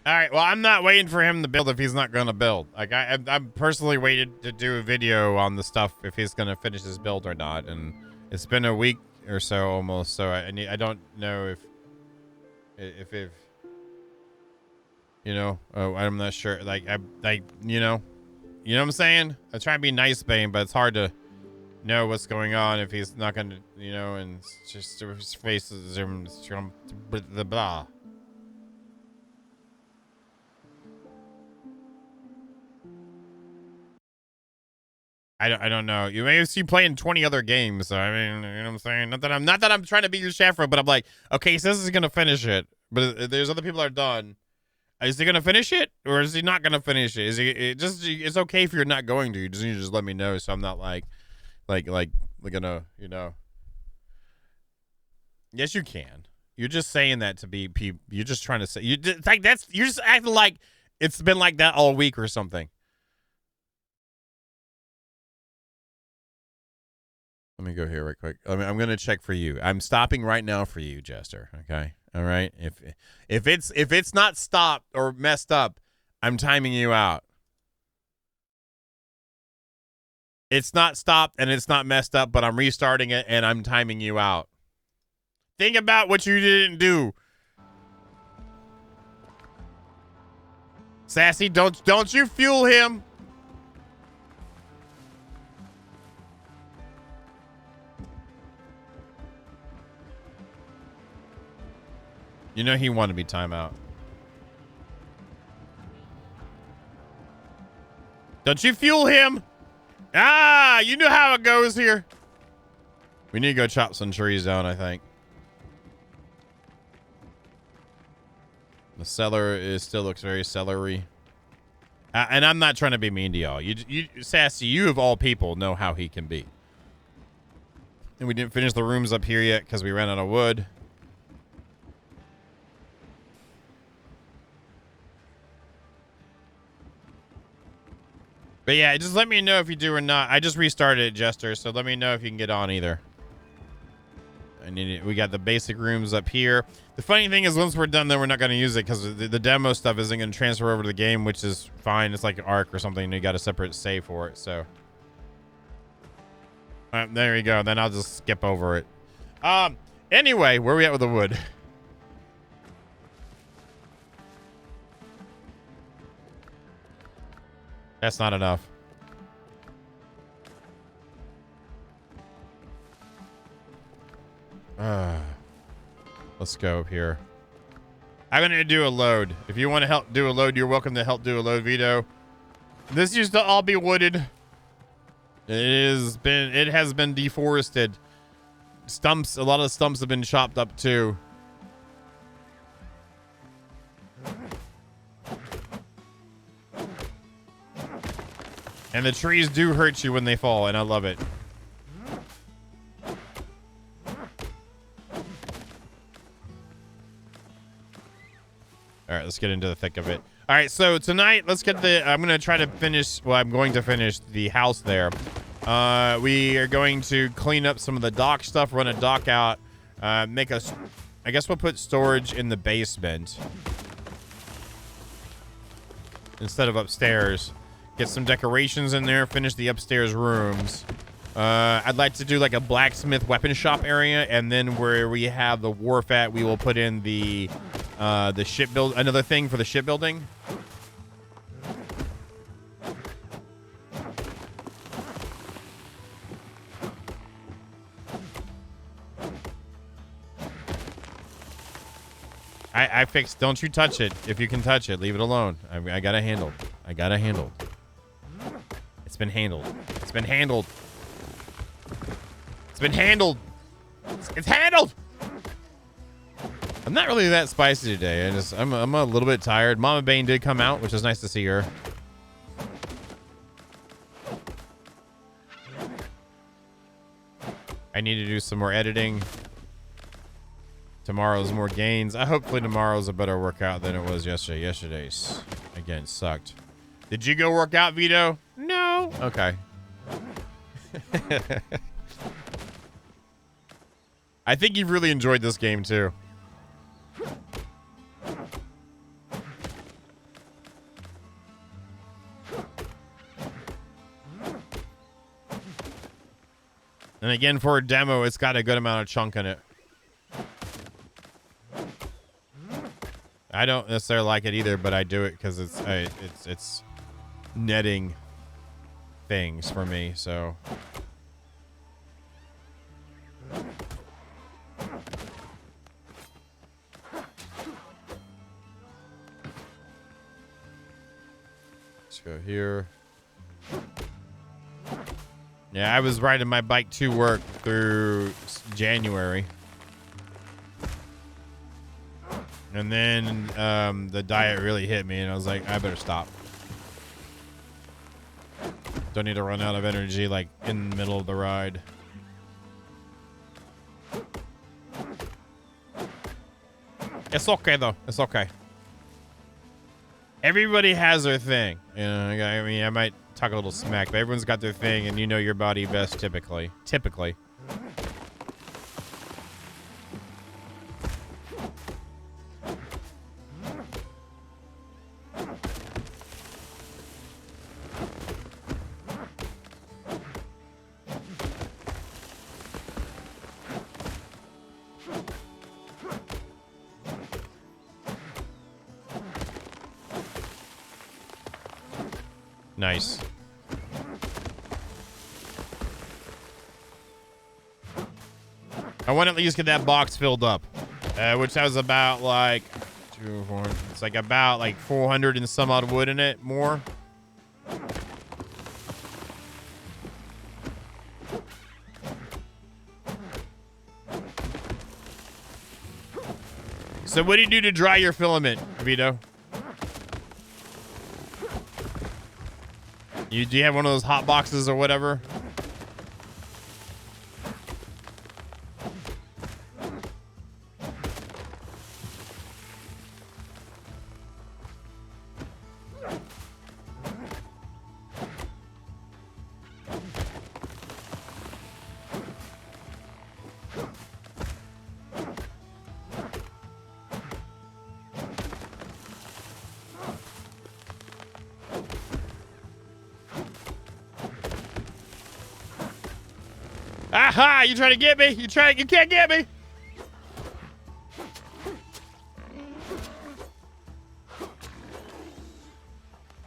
All right. Well, I'm not waiting for him to build if he's not going to build. Like I'm personally waited to do a video on the stuff if he's going to finish his build or not. And it's been a week or so almost. So I don't know if you know, I'm not sure. Like you know what I'm saying? I try to be nice, Bane, but it's hard to know what's going on if he's not going to, you know, and it's just his face is the blah. I don't know. You may see playing 20 other games. So, I mean, you know what I'm saying? Not that I'm trying to be your chef, but I'm like, okay, he says he's gonna finish it, but there's other people that are done. Is he gonna finish it, or is he not gonna finish it? Is he? It's okay if you're not going to. You just need to just let me know, so I'm not like gonna, you know. Yes, you can. You're just saying that to be people. You're just trying to say it's like you're just acting like it's been like that all week or something. Let me go here right quick. I'm going to check for you. I'm stopping right now for you, Jester. Okay. All right. If it's not stopped or messed up, I'm timing you out. It's not stopped and it's not messed up, but I'm restarting it and I'm timing you out. Think about what you didn't do. Sassy, don't you fuel him. You know he wanted me timeout. Don't you fuel him? Ah, you know how it goes here. We need to go chop some trees down, I think. The cellar still looks very celery. And I'm not trying to be mean to y'all. You, Sassy, you of all people know how he can be. And we didn't finish the rooms up here yet because we ran out of wood. But yeah, just let me know if you do or not. I just restarted it, Jester, so let me know if you can get on either. And we got the basic rooms up here. The funny thing is, once we're done, then we're not going to use it because the demo stuff isn't going to transfer over to the game, which is fine. It's like an Arc or something, and you got a separate save for it. So there you go. Then I'll just skip over it. Anyway, where are we at with the wood? That's not enough. Let's go up here. I'm going to do a load. If you want to help do a load, you're welcome to help do a load, Vito. This used to all be wooded. It has been deforested. Stumps, a lot of stumps have been chopped up too. And the trees do hurt you when they fall, and I love it. All right, let's get into the thick of it. All right, so tonight, let's get I'm going to try to finish, well, I'm going to finish the house there. We are going to clean up some of the dock stuff, run a dock out, I guess we'll put storage in the basement instead of upstairs. Get some decorations in there, finish the upstairs rooms. I'd like to do like a blacksmith weapon shop area, and then where we have the wharf at, we will put in the shipbuild, another thing for the shipbuilding. I fixed. Don't you touch it. If you can touch it, leave it alone. I got it handled. I got it handled. It's been handled. It's been handled. It's been handled. It's handled. I'm not really that spicy today. I'm a little bit tired. Mama Bane did come out, which is nice to see her. I need to do some more editing. Tomorrow's more gains. Hopefully tomorrow's a better workout than it was yesterday. Yesterday's, again, sucked. Did you go work out, Vito? No. Okay. I think you've really enjoyed this game, too. And again, for a demo, it's got a good amount of chunk in it. I don't necessarily like it either, but I do it because it's netting things for me. So let's go here. Yeah, I was riding my bike to work through January. And then the diet really hit me, and I was like, I better stop. Don't need to run out of energy, like, in the middle of the ride. It's okay, though. It's okay. Everybody has their thing. You know, I mean, I might talk a little smack, but everyone's got their thing, and you know your body best typically. Typically. Nice. I want to at least get that box filled up, which has about like it's like about like 400 and some odd wood in it more. So what do you do to dry your filament, Vito? Do you have one of those hot boxes or whatever? Aha! You trying to get me? You can't get me.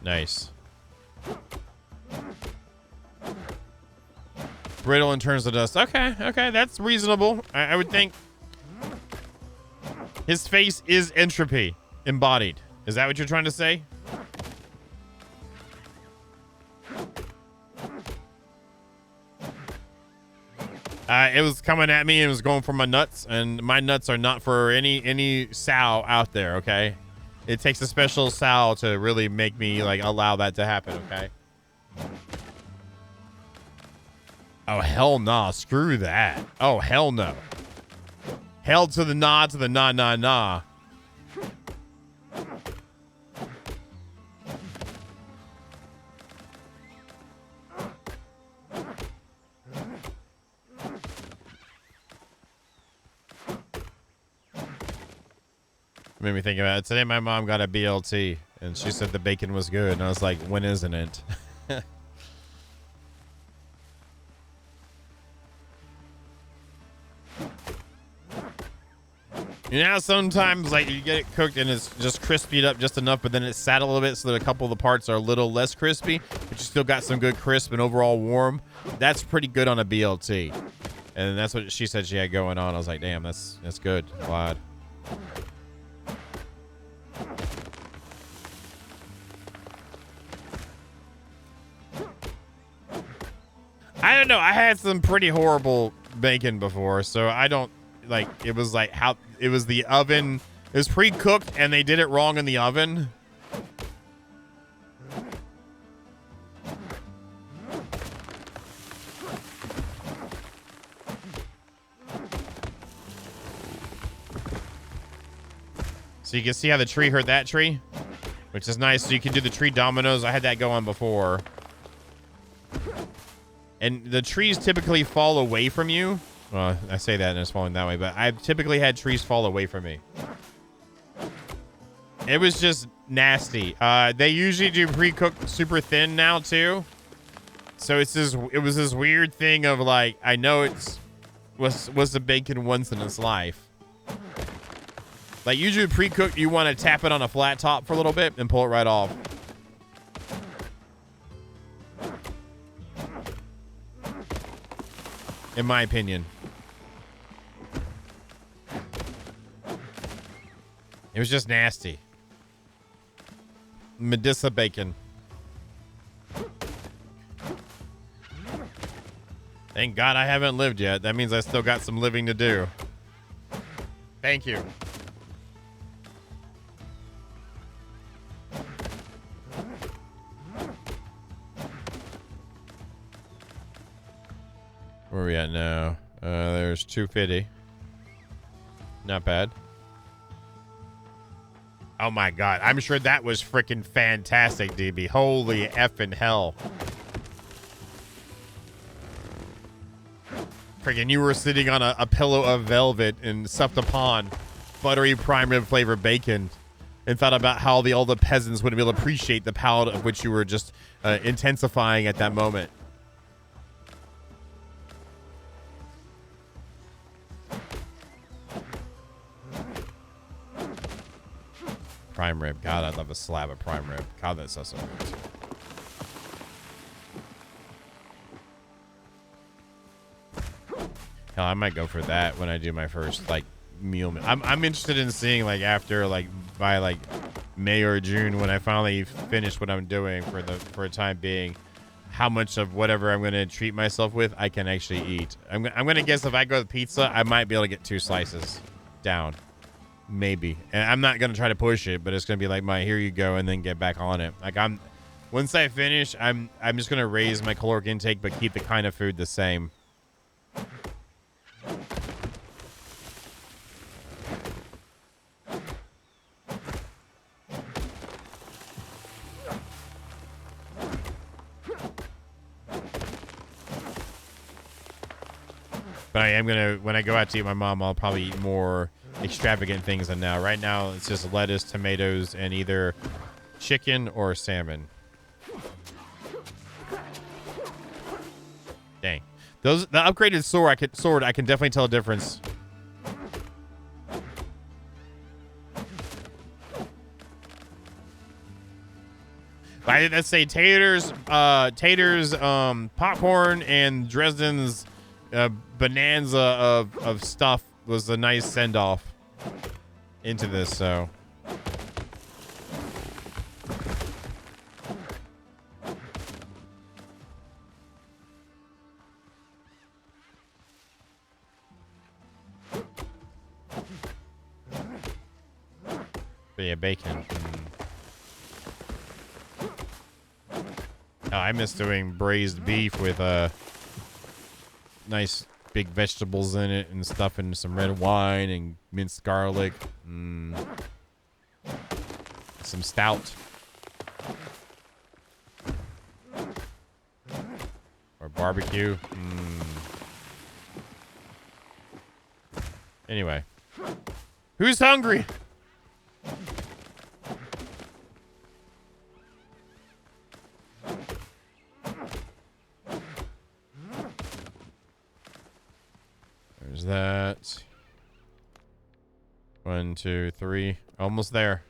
Nice. Brittle and turns to dust. Okay, that's reasonable. I would think his face is entropy embodied. Is that what you're trying to say? It was coming at me and it was going for my nuts, and my nuts are not for any sow out there, okay? It takes a special sow to really make me, like, allow that to happen, okay? Oh, hell nah. Screw that. Oh, hell no. Hell to the nah, to the nah, nah, nah. Made me think about it. Today my mom got a BLT and she said the bacon was good, and I was like, when isn't it? You know how sometimes like you get it cooked and it's just crispied up just enough, but then it's sat a little bit so that a couple of the parts are a little less crispy, but you still got some good crisp and overall warm. That's pretty good on a BLT. And that's what she said she had going on. I was like, damn, that's good. Glad. I don't know. I had some pretty horrible bacon before, so I don't like. It was like how it was the oven. It was pre-cooked, and they did it wrong in the oven. So you can see how the tree hurt that tree, which is nice. So you can do the tree dominoes. I had that going before. And the trees typically fall away from you. Well, I say that and it's falling that way, but I've typically had trees fall away from me. It was just nasty. They usually do pre-cooked super thin now too. So it was this weird thing of like, I know was the bacon once in its life. Like usually pre-cooked, you want to tap it on a flat top for a little bit and pull it right off. In my opinion. It was just nasty. Medusa bacon. Thank God I haven't lived yet. That means I still got some living to do. Thank you. Where are we at now? There's 250. Not bad. Oh my God. I'm sure that was freaking fantastic, DB. Holy effing hell. Freaking, you were sitting on a pillow of velvet and supped upon buttery prime rib flavored bacon and thought about how all the peasants would be able to appreciate the palate of which you were just intensifying at that moment. Prime rib. God, I love a slab of prime rib. God, that's so good. Hell, I might go for that when I do my first like meal. I'm interested in seeing like after like by like May or June when I finally finish what I'm doing for a time being, how much of whatever I'm gonna treat myself with I can actually eat. I'm gonna guess if I go with pizza, I might be able to get 2 slices down. Maybe. And I'm not gonna try to push it, but it's gonna be like my here you go and then get back on it. Like once I finish, I'm just gonna raise my caloric intake but keep the kind of food the same. But I am gonna, when I go out to eat my mom, I'll probably eat more extravagant things than now. Right now, it's just lettuce, tomatoes, and either chicken or salmon. Dang, the upgraded sword, I can definitely tell a difference. Let's say taters, popcorn, and Dresden's bonanza of stuff was a nice send off into this. So. But yeah, bacon. Oh, I miss doing braised beef with nice big vegetables in it and stuff and some red wine and minced garlic. Some stout. Or barbecue. Anyway. Who's hungry? There's that. 1, 2, 3. Almost there.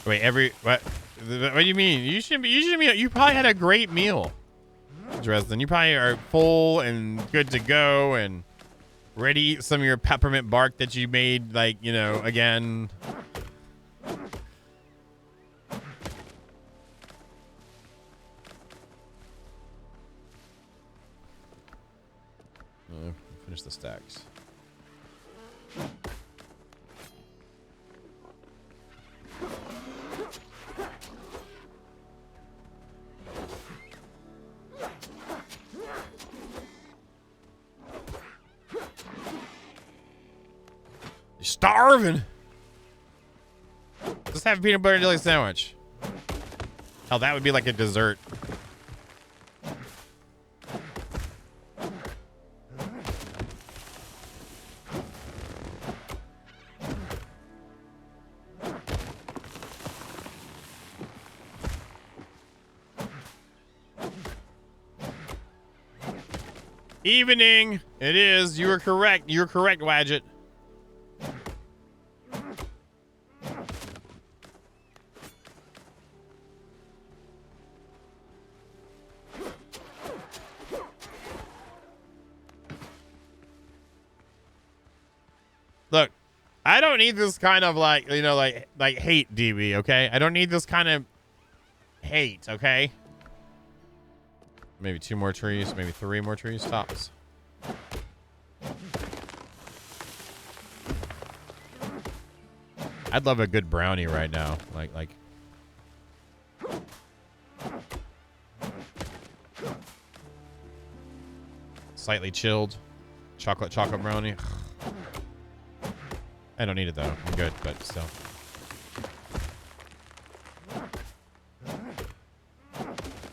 Wait, what do you mean? You probably had a great meal, Dresden. You probably are full and good to go and ready to eat some of your peppermint bark that you made, like, you know, again. Finish the stacks. You're starving. Just have a peanut butter and jelly sandwich. Hell, that would be like a dessert. Evening. It is. You were correct. You were correct, Wadget. Look, I don't need this kind of like, you know, like hate, DB, okay? I don't need this kind of hate, okay? Maybe 2 more trees, maybe 3 more trees, tops. I'd love a good brownie right now. Like. Slightly chilled. Chocolate brownie. I don't need it though. I'm good, but still.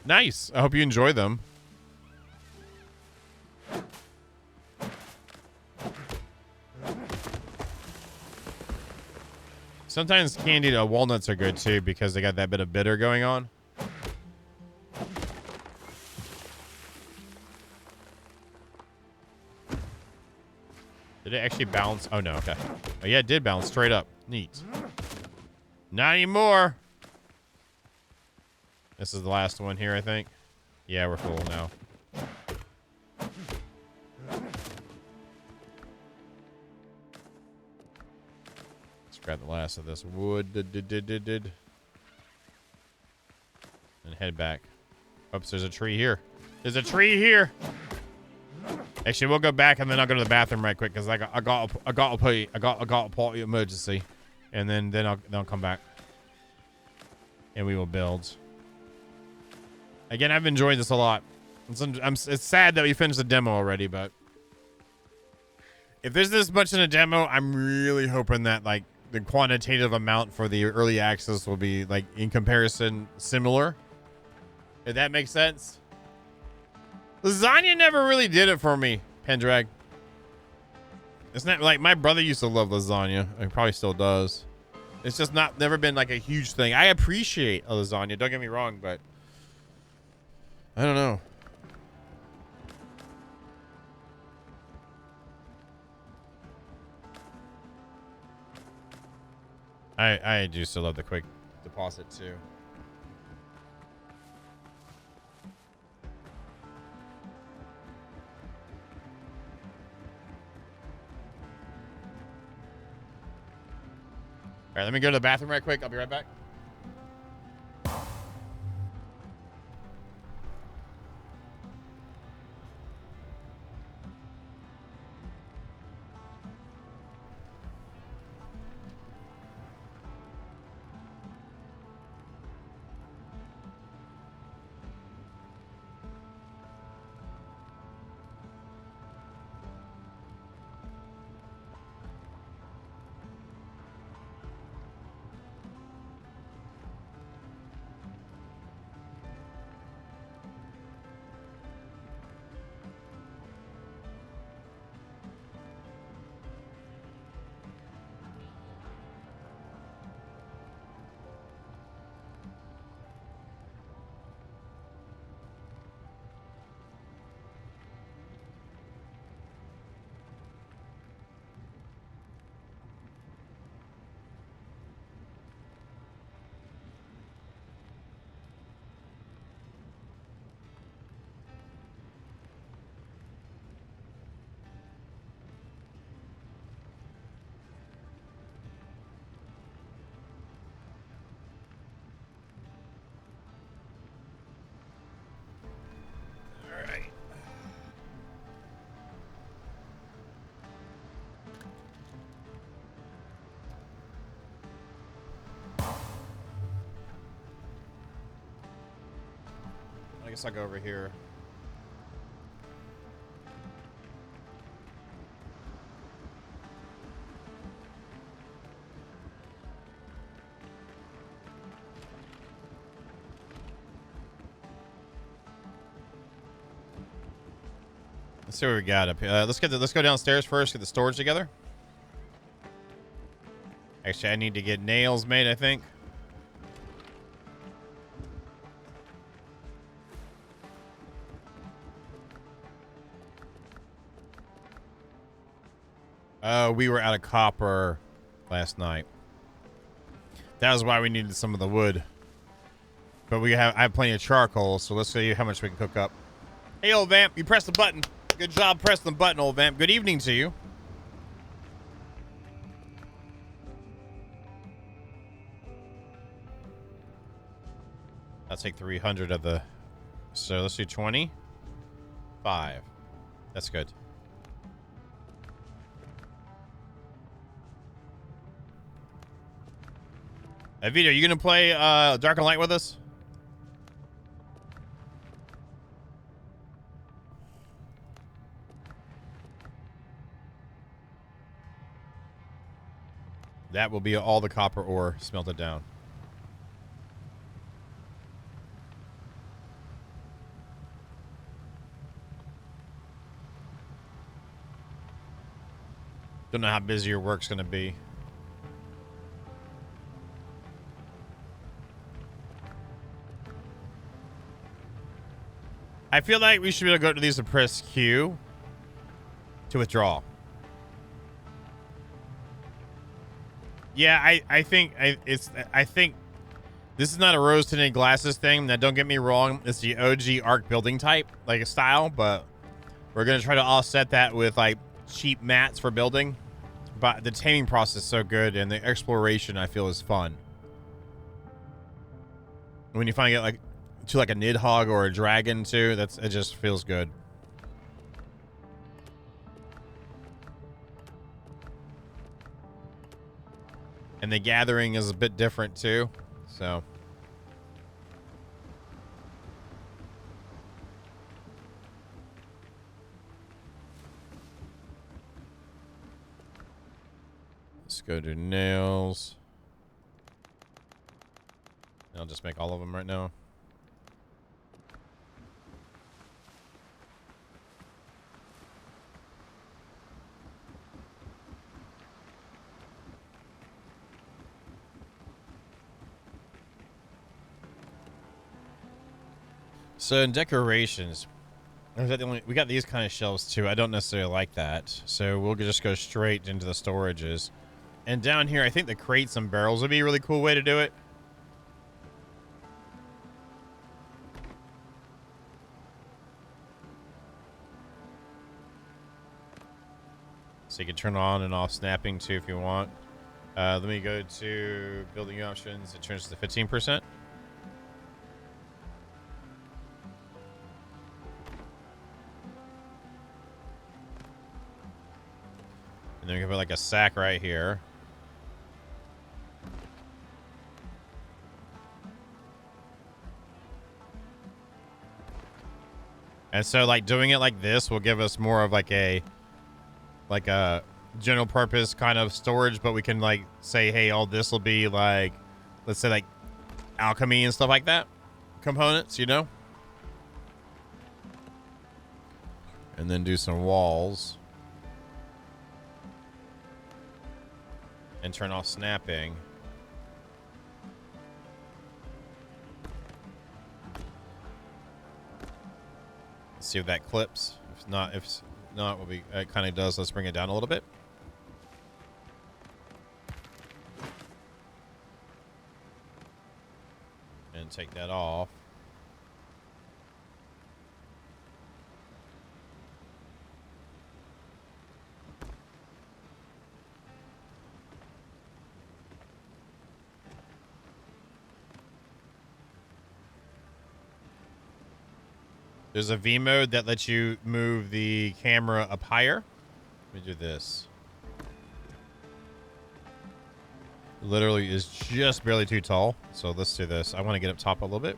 Nice. I hope you enjoy them. Sometimes candied walnuts are good too because they got that bit of bitter going on. Did it actually bounce? Oh no, okay. Oh yeah, it did bounce straight up. Neat. Not anymore. This is the last one here, I think. Yeah, we're full now. Let's grab the last of this wood. And head back. Oops, there's a tree here. There's a tree here. Actually, we'll go back and then I'll go to the bathroom right quick because I got a party emergency, and then I'll come back and we will build. Again, I've enjoyed this a lot. It's sad that we finished the demo already, but if there's this much in a demo, I'm really hoping that like the quantitative amount for the early access will be like in comparison similar. If that makes sense. Lasagna never really did it for me, Pendrag. It's not like my brother used to love lasagna. He probably still does. It's just never been like a huge thing. I appreciate a lasagna, don't get me wrong, but I don't know. I do still love the quick deposit too. All right, let me go to the bathroom right quick. I'll be right back. I guess I'll go over here. Let's see what we got up here. Let's go downstairs first. Get the storage together. Actually, I need to get nails made, I think. We were out of copper last night. That was why we needed some of the wood. But I have plenty of charcoal, so let's see how much we can cook up. Hey, old Vamp, you pressed the button. Good job pressing the button, old Vamp. Good evening to you. I'll take 300 of the... So let's do 20. 5. That's good. Hey, Vito, you gonna play Dark and Light with us? That will be all the copper ore smelted down. Don't know how busy your work's gonna be. I feel like we should be able to go to these and press Q to withdraw. Yeah, I think this is not a rose tinted glasses thing. Now, don't get me wrong, it's the OG arc building type, like a style, but we're gonna try to offset that with like cheap mats for building. But the taming process is so good, and the exploration I feel is fun. When you finally get like to like a Nidhogg or a dragon too, it just feels good. And the gathering is a bit different too, so. Let's go to nails. I'll just make all of them right now. So in decorations, we got these kind of shelves too. I don't necessarily like that, so we'll just go straight into the storages. And down here, I think the crates and barrels would be a really cool way to do it. So you can turn on and off snapping too if you want. Let me go to building options. It turns to 15%. And then we can put like a sack right here. And so like doing it like this will give us more of like a general purpose kind of storage, but we can like say, hey, all this will be like, let's say like alchemy and stuff like that components, you know? And then do some walls. And turn off snapping. Let's see if that clips. If not, what it kind of does. Let's bring it down a little bit. And take that off. There's a V mode that lets you move the camera up higher. Let me do this. Literally is just barely too tall. So let's do this. I want to get up top a little bit.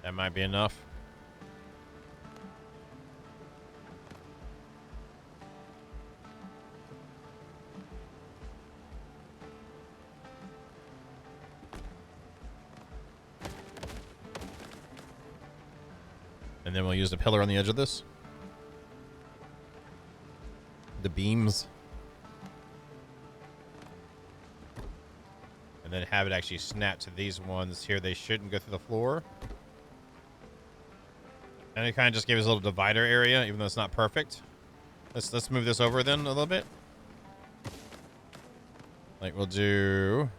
That might be enough. And then we'll use the pillar on the edge of this. The beams. And then have it actually snap to these ones here. They shouldn't go through the floor. And it kind of just gave us a little divider area, even though it's not perfect. Let's move this over then a little bit. Like we'll do...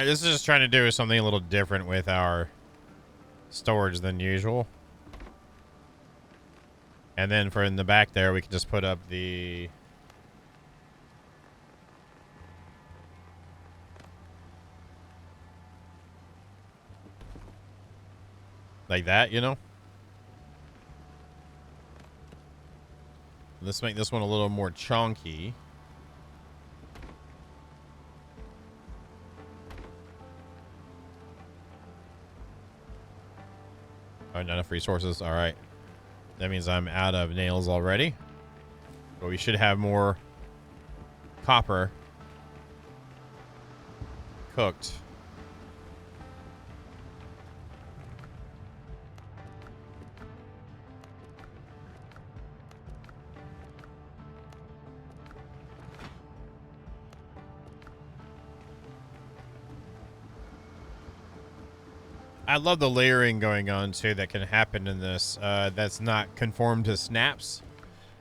this is just trying to do something a little different with our storage than usual. And then for in the back there, we can just put up the... like that, you know? Let's make this one a little more chunky. Oh, not enough resources. All right. That means I'm out of nails already. But we should have more copper cooked. I love the layering going on too that can happen in this. That's not conformed to snaps.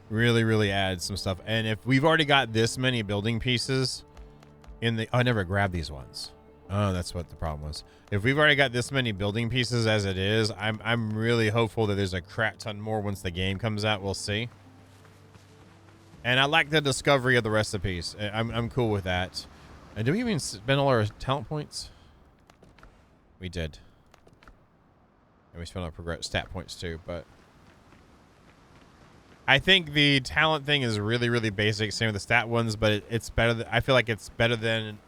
Really, really adds some stuff. And if we've already got this many building pieces in the... I never grabbed these ones. Oh, that's what the problem was. If we've already got this many building pieces as it is, I'm really hopeful that there's a crap ton more once the game comes out. We'll see. And I like the discovery of the recipes. I'm cool with that. And do we even spend all our talent points? We did. And we spent our stat points too, but I think the talent thing is really, really basic. Same with the stat ones, but it's better. I feel like it's better than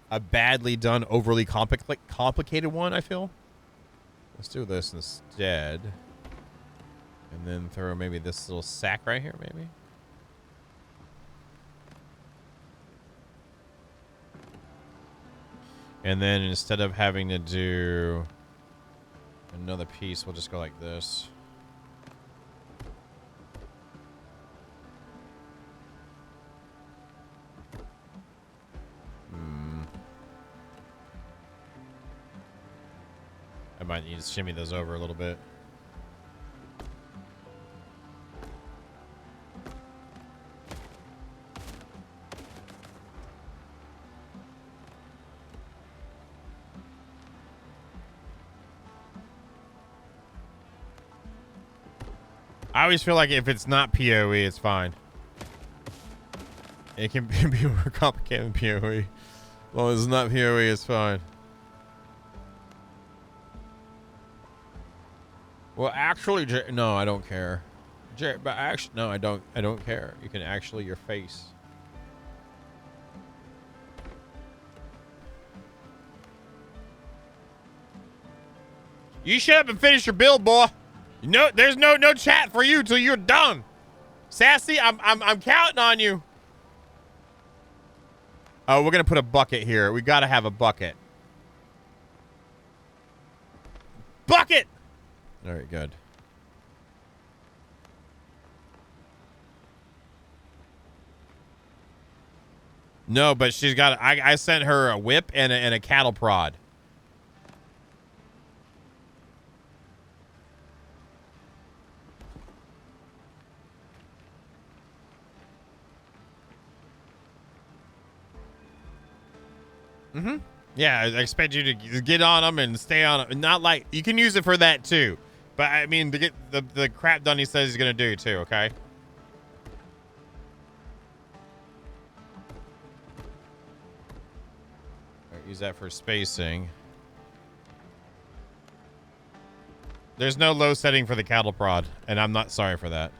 a badly done, overly complicated one, I feel. Let's do this instead. And then throw maybe this little sack right here, maybe. And then instead of having to do another piece, we'll just go like this. I might need to shimmy those over a little bit. I always feel like if it's not PoE, it's fine. It can be more complicated than PoE. As long as it's not PoE, it's fine. Well, actually, no, I don't care. But actually, no, I don't care. You can actually your face. You shut up and finish your build, boy. You know, there's no chat for you till you're done. Sassy, I'm counting on you. Oh, we're gonna put a bucket here. We gotta have a bucket. Bucket. All right, good. No, but she's got. I sent her a whip and a cattle prod. Mm-hmm. Yeah, I expect you to get on them and stay on them. Not like you can use it for that too, but I mean to get the crap done he says he's gonna do too. Okay. Right, use that for spacing. There's no low setting for the cattle prod, and I'm not sorry for that.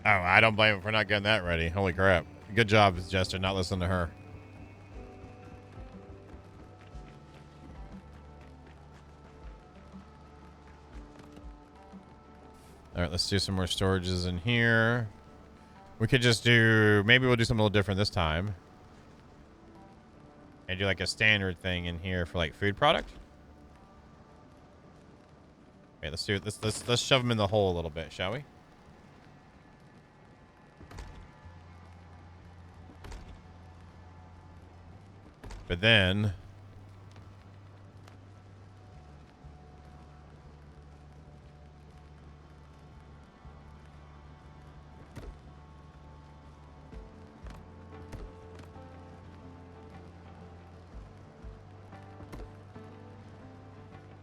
Oh, I don't blame him for not getting that ready. Holy crap. Good job, Jester, not listening to her. All right, let's do some more storages in here. We could just do, maybe we'll do something a little different this time. And do like a standard thing in here for like food product. Okay, let's do it. Let's shove them in the hole a little bit, shall we? But then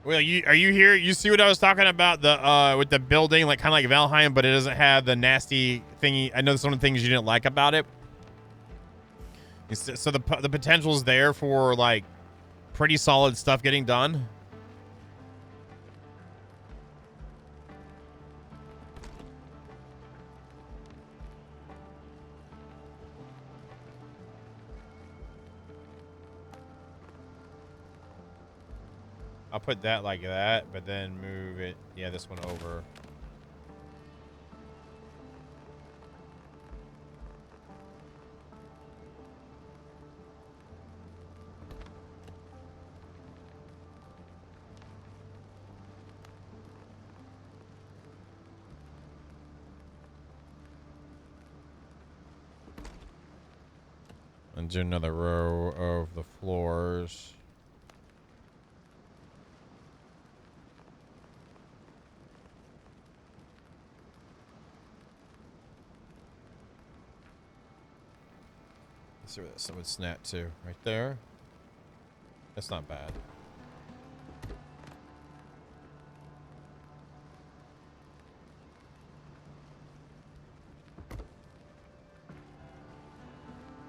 well, are you here? You see what I was talking about the with the building, like kind of like Valheim, but it doesn't have the nasty thingy. I know that's one of the things you didn't like about it. So the potential's there for like pretty solid stuff getting done. I'll put that like that, but then move it. Yeah, this one over. And do another row of the floors. Let's see where this would snap to. Right there. That's not bad.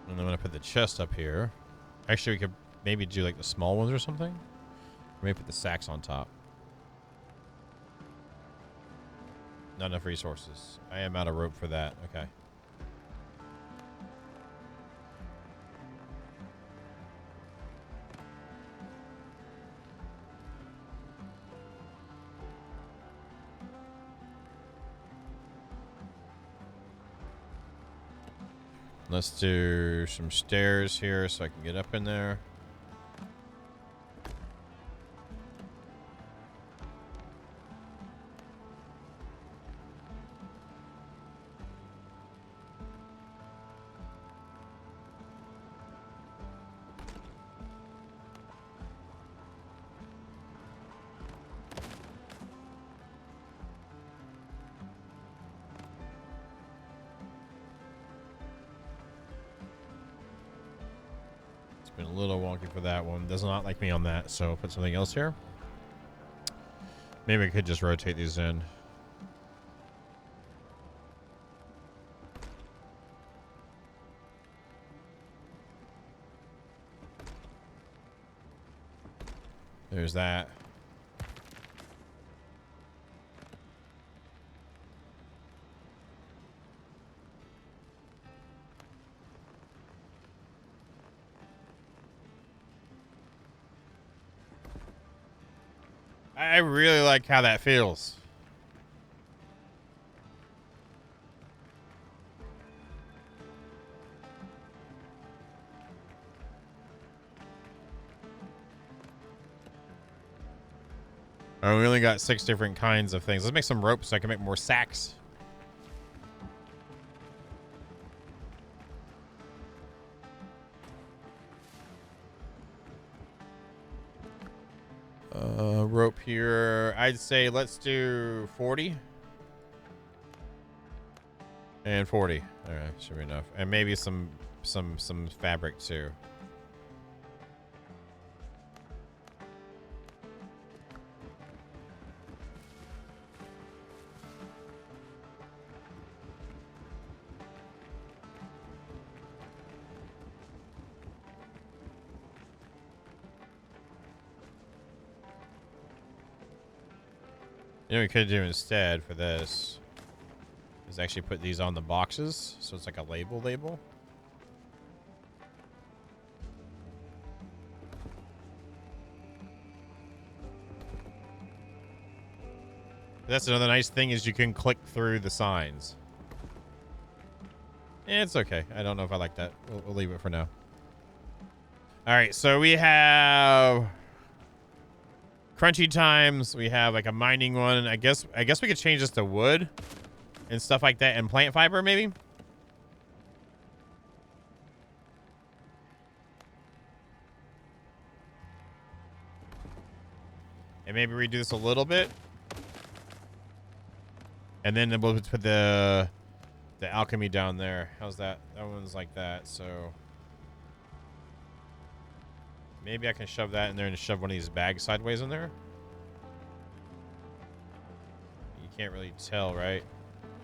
And I'm going to put the chest up here. Actually, we could maybe do like the small ones or something. Maybe put the sacks on top. Not enough resources. I am out of rope for that. Okay. Let's do some stairs here so I can get up in there. Been a little wonky for that one. Does not like me on that, so put something else here. Maybe I could just rotate these in. There's that. I really like how that feels. Oh, we only got 6 different kinds of things. Let's make some rope so I can make more sacks. Rope here. I'd say let's do 40. And 40. All right, should be enough. And maybe some fabric too. You know what we could do instead for this? is actually put these on the boxes, so it's like a label. That's another nice thing is you can click through the signs. It's okay. I don't know if I like that. We'll leave it for now. All right, so we have crunchy times. We have like a mining one. I guess we could change this to wood and stuff like that, and plant fiber maybe. And maybe redo this a little bit. And then we'll put the alchemy down there. How's that? That one's like that, so maybe I can shove that in there and shove one of these bags sideways in there. You can't really tell, right?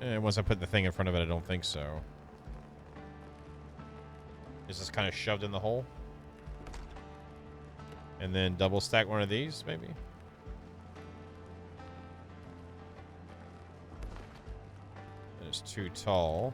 Once I put the thing in front of it, I don't think so. Is this kind of shoved in the hole? And then double stack one of these, maybe? It's too tall.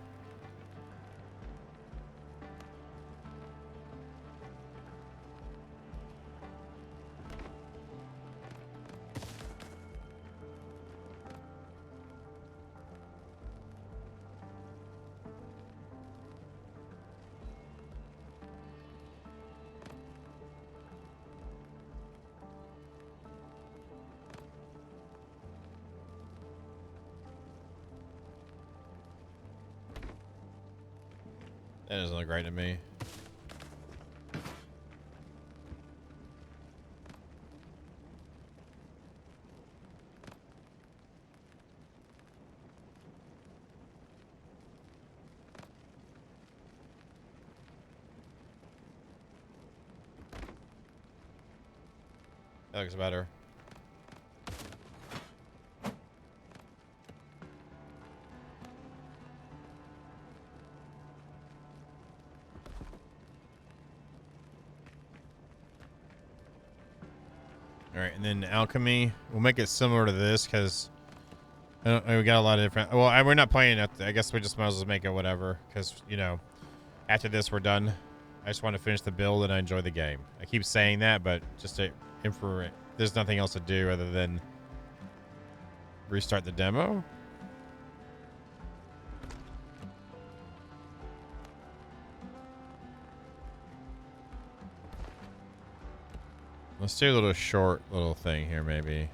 That doesn't look right to me. That looks better. All right, and then alchemy. We'll make it similar to this because we got a lot of different. Well, we're not playing it. I guess we just might as well make it whatever because, you know, after this we're done. I just want to finish the build and I enjoy the game. I keep saying that, but just to infer, there's nothing else to do other than restart the demo. Let's do a little short little thing here, maybe.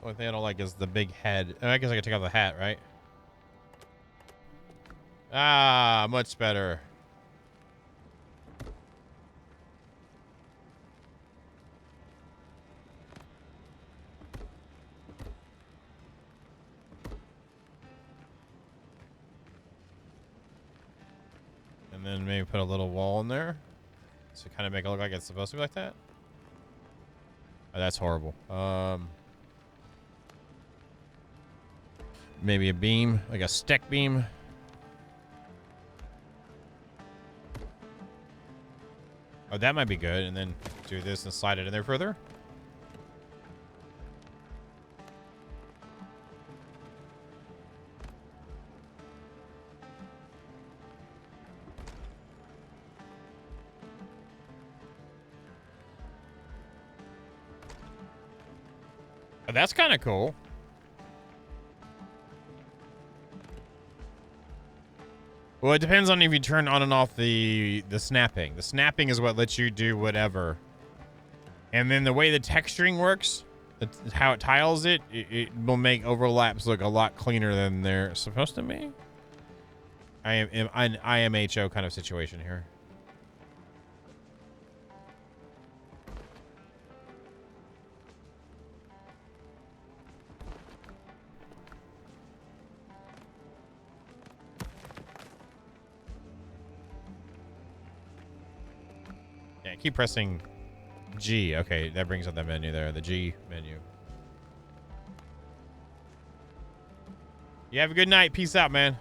Only thing I don't like is the big head. I guess I can take off the hat, right? Ah, much better. And then maybe put a little wall in there to kind of make it look like it's supposed to be like that. Oh, that's horrible. Maybe a beam, like a stick beam. Oh, that might be good. And then do this and slide it in there further. Oh, that's kind of cool. Well, it depends on if you turn on and off the snapping. The snapping is what lets you do whatever. And then the way the texturing works, how it tiles it will make overlaps look a lot cleaner than they're supposed to be. I am an IMHO kind of situation here. I keep pressing G. Okay, that brings up that menu there. The G menu. You have a good night. Peace out, man.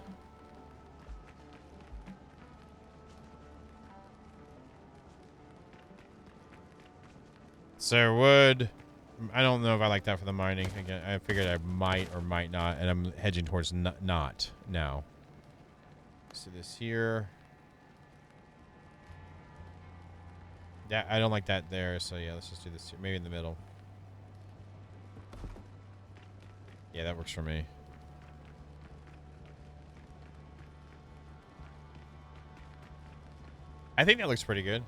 So wood. I don't know if I like that for the mining. Again, I figured I might or might not, and I'm hedging towards not now. Let's do this here. Yeah, I don't like that there, so yeah, let's just do this here. Maybe in the middle. Yeah, that works for me. I think that looks pretty good.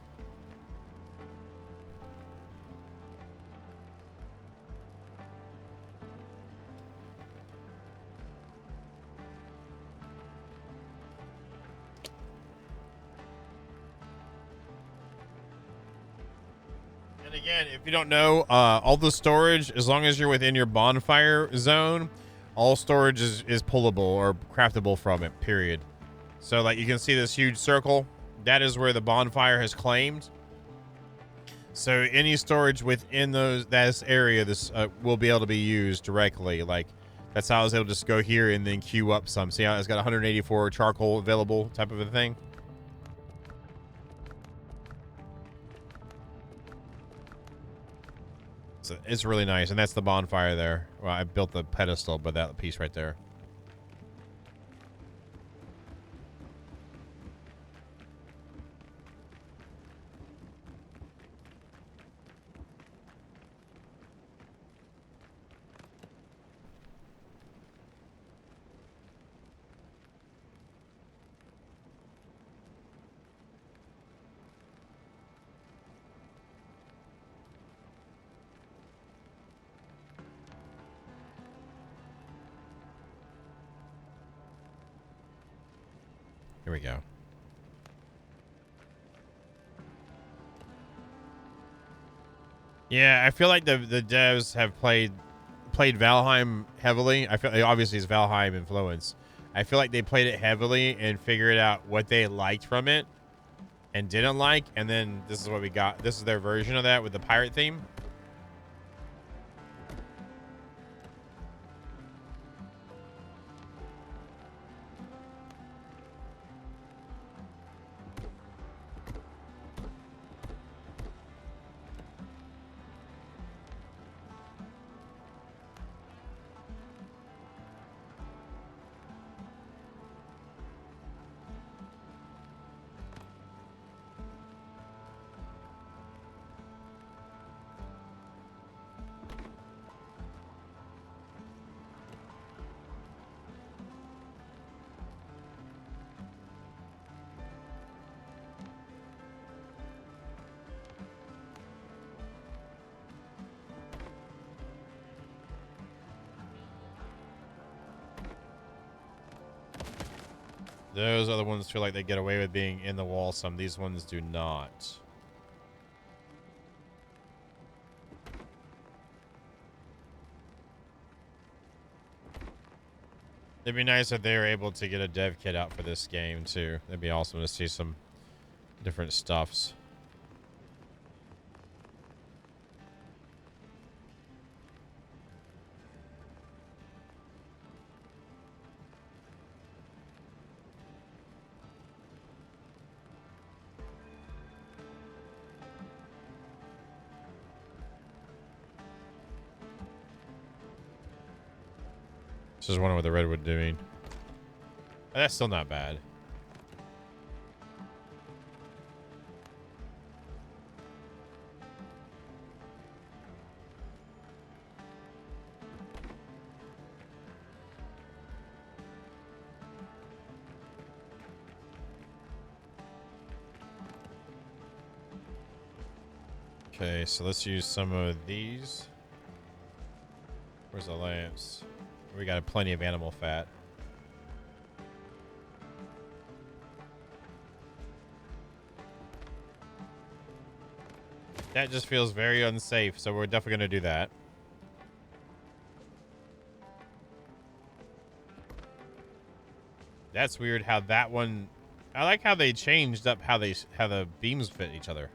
And again, if you don't know, all the storage, as long as you're within your bonfire zone, all storage is pullable or craftable from it, period. So, like, you can see this huge circle. That is where the bonfire has claimed. So, any storage within that area, this will be able to be used directly. Like, that's how I was able to just go here and then queue up some. See how it's got 184 charcoal available type of a thing? So it's really nice, and that's the bonfire there. Well, I built the pedestal, but that piece right there. Here we go. Yeah, I feel like the devs have played Valheim heavily. I feel obviously it's Valheim influence. I feel like they played it heavily and figured out what they liked from it and didn't like, and then this is what we got. This is their version of that with the pirate theme. Those other ones feel like they get away with being in the wall some. These ones do not. It'd be nice if they were able to get a dev kit out for this game, too. It'd be awesome to see some different stuffs. Just wondering what the redwood doing. That's still not bad. Okay, so let's use some of these. Where's the lamps? We got plenty of animal fat. That just feels very unsafe, so we're definitely going to do that. That's weird how that one... I like how they changed up how the beams fit each other.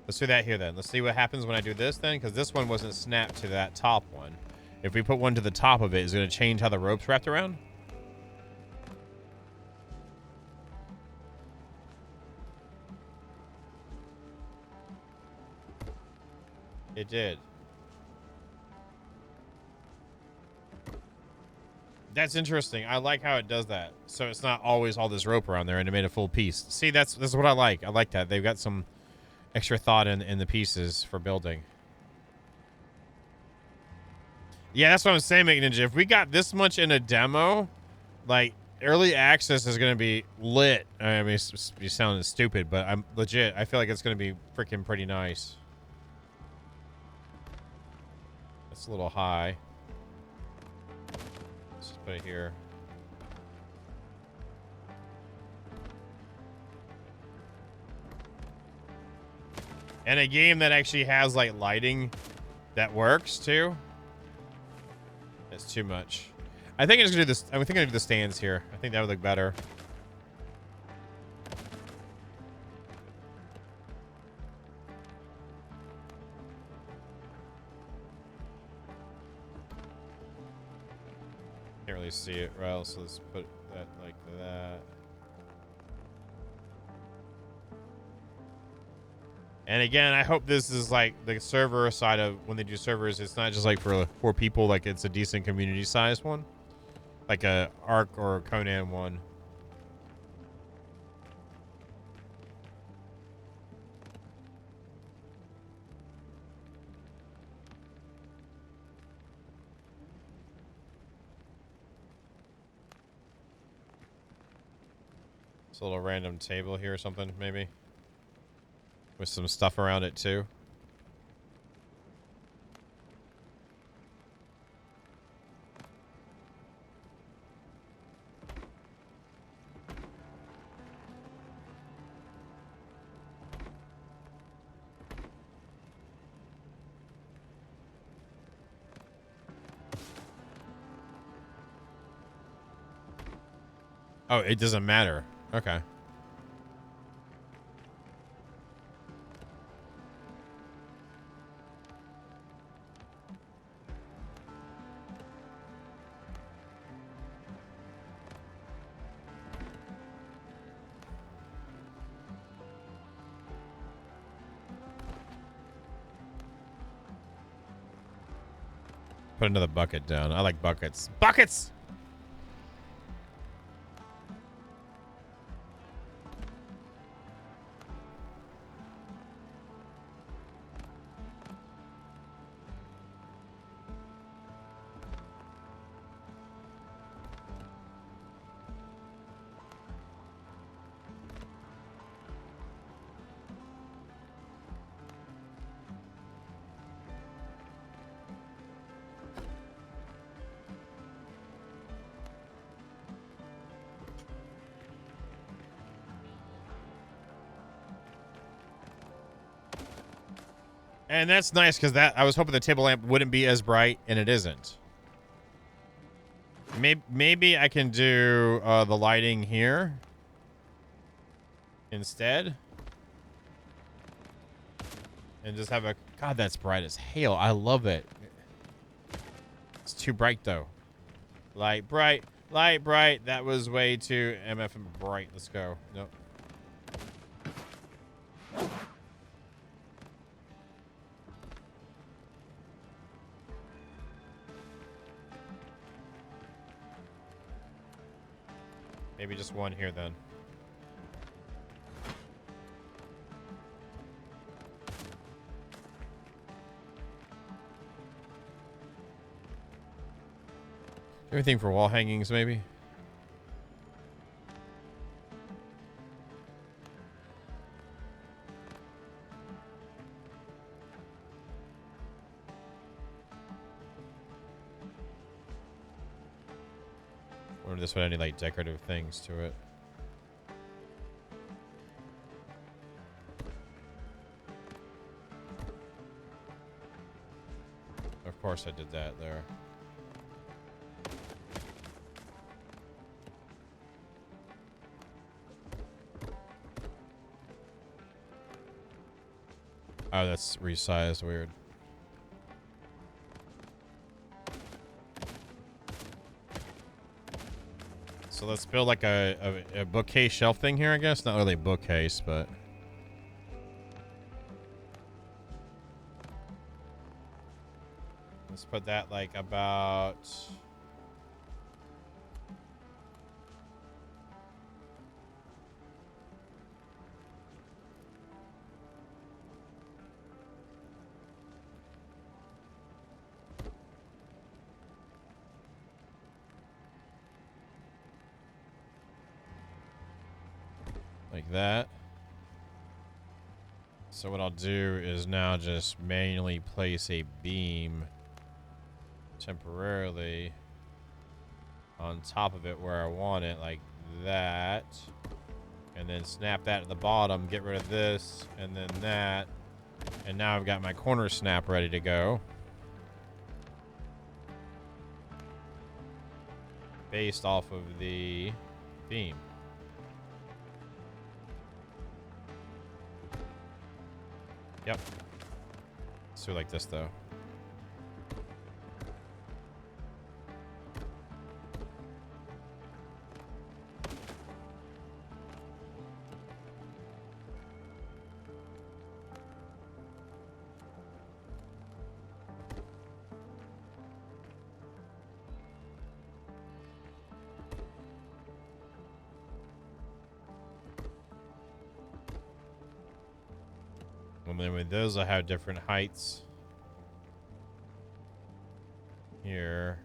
Let's do that here then. Let's see what happens when I do this then, because this one wasn't snapped to that top one. If we put one to the top of it, is it going to change how the rope's wrapped around? It did. That's interesting. I like how it does that. So it's not always all this rope around there, and it made a full piece. See, this is what I like. I like that. They've got some extra thought in the pieces for building. Yeah, that's what I'm saying, McNinja. If we got this much in a demo, like, early access is going to be lit. I mean, you sounding stupid, but I'm legit. I feel like it's going to be freaking pretty nice. It's a little high. Let's just put it here. And a game that actually has, like, lighting that works, too. It's too much. I think I'm just gonna do this. I think I'm gonna do the stands here. I think that would look better. Can't really see it, right? So let's put that like that. And again, I hope this is like the server side of when they do servers. It's not just like for 4 people. Like it's a decent community sized one, like a Ark or Conan one. It's a little random table here or something, maybe, with some stuff around it too. Oh, it doesn't matter. Okay. Put another bucket down. I like buckets. Buckets! And that's nice because I was hoping the table lamp wouldn't be as bright, and it isn't. Maybe I can do the lighting here instead, and just have a. God, that's bright as hell. I love it. It's too bright though. Light bright, light bright. That was way too MF and bright. Let's go. Nope. Maybe just one here then. Everything for wall hangings, maybe? Or this would have any like decorative things to it. Of course I did that there. Oh, that's resized. Weird. So let's build like a bookcase shelf thing here, I guess. Not really a bookcase, but... Let's put that like about... like that. So what I'll do is now just manually place a beam temporarily on top of it where I want it, like that. And then snap that to the bottom, get rid of this, and then that. And now I've got my corner snap ready to go. Based off of the beam. Yep. Let's do it like this, though. And then with those, I have different heights. Here.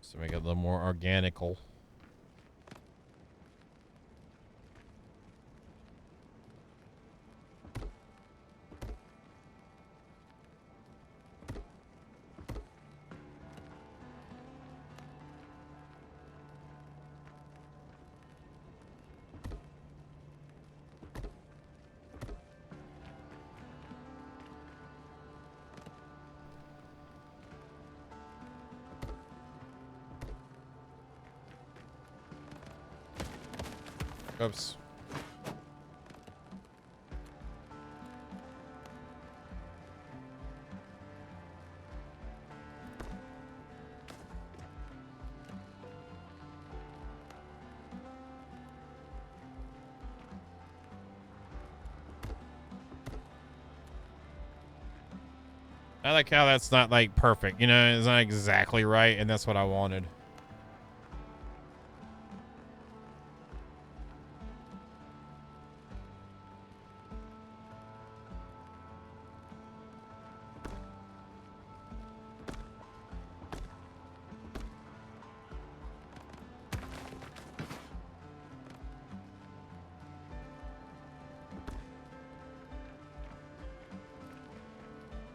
So make it a little more organical. Oops. I like how that's not like perfect, you know, it's not exactly right, and that's what I wanted.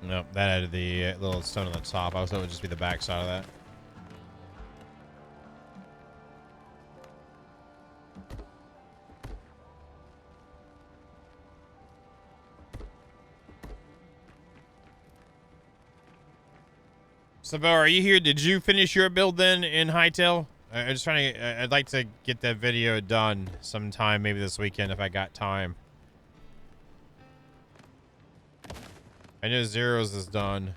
Nope, that added the little stone on the top. I was hoping it would just be the back side of that. So, Bo, are you here? Did you finish your build then in Hightail? I'm just trying to... I'd like to get that video done sometime, maybe this weekend if I got time. I know Zero's is done.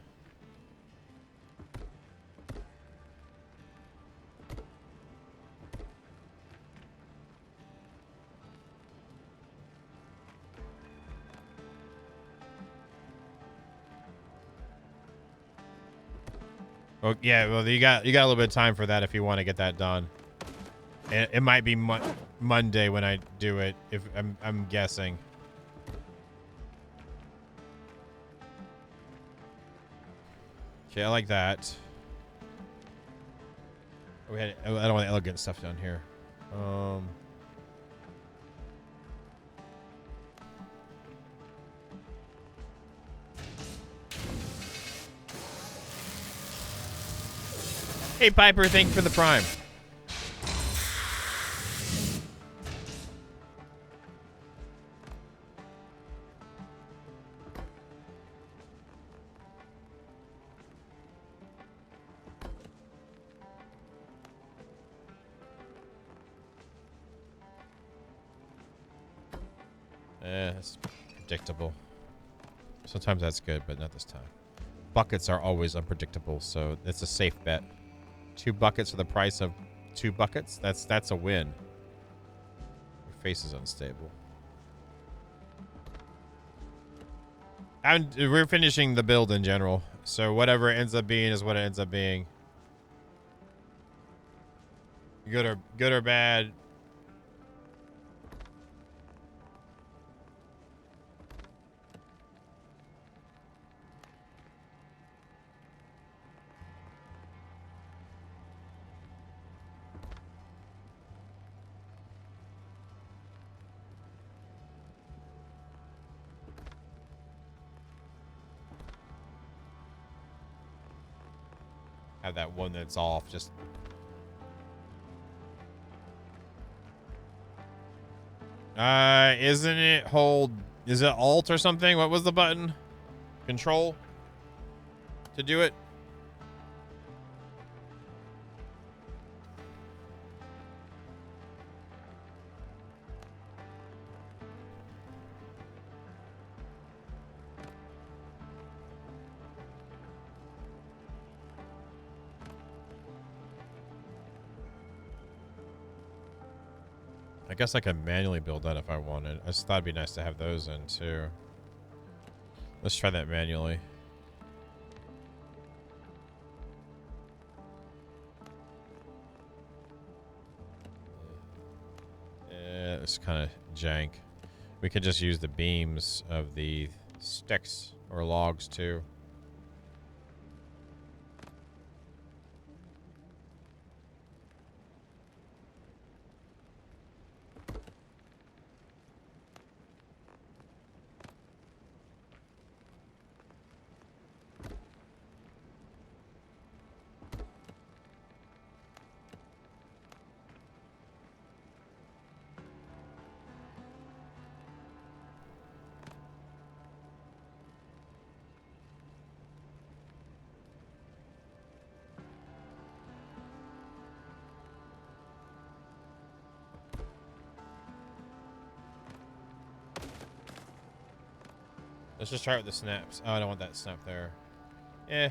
Oh yeah, well you got a little bit of time for that if you want to get that done. It might be Monday when I do it, if I'm guessing. Okay, I like that. I don't want the elegant stuff down here. Hey Piper, thank you for the prime. It's predictable. Sometimes that's good, but not this time. Buckets are always unpredictable, so it's a safe bet. 2 buckets for the price of 2 buckets? That's a win. Your face is unstable. And we're finishing the build in general, so whatever it ends up being is what it ends up being. Good or bad. Have that one that's off. Just isn't it hold? Is it Alt or something? What was the button? Control to do it. I guess I could manually build that if I wanted. I just thought it'd be nice to have those in too. Let's try that manually. Yeah, it's kind of jank. We could just use the beams of the sticks or logs too. Let's just try it with the snaps. Oh, I don't want that snap there. Eh.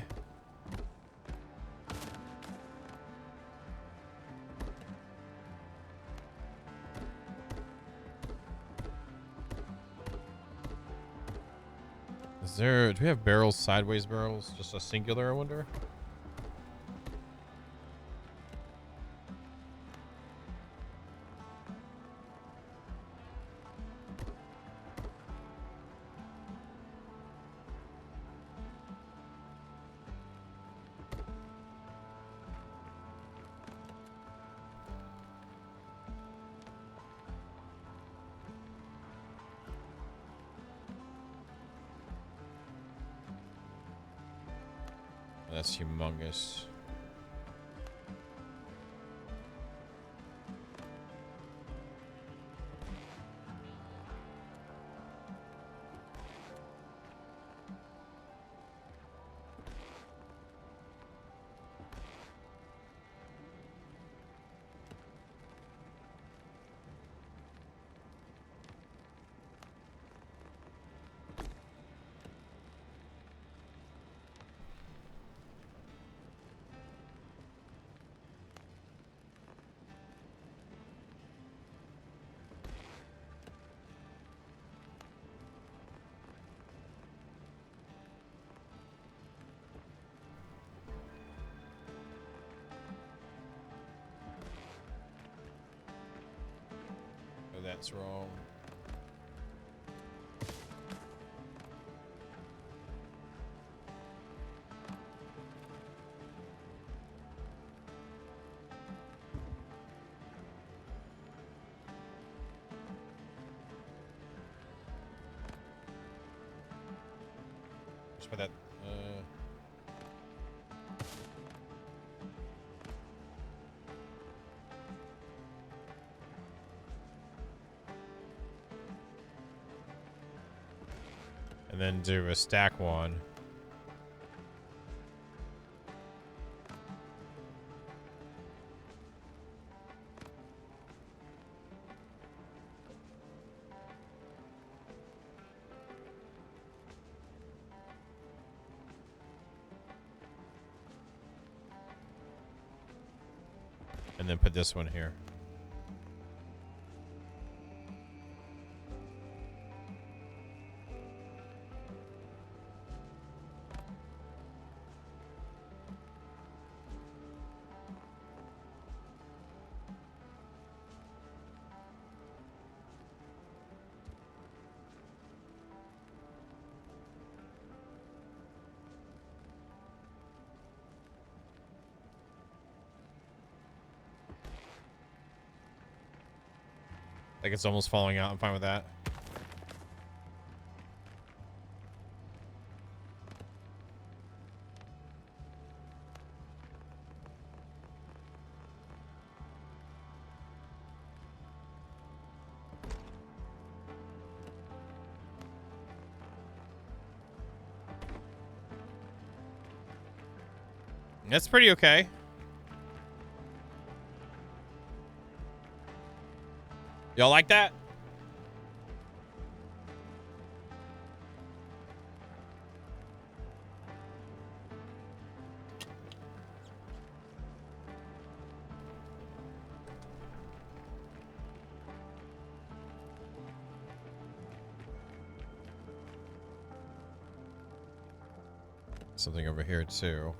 Do we have barrels, sideways barrels? Just a singular, I wonder? That's humongous. Oh, that's wrong. Just put that. And then do a stack one. and then put this one here. Like it's almost falling out. I'm fine with that. That's pretty okay. Y'all like that? Something over here too.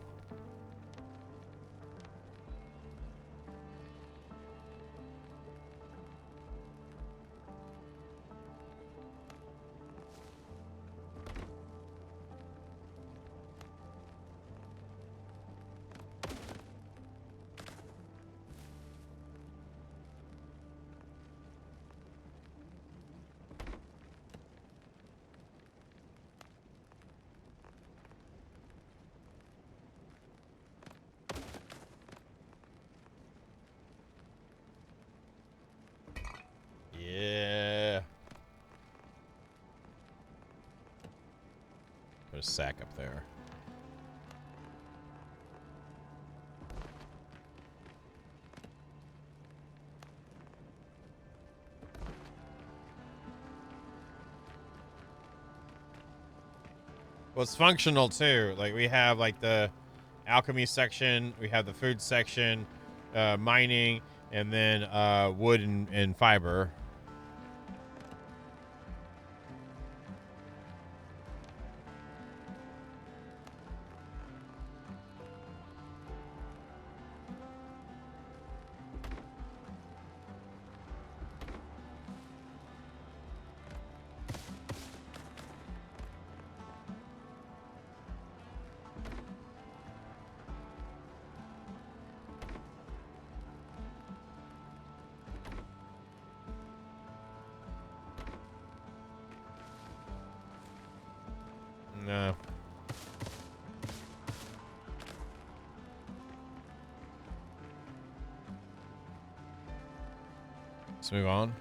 Yeah. Put a sack up there. Well, it's functional too. Like we have like the alchemy section, we have the food section, mining, and then wood and fiber. No. Let's move on.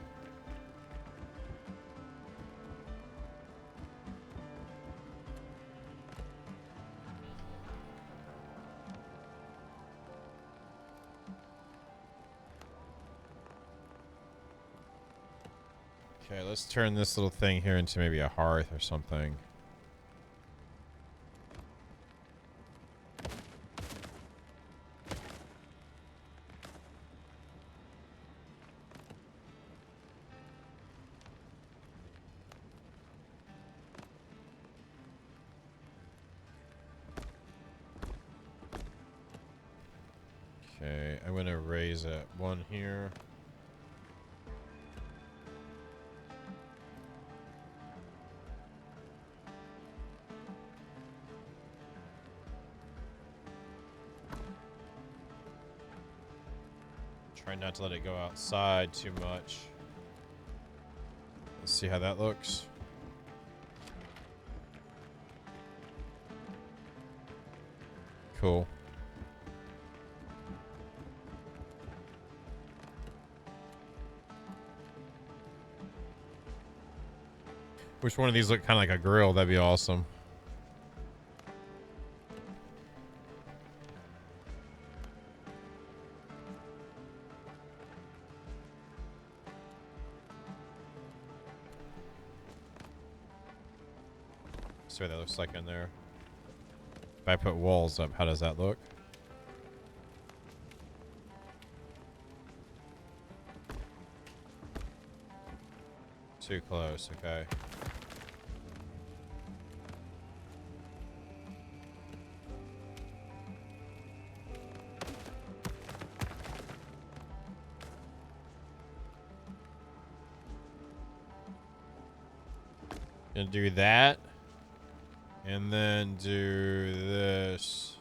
Okay, let's turn this little thing here into maybe a hearth or something. Okay, I'm gonna raise that one here. Try not to let it go outside too much. Let's see how that looks. Cool. Which one of these look kind of like a grill? That'd be awesome. See what that looks like in there. If I put walls up, how does that look? Too close, okay. Gonna do that. And then do this.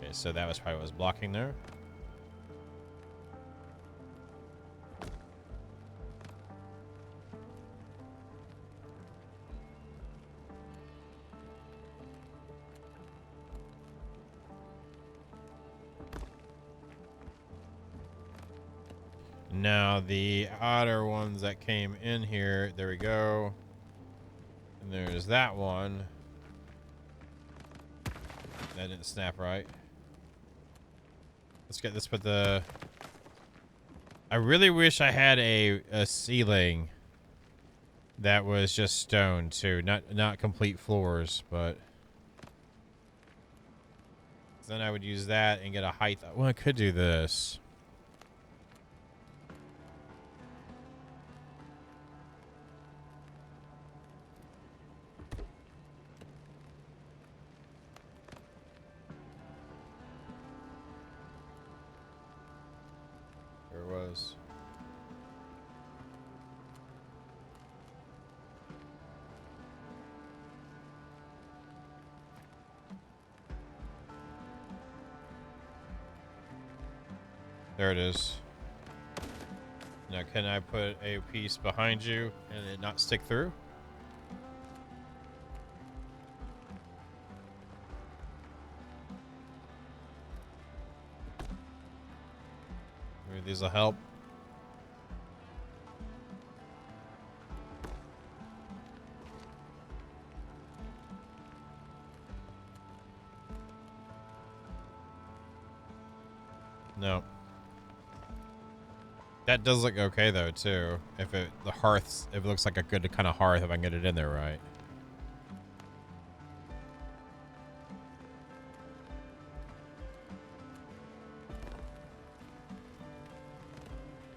Okay, so that was probably what was blocking there. Now the outer ones that came in here, there we go. And there's that one. That didn't snap right. Let's put the... I really wish I had a ceiling that was just stone too, not complete floors, but then I would use that and get a height. Well, I could do this. There it was. There it is. Now, can I put a piece behind you and it not stick through? Maybe these will help. No. That does look okay though too. If it looks like a good kind of hearth, if I can get it in there right.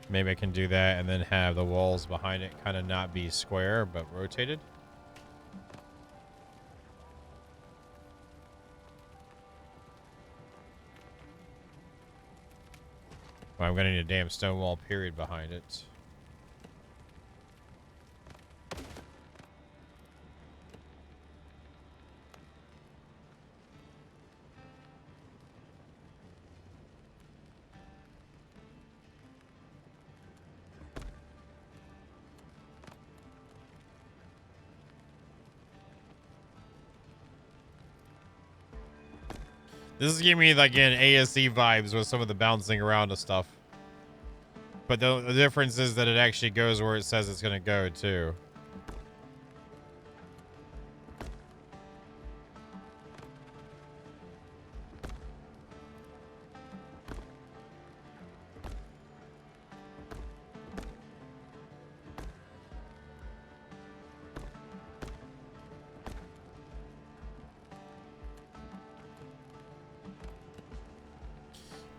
Maybe I can do that and then have the walls behind it kind of not be square but rotated. Well, I'm gonna need a damn stone wall period behind it. This is giving me like again ASE vibes with some of the bouncing around and stuff. But the difference is that it actually goes where it says it's gonna go too.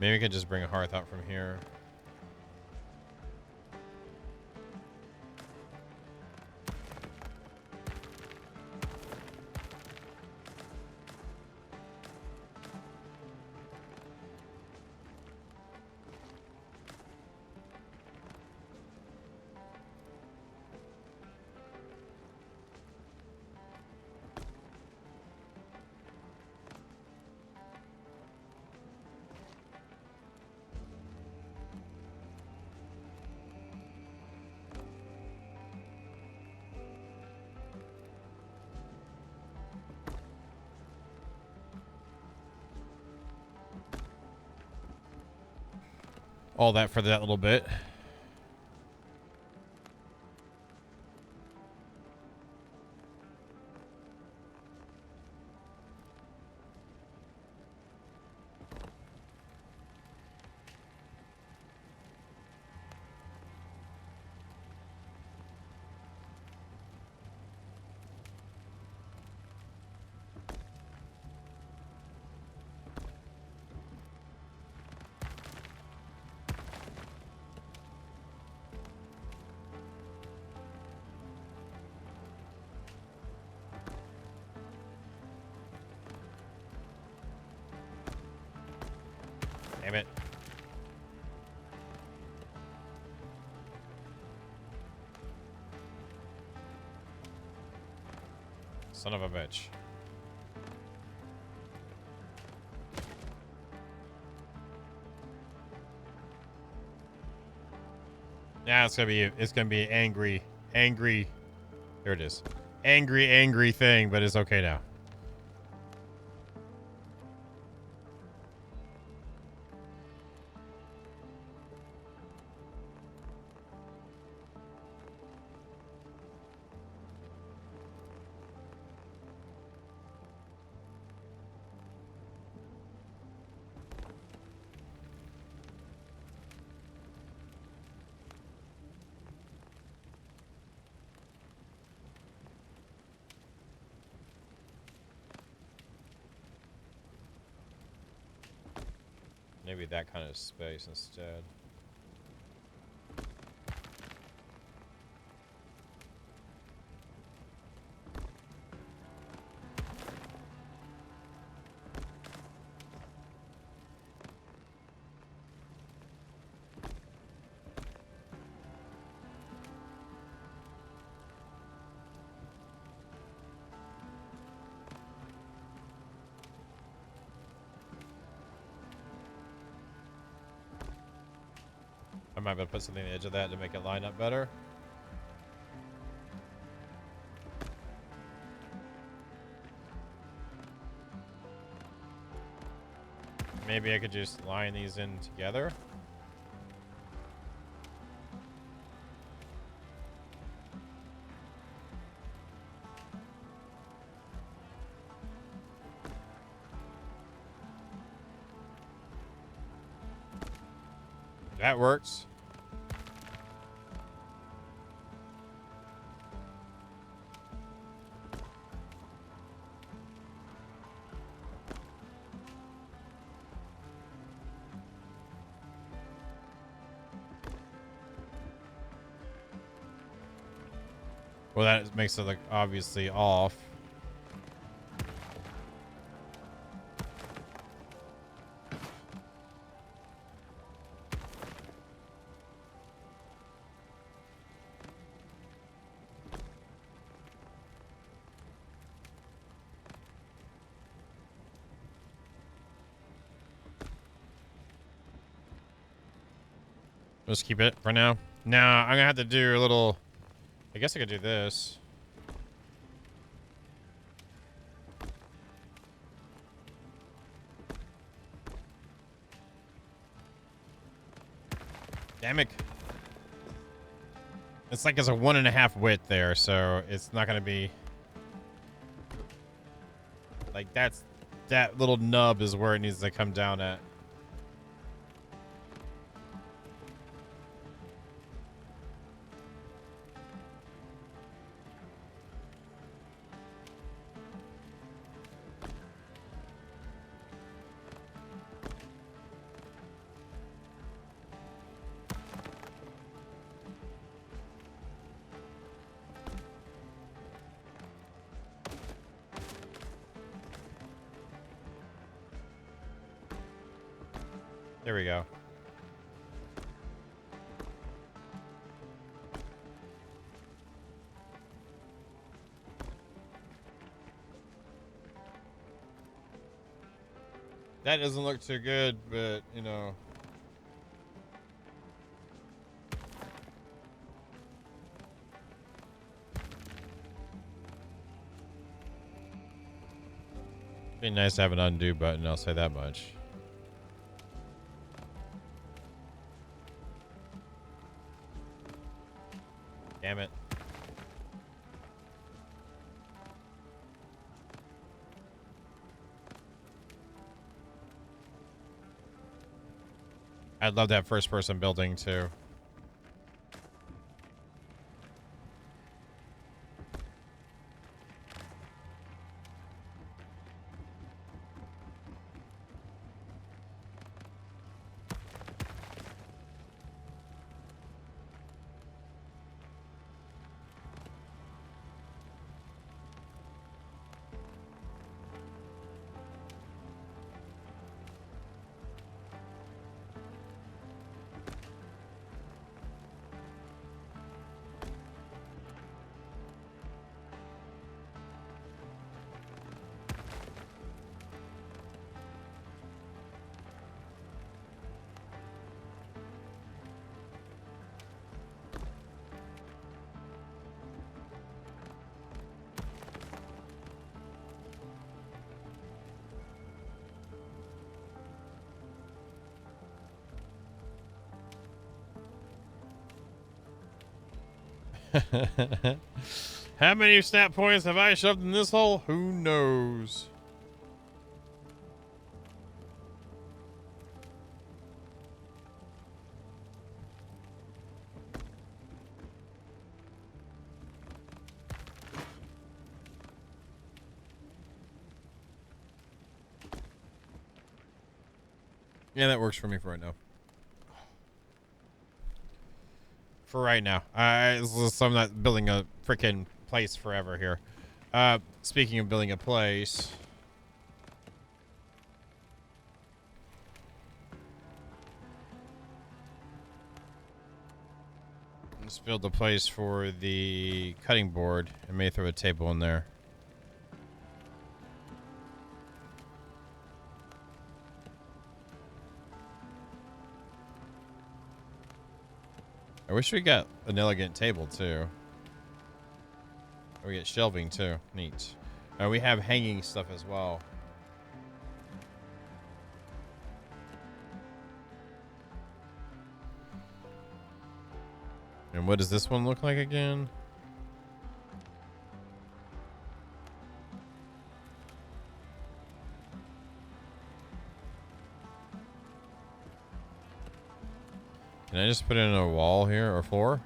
Maybe we can just bring a hearth out from here. all that for that little bit. Damn it. Son of a bitch. Yeah, it's gonna be angry. Here it is. Angry thing, but it's okay now. Maybe that kind of space instead. I might be able to put something on the edge of that to make it line up better. Maybe I could just line these in together. That works. Well, that makes it like obviously off. Let's keep it for now. Now I'm gonna have to do a little. I guess I could do this. Damn it. It's like it's a 1.5 width there, so it's not gonna be like that little nub is where it needs to come down at. There we go. That doesn't look too good, but, you know. Be nice to have an undo button, I'll say that much. I'd love to have first person building too. How many snap points have I shoved in this hole? Who knows? Yeah, that works for me for right now. For right now. So I'm not building a freaking place forever here. Speaking of building a place. Let's build a place for the cutting board. I may throw a table in there. I wish we got an elegant table too. We get shelving too. Neat. We have hanging stuff as well. And what does this one look like again? Can I just put it in a wall here or floor?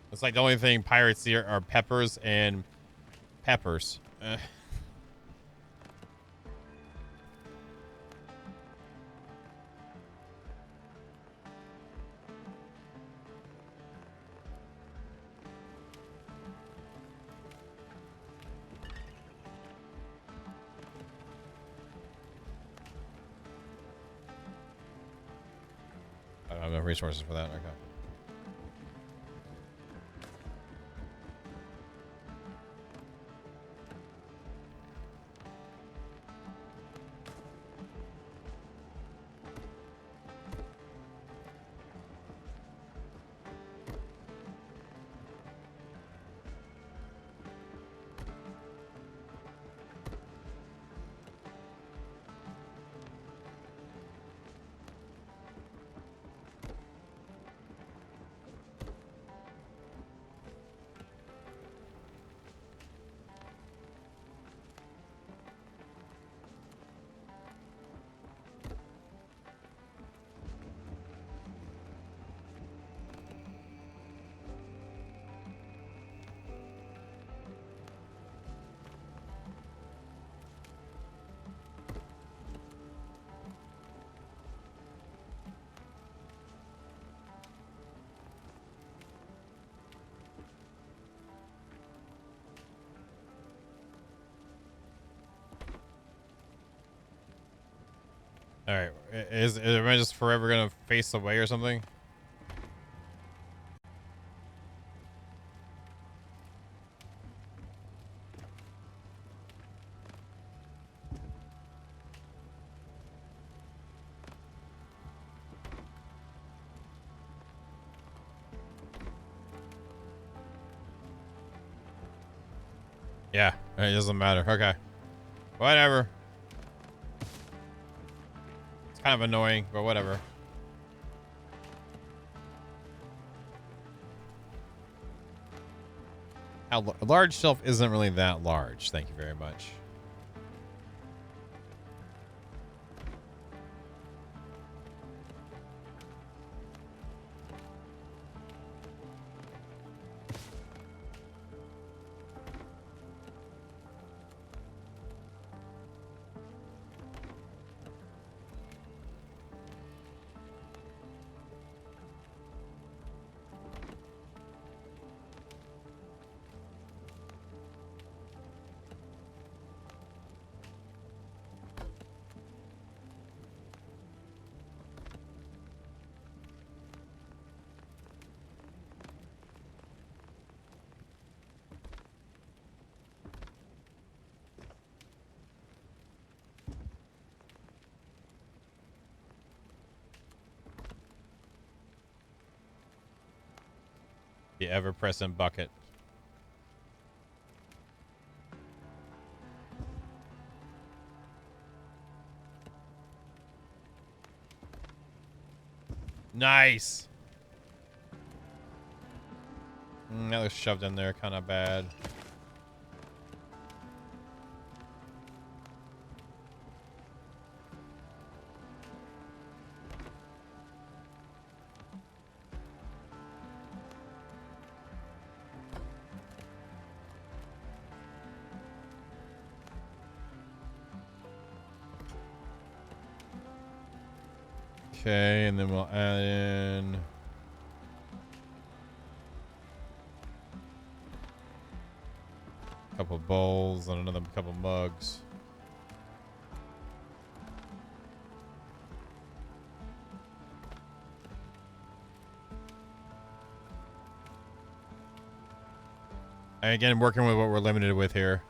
It's like the only thing pirates see are peppers and peppers. I don't have enough resources for that. Okay. All right, am I just forever gonna face away or something? Yeah, it doesn't matter. Okay, whatever. It's kind of annoying, but whatever. A large shelf isn't really that large. Thank you very much. The ever-present bucket. Nice. That was shoved in there kind of bad. Okay, and then we'll add in a couple bowls and another couple mugs. And again, working with what we're limited with here.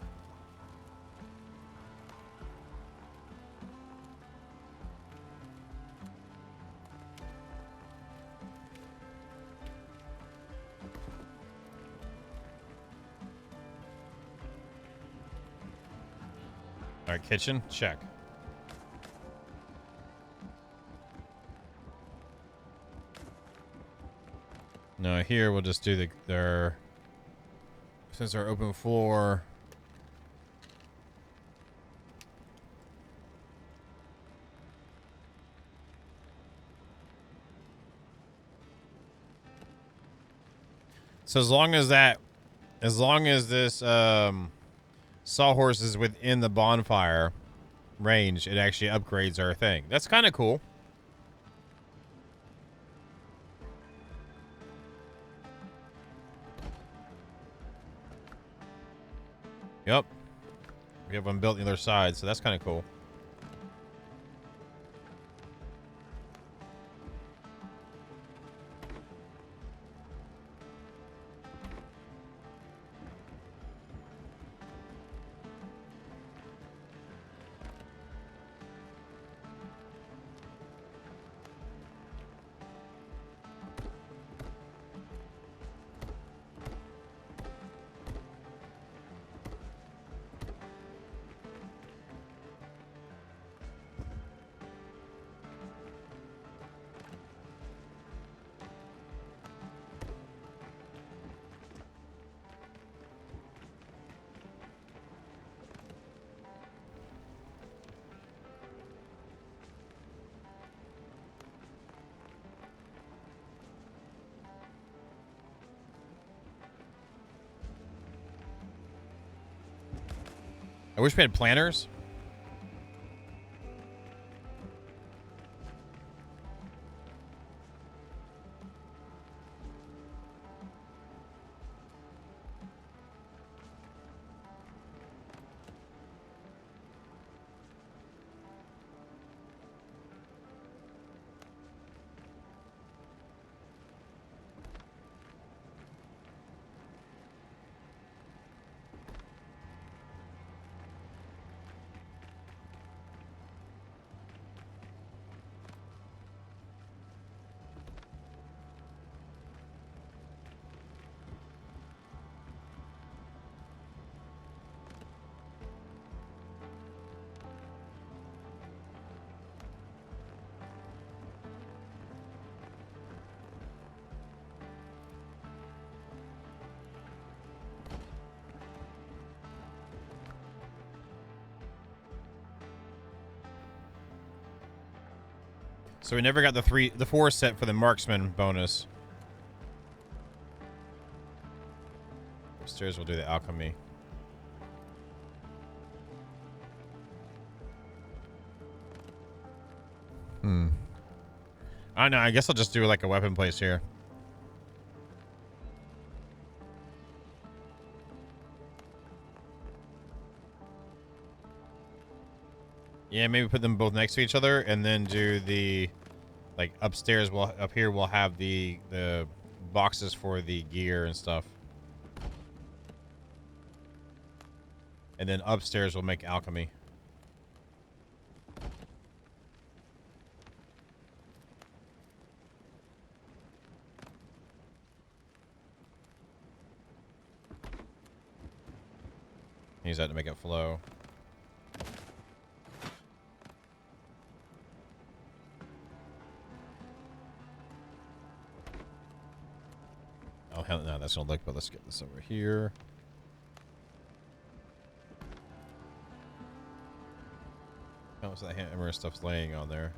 All right, kitchen, check. No, here we'll just do their since our open floor. So as long as this sawhorse is within the bonfire range, it actually upgrades our thing. That's kind of cool. Yep. We have one built on the other side, so that's kind of cool. I wish we had planners. So we never got the 4 set for the marksman bonus. Upstairs we'll do the alchemy. I don't know. I guess I'll just do like a weapon place here. Yeah, maybe put them both next to each other and then do the like upstairs. Well, up here we'll have the boxes for the gear and stuff. And then upstairs we'll make alchemy. Use that to make it flow. Oh, hell no, that's gonna look, but let's get this over here. How much of that hammer stuff's laying on there?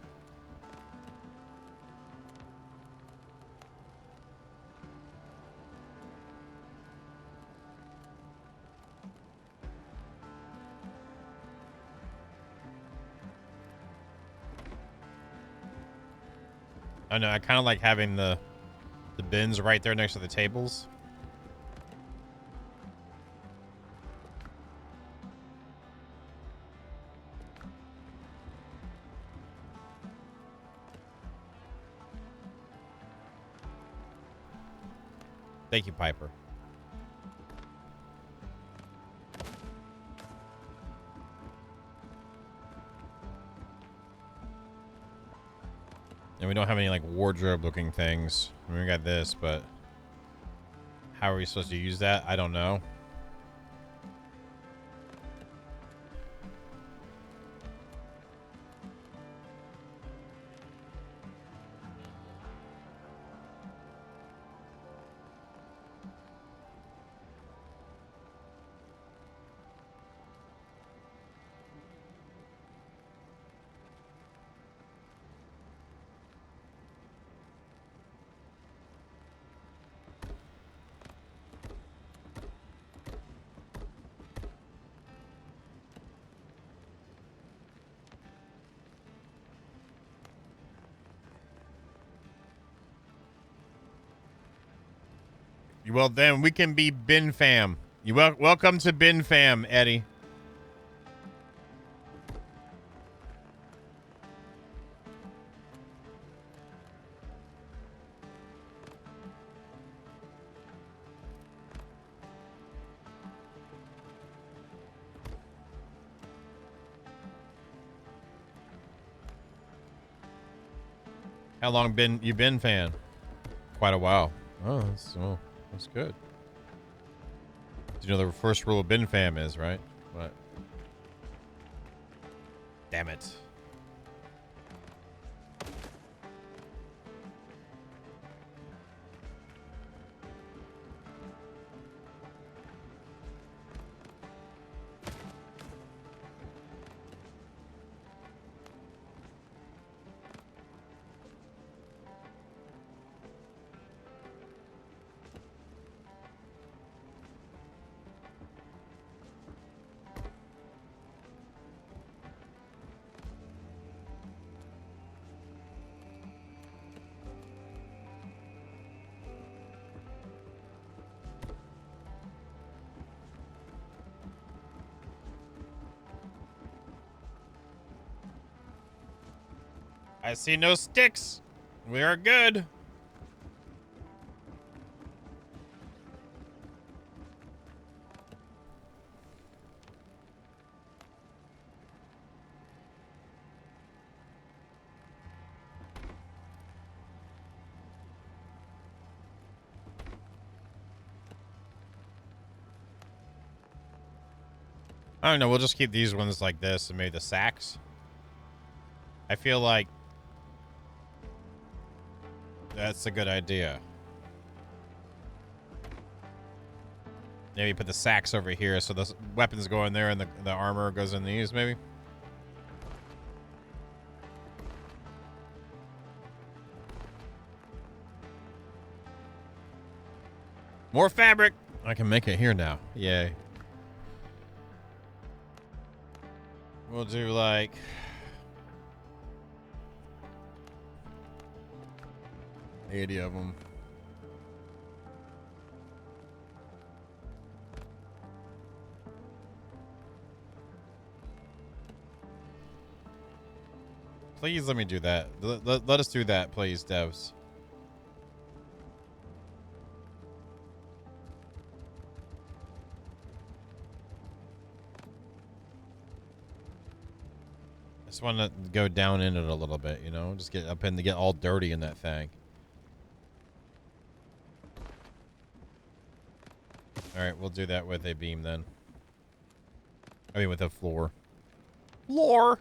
I know, I kind of like having the bins right there next to the tables. Thank you, Piper. And we don't have any like wardrobe looking things. I mean, we got this, but how are we supposed to use that? I don't know. Well, then we can be bin fam. You welcome to bin fam, Eddie. How long you been fan? Quite a while. Oh, that's good. You know the first rule of bin fam is, right? What? Damn it. I see no sticks. We are good. I don't know. We'll just keep these ones like this and maybe the sacks. I feel like that's a good idea. Maybe put the sacks over here so the weapons go in there and the armor goes in these, maybe. More fabric. I can make it here now. Yay. We'll do like 80 of them. Please let me do that. Let us do that, please, devs. I just want to go down in it a little bit, you know? Just get up in to get all dirty in that thing. Alright, we'll do that with a beam then. I mean, with a floor. Floor!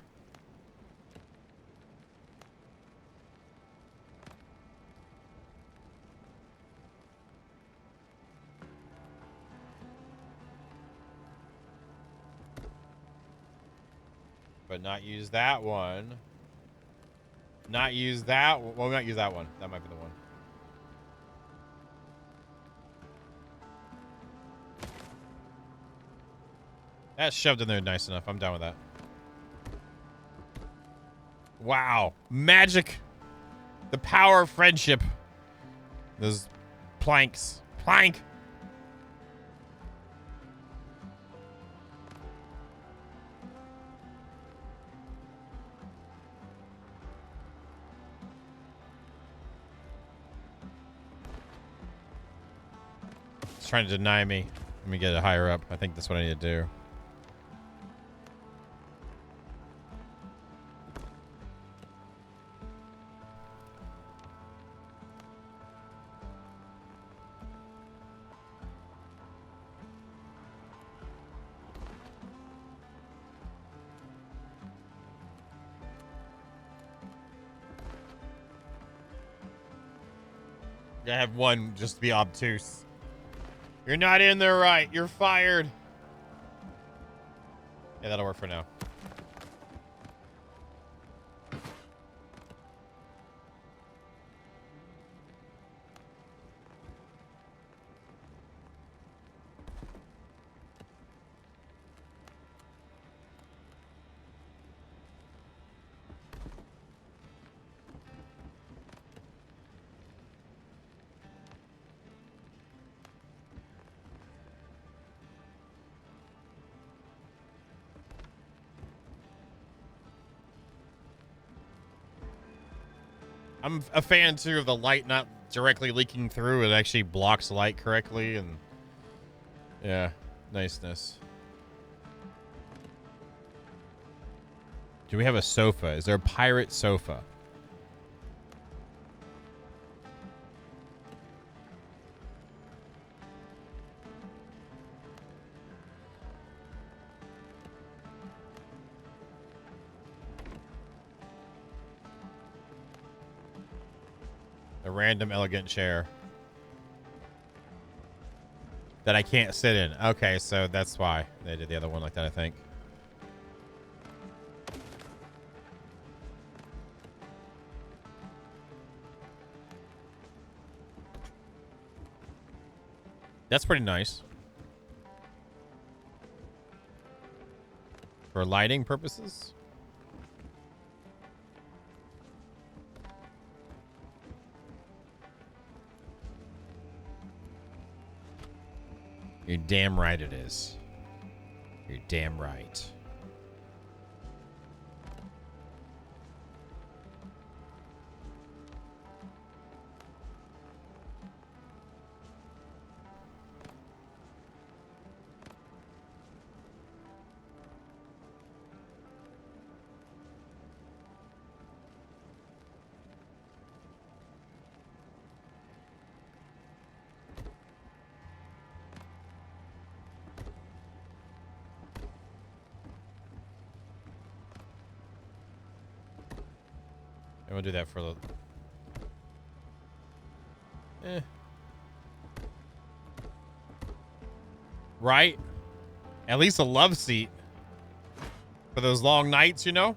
But not use that one. Not use that one. Well, we might use that one. That might be the one. That's shoved in there nice enough. I'm done with that. Wow. Magic. The power of friendship. Those planks. Plank. It's trying to deny me. Let me get it higher up. I think that's what I need to do. I have one just to be obtuse. You're not in there right. You're fired. Yeah, that'll work for now. I'm a fan too of the light not directly leaking through. It actually blocks light correctly, and yeah, niceness. Do we have a sofa? Is there a pirate sofa? A random elegant chair that I can't sit in. Okay, so that's why they did the other one like that, I think. That's pretty nice. For lighting purposes. You're damn right it is. You're damn right. And we'll do that for a little. Right? At least a love seat. For those long nights, you know?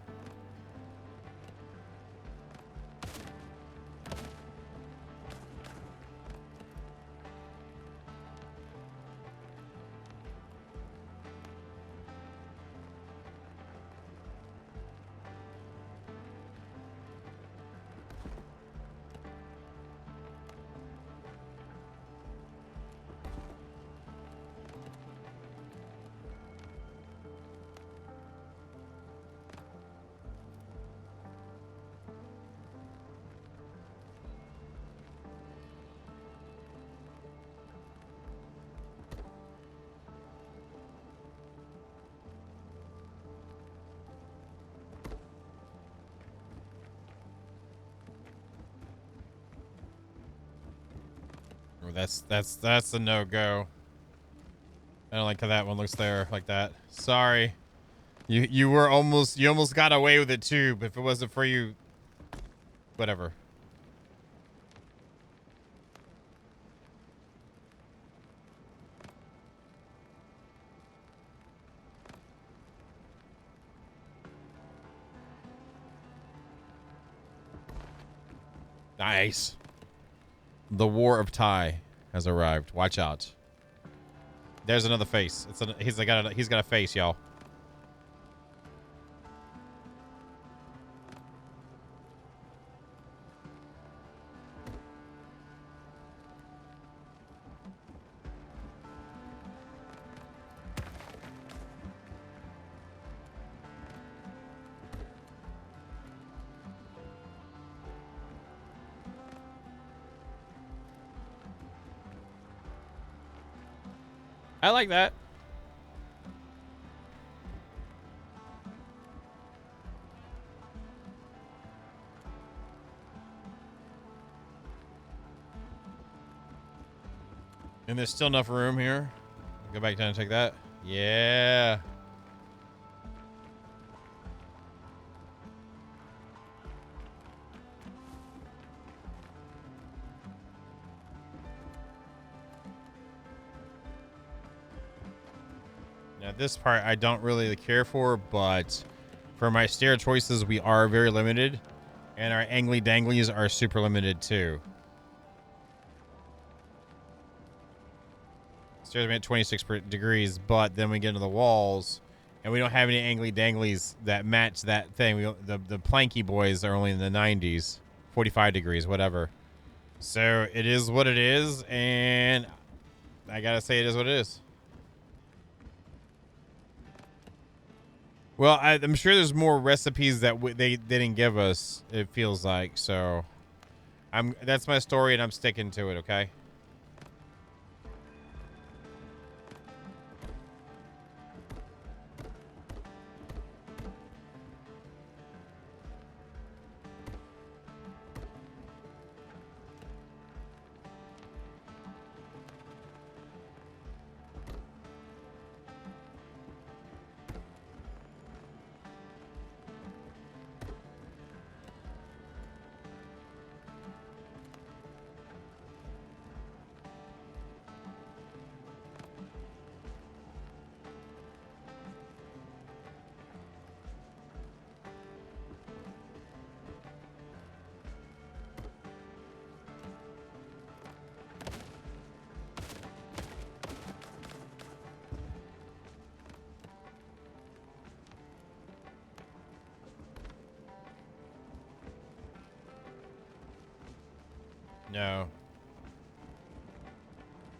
That's a no-go. I don't like how that one looks there like that. Sorry. You almost got away with it too, but if it wasn't for you, whatever. Nice. The War of Thai has arrived. Watch out. There's another face. He's got a face, y'all. I like that. And there's still enough room here. Go back down and take that. Yeah. Now this part I don't really care for, but for my stair choices we are very limited. And our angly danglies are super limited too. Stairs are at 26 degrees, but then we get into the walls, and we don't have any angly danglies that match that thing. The planky boys are only in the 90s, 45 degrees, whatever. So it is what it is, and I gotta say it is what it is. Well, I'm sure there's more recipes that they didn't give us. It feels like so. That's my story, and I'm sticking to it. Okay. No.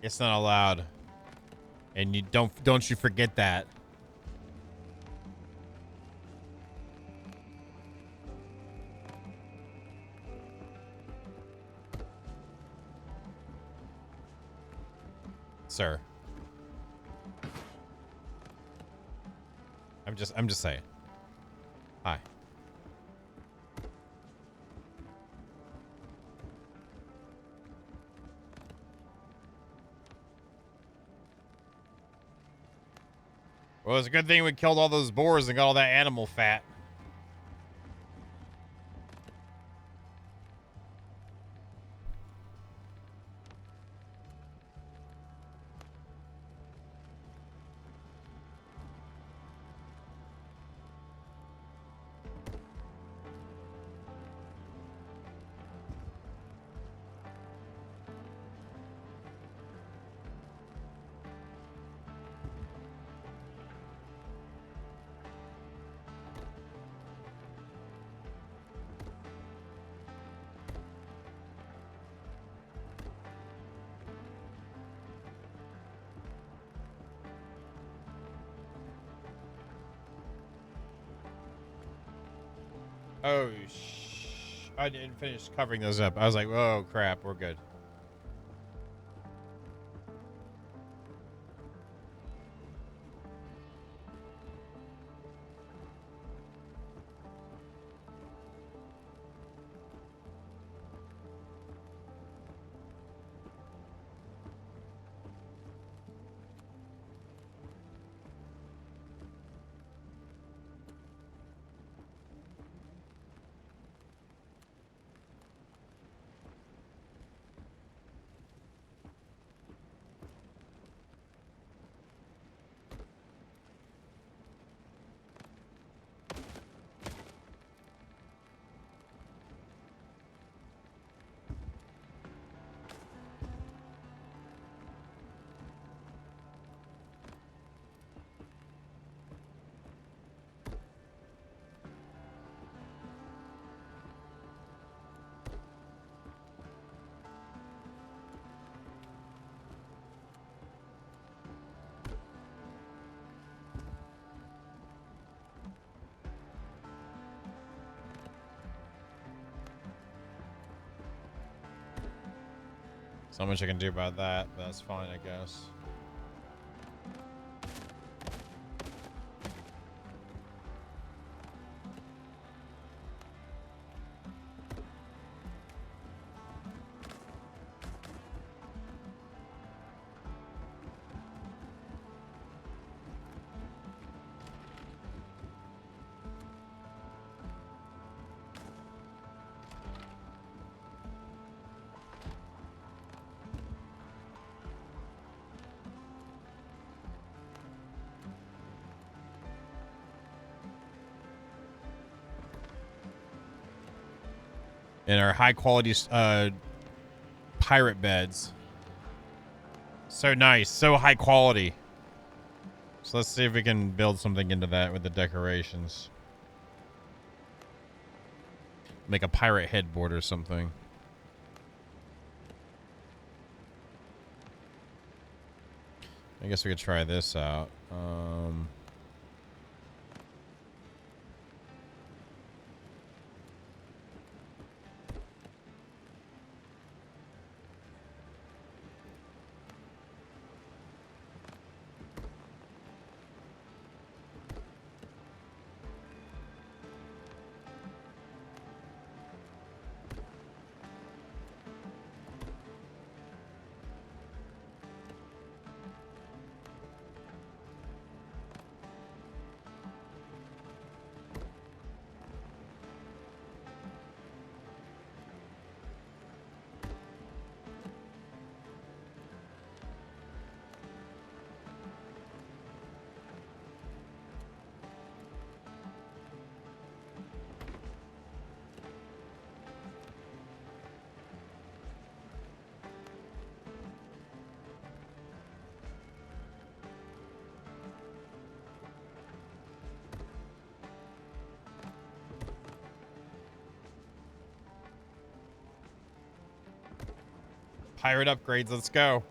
It's not allowed. And you don't you forget that. Sir. I'm just saying. Hi. Well, it's a good thing we killed all those boars and got all that animal fat. Oh, I didn't finish covering those up. I was like, oh, crap, we're good. So much I can do about that, but that's fine, I guess. In our high quality pirate beds. So nice, so high quality. So let's see if we can build something into that with the decorations. Make a pirate headboard or something. I guess we could try this out. Pirate upgrades, let's go.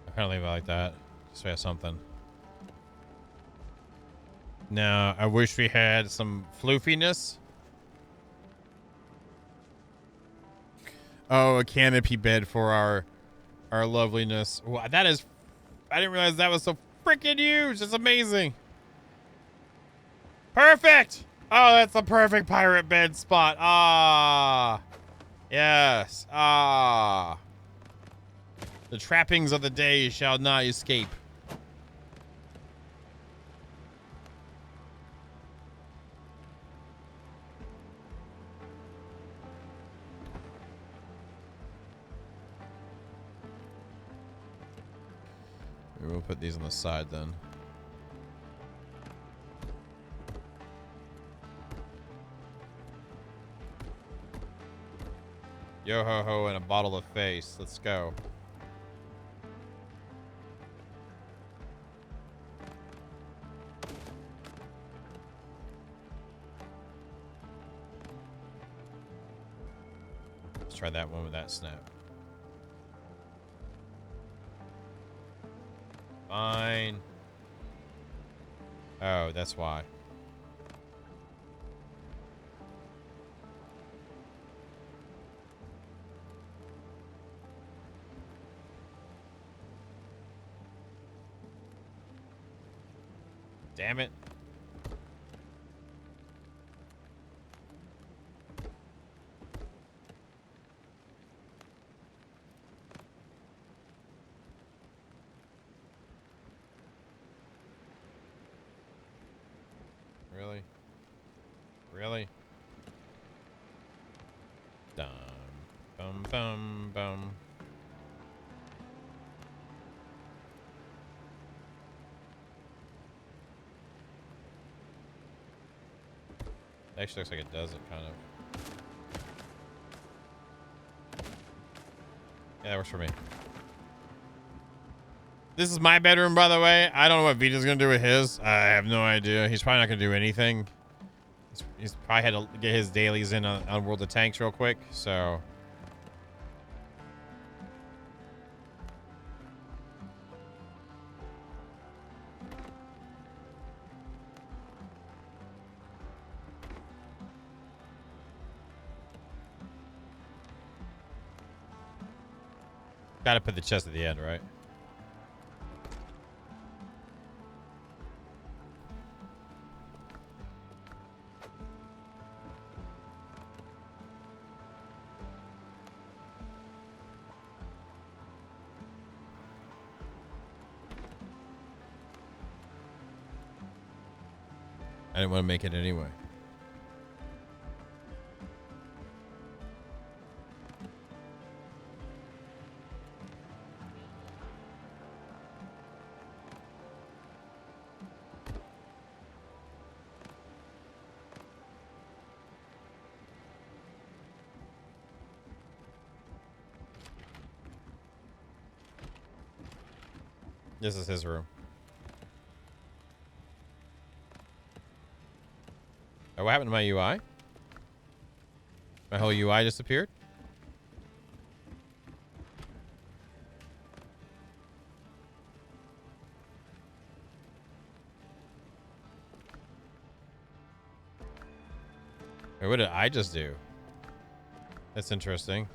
I kind of leave it like that. Just have something. Now, I wish we had some floofiness. Oh, a canopy bed for our loveliness. Wow, that is... I didn't realize that was so freaking huge. It's amazing. Perfect. Oh, that's a perfect pirate bed spot. Ah. Yes. Ah. The trappings of the day shall not escape. We'll put these on the side then. Yo ho ho and a bottle of face. Let's go. Let's try that one with that snap. Fine. Oh, that's why. Damn it. Really? Really? Dum, bum, bum, bum. Actually looks like it does it, kind of. Yeah, that works for me. This is my bedroom, by the way. I don't know what Vita's gonna do with his. I have no idea. He's probably not gonna do anything. He's probably had to get his dailies in on World of Tanks real quick, so. Gotta put the chest at the end, right? I didn't want to make it anyway. This is his room. Oh, what happened to my UI? My whole UI disappeared? Wait, what did I just do? That's interesting.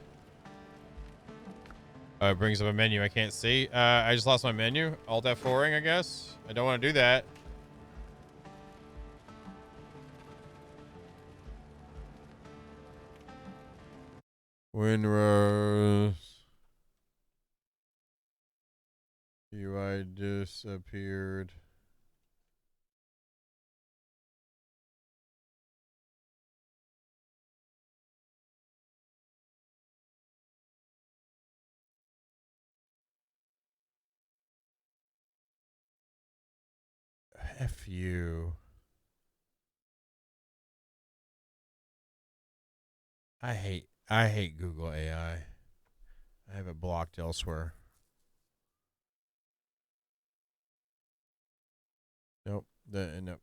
Oh, it brings up a menu I can't see. I just lost my menu. Alt F4ing, I guess. I don't want to do that. Windrose. UI disappeared. F you. I hate Google AI. I have it blocked elsewhere. Nope. Nope.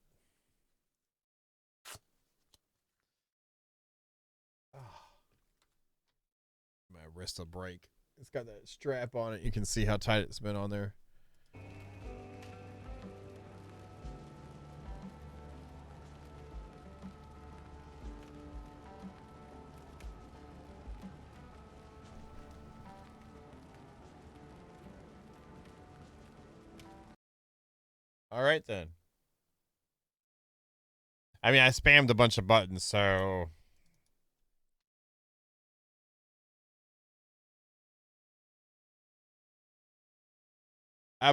My wrist will break. It's got that strap on it. You can see how tight it's been on there. All right, then. I mean, I spammed a bunch of buttons, so.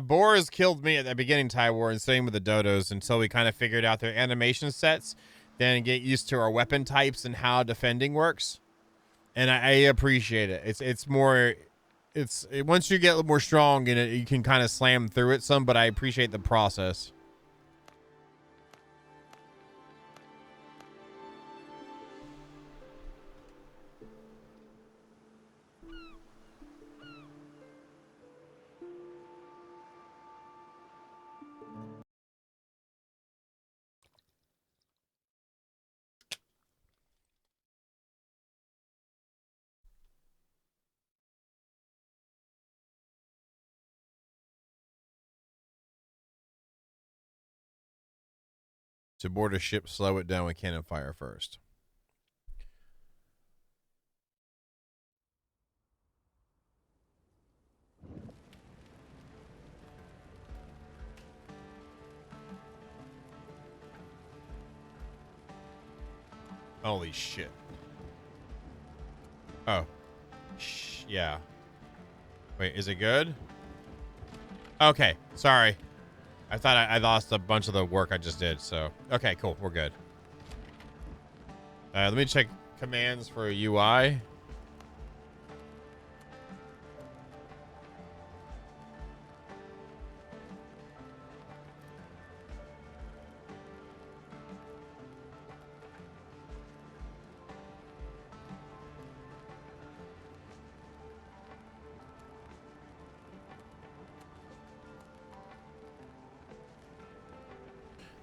Boars killed me at the beginning, Ty War, and same with the dodos until we kind of figured out their animation sets, then get used to our weapon types and how defending works. And I appreciate it. It's more, once you get more strong in it, you can kind of slam through it some, but I appreciate the process. To board a ship, slow it down with cannon fire first. Holy shit. Oh. Yeah. Wait, is it good? Okay, sorry. I thought I lost a bunch of the work I just did, so. Okay, cool, we're good. Let me check commands for UI.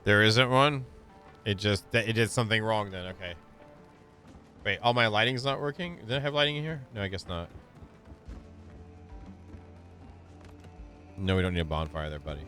There isn't one? It did something wrong then. Okay. Wait, all my lighting's not working? Did I have lighting in here? No, I guess not. No, we don't need a bonfire there, buddy.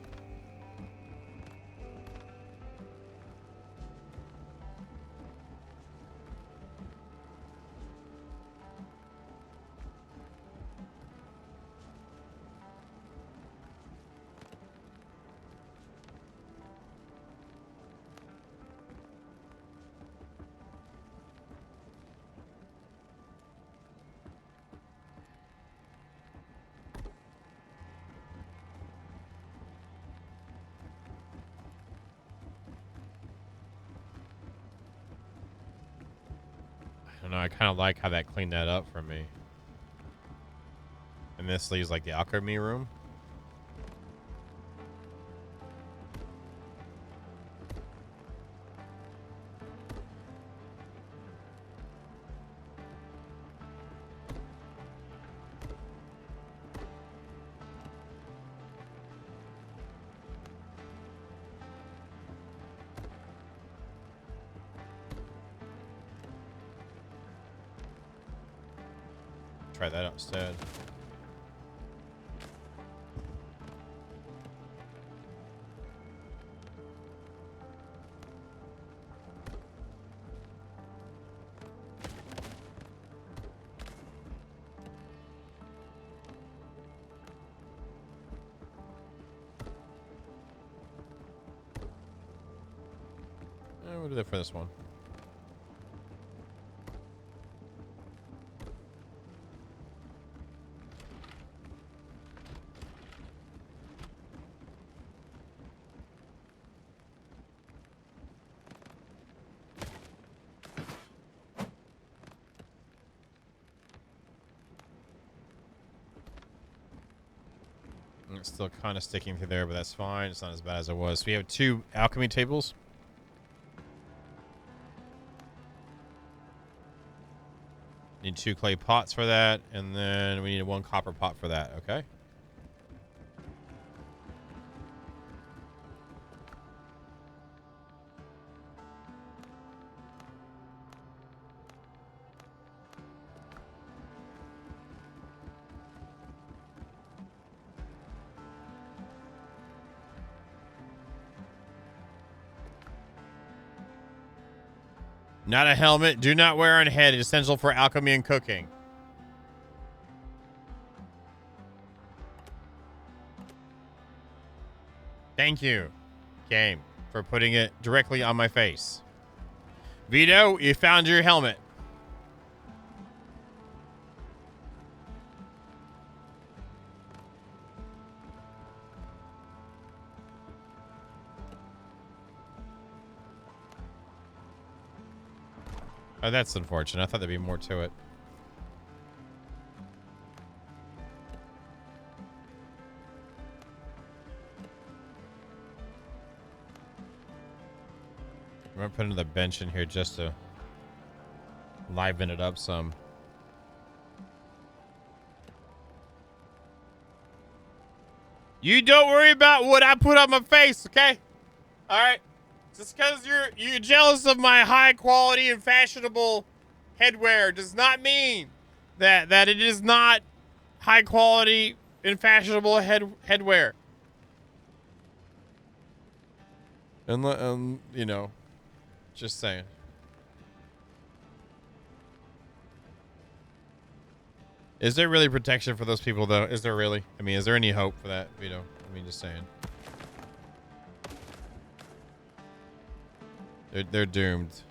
I don't know. I kind of like how that cleaned that up for me. And this leaves like the alchemy room. Try that out instead. We'll do that for this one. It's still kind of sticking through there, but that's fine. It's not as bad as it was. So we have 2 alchemy tables. Need 2 clay pots for that, and then we need 1 copper pot for that, okay? Not a helmet. Do not wear on head. Essential for alchemy and cooking. Thank you, game, for putting it directly on my face. Vito, you found your helmet. Oh, that's unfortunate. I thought there'd be more to it. I'm gonna put another bench in here just to liven it up some. You don't worry about what I put on my face, okay? All right. Just because you're jealous of my high quality and fashionable headwear does not mean that it is not high quality and fashionable headwear. And you know, just saying. Is there really protection for those people though? Is there really? I mean, is there any hope for that? You know, I mean, just saying. They're doomed.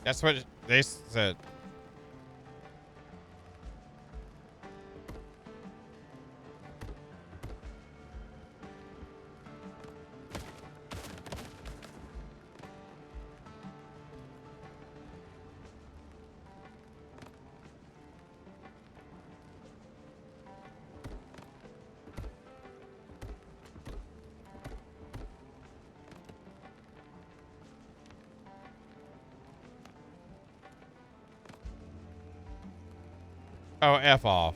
That's what they said. Oh, F off.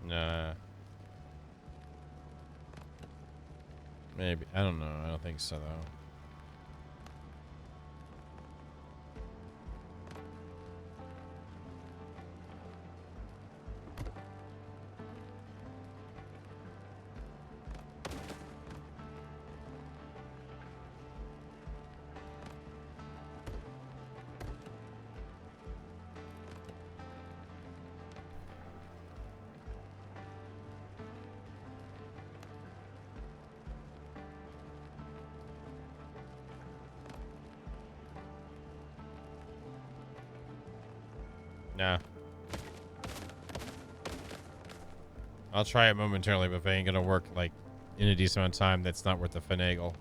Nah. Maybe. I don't know. I don't think so, though. Nah. I'll try it momentarily, but if it ain't gonna work, like, in a decent amount of time, that's not worth the finagle.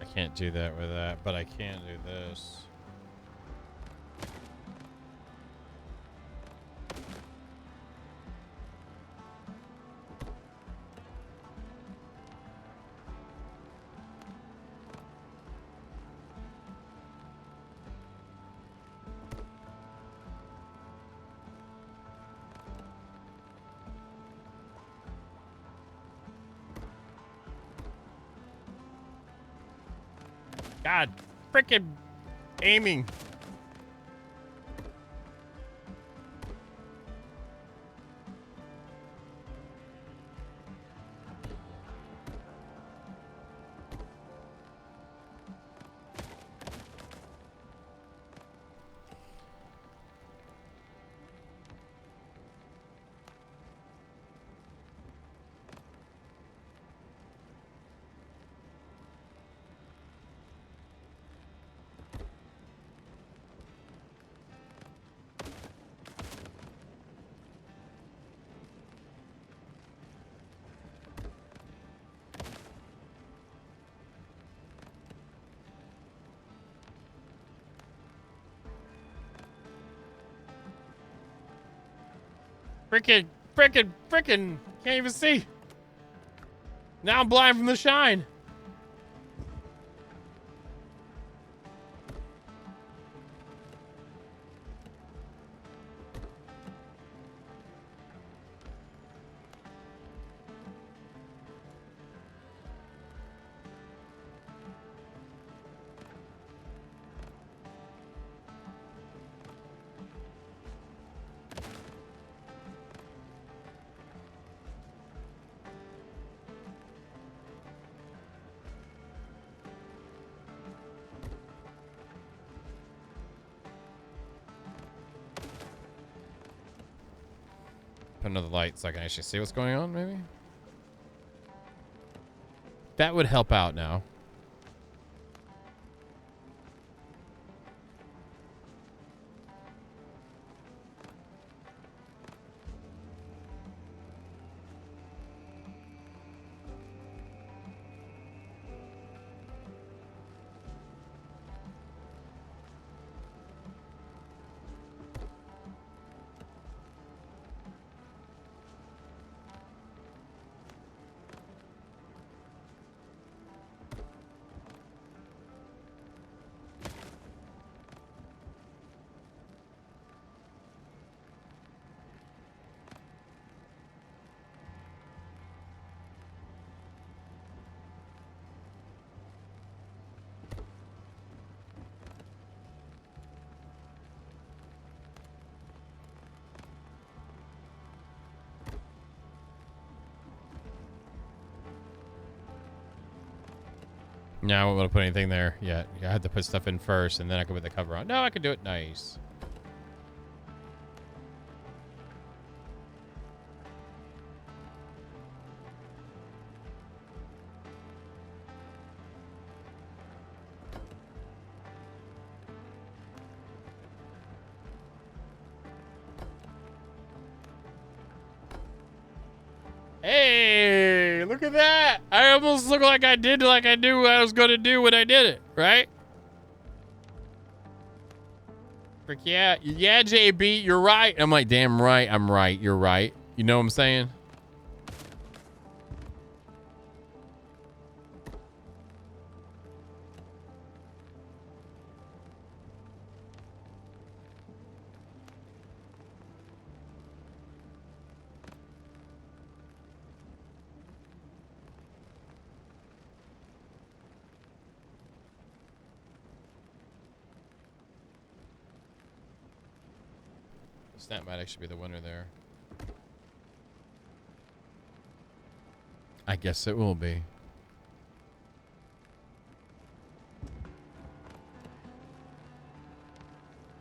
I can't do that with that, but I can do this. God, freaking aiming. Freaking. Can't even see. Now I'm blind from the shine. Put another light so I can actually see what's going on, maybe? That would help out now. No, I won't be able to put anything there yet. I had to put stuff in first, and then I can put the cover on. No, I can do it. Nice. Hey, look at that. I almost look like I did like I knew what I was going to do when I did it, right? Frick yeah. Yeah, JB, you're right. I'm like, damn right. I'm right. You're right. You know what I'm saying? Snap might actually be the winner there. I guess it will be.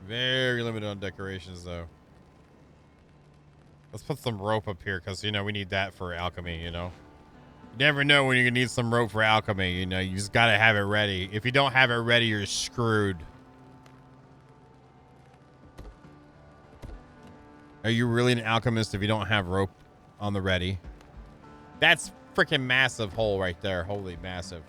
Very limited on decorations, though. Let's put some rope up here, because, you know, we need that for alchemy, you know? You never know when you're going to need some rope for alchemy, you know? You just got to have it ready. If you don't have it ready, you're screwed. Are you really an alchemist if you don't have rope on the ready? That's freaking massive hole right there. Holy massive.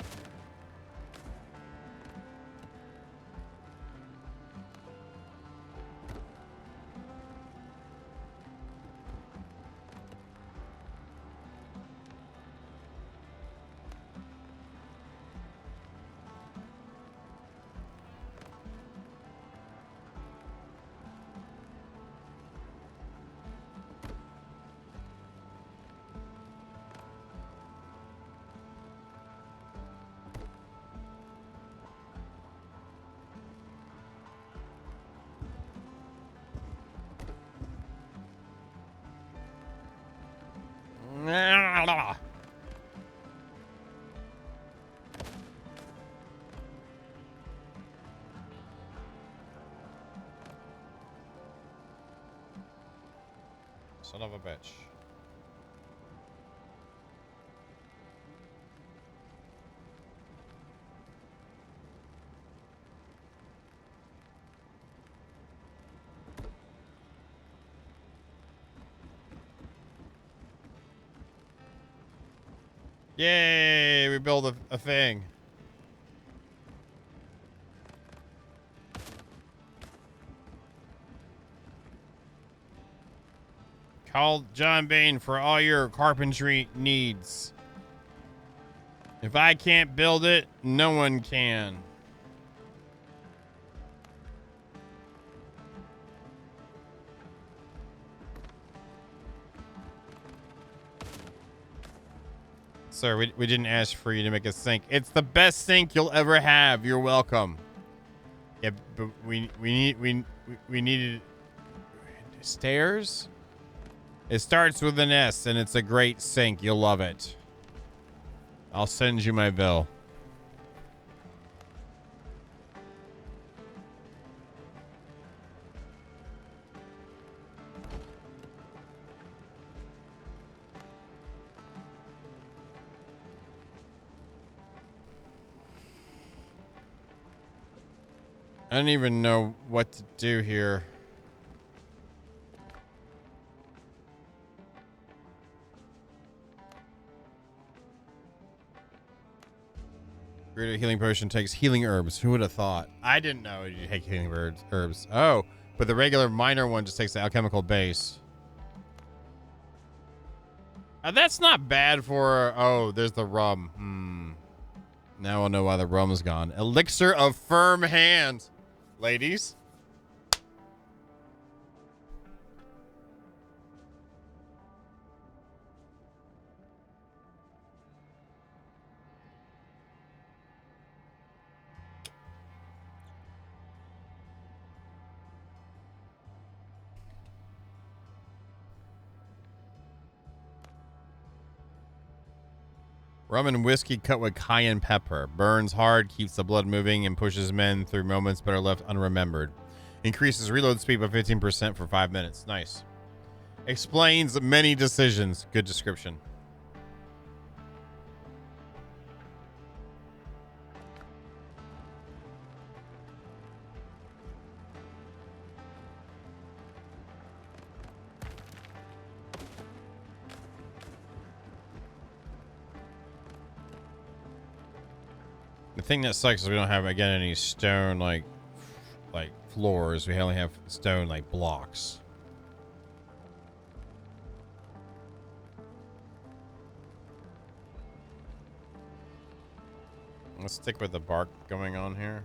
Son of a bitch. Yay, we build a thing. Call John Bain for all your carpentry needs. If I can't build it, no one can. Sir, we didn't ask for you to make a sink. It's the best sink you'll ever have. You're welcome. Yeah, but we needed stairs. It starts with an S, and it's a great sink. You'll love it. I'll send you my bill. I don't even know what to do here. Greater healing potion takes healing herbs. Who would have thought? I didn't know you take healing herbs. Oh, but the regular minor one just takes the alchemical base. That's not bad for... Oh, there's the rum. Now I'll know why the rum's gone. Elixir of firm hand. Ladies. Rum and whiskey cut with cayenne pepper. Burns hard, keeps the blood moving, and pushes men through moments that are left unremembered. Increases reload speed by 15% for 5 minutes. Nice. Explains many decisions. Good description. The thing that sucks is we don't have, again, any stone, like floors. We only have stone, like, blocks. Let's stick with the bark going on here.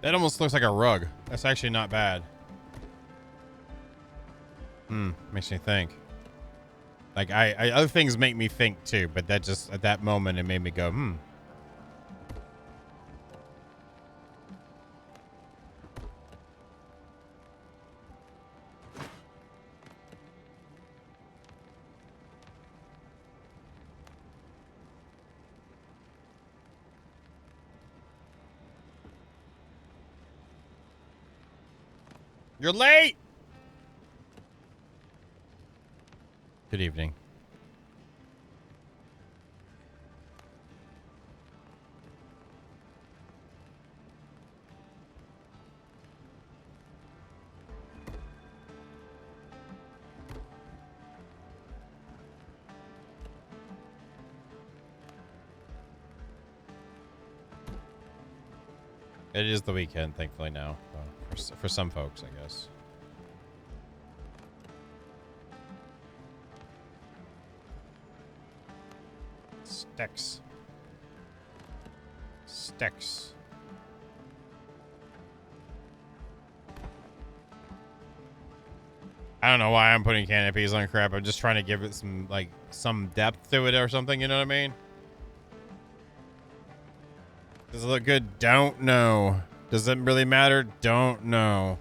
That almost looks like a rug. That's actually not bad. Makes me think. Like, I other things make me think too, but that just, at that moment, it made me go, You're late! Good evening. It is the weekend, thankfully, now. For some folks, I guess. Sticks. Sticks. I don't know why I'm putting canopies on crap. I'm just trying to give it some, like, some depth to it or something, you know what I mean? Does it look good? Don't know. Does it really matter? Don't know.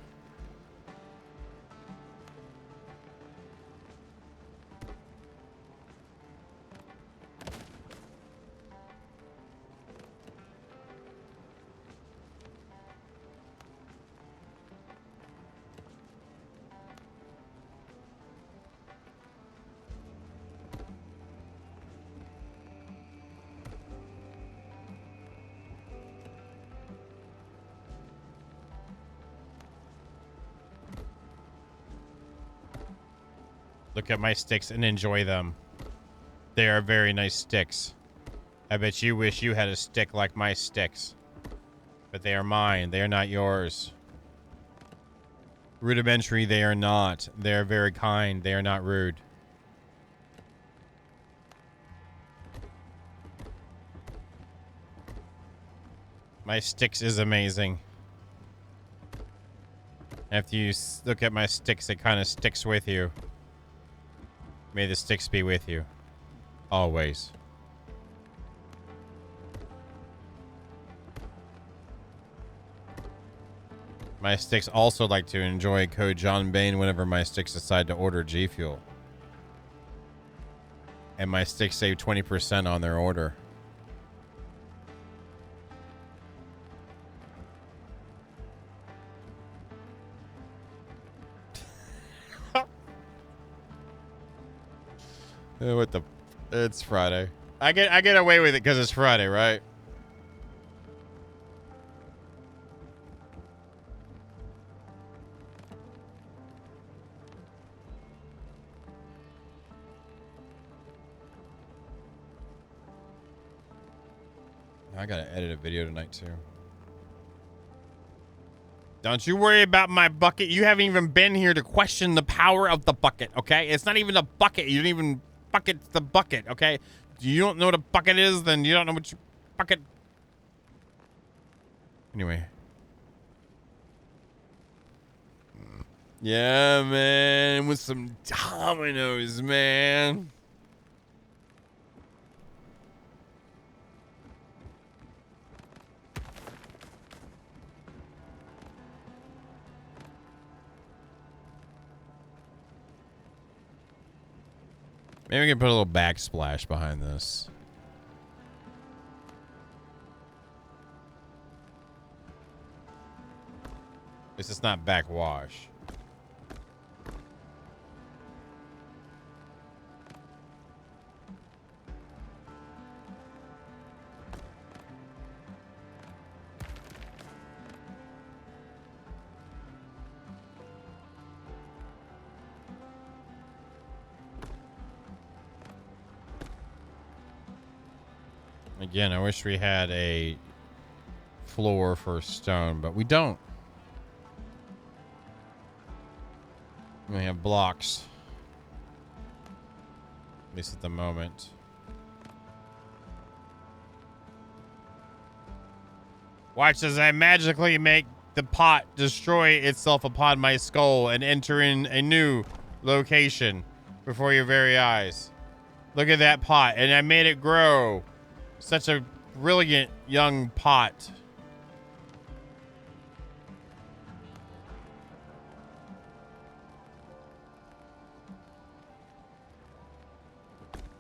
Look at my sticks and enjoy them. They are very nice sticks. I bet you wish you had a stick like my sticks. But they are mine. They are not yours. Rudimentary, they are not. They are very kind. They are not rude. My sticks is amazing. After you look at my sticks, it kind of sticks with you. May the sticks be with you. Always. My sticks also like to enjoy code John Bain whenever my sticks decide to order G Fuel. And my sticks save 20% on their order. What the? It's Friday. I get away with it because it's Friday, right? I gotta edit a video tonight too. Don't you worry about my bucket. You haven't even been here to question the power of the bucket, okay? It's not even a bucket. You don't even bucket the bucket, okay? You don't know what a bucket is, then you don't know what your bucket... Anyway. Yeah, man. With some dominoes, man. Maybe we can put a little backsplash behind this. This is not backwash. Again, I wish we had a floor for stone, but we don't. We have blocks. At least at the moment. Watch as I magically make the pot destroy itself upon my skull and enter in a new location before your very eyes. Look at that pot, and I made it grow. Such a brilliant young pot.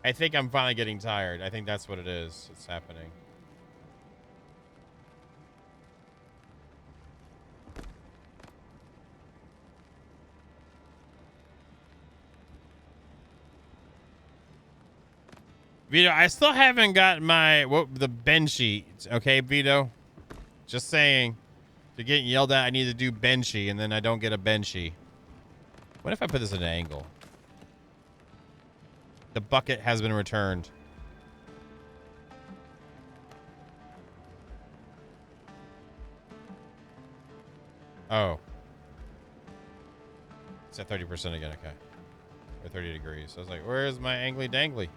I think I'm finally getting tired. I think that's what it is. It's happening. Vito, I still haven't got the benchy. Okay, Vito? Just saying. To get yelled at, I need to do benchy, and then I don't get a benchy. What if I put this at an angle? The bucket has been returned. Oh. It's at 30% again, okay. Or 30 degrees. I was like, where's my angly dangly?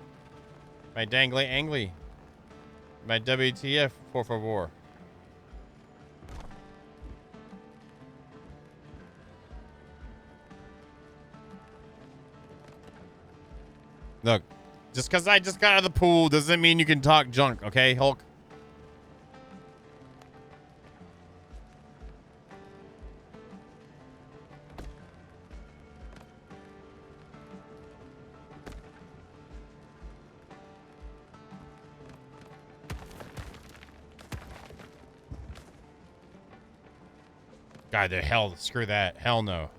My dangly angly. My WTF, por favor. Look, just because I just got out of the pool doesn't mean you can talk junk, okay, Hulk? God, the hell, screw that. Hell no.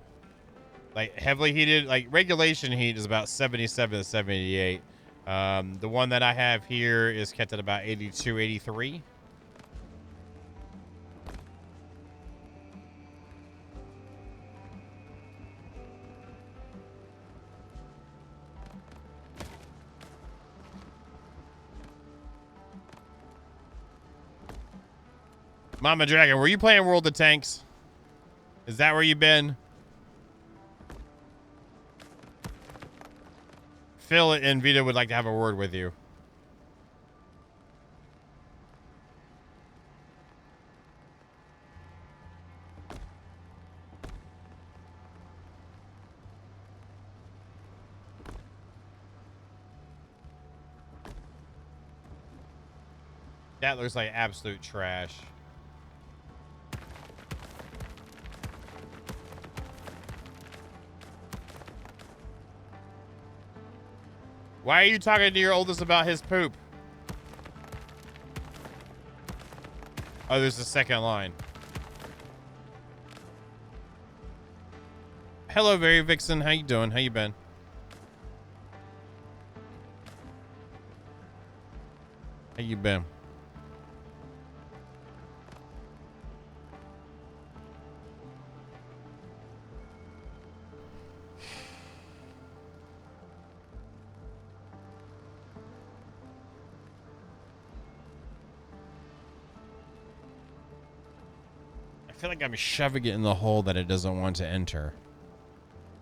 Like, heavily heated, like, regulation heat is about 77 to 78. The one that I have here is kept at about 82, 83. Mama Dragon, were you playing World of Tanks? Is that where you've been? Phil and Vito would like to have a word with you. That looks like absolute trash. Why are you talking to your oldest about his poop? Oh, there's a second line. Hello, Very Vixen. How you doing? How you been? How you been? I feel like I'm shoving it in the hole that it doesn't want to enter.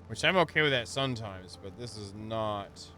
Which I'm okay with that sometimes, but this is not.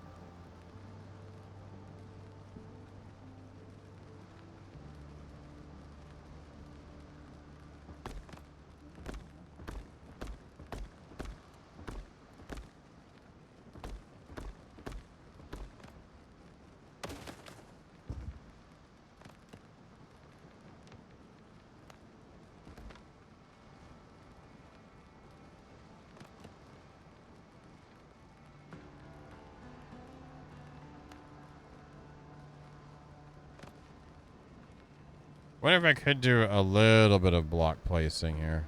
Wonder if I could do a little bit of block placing here.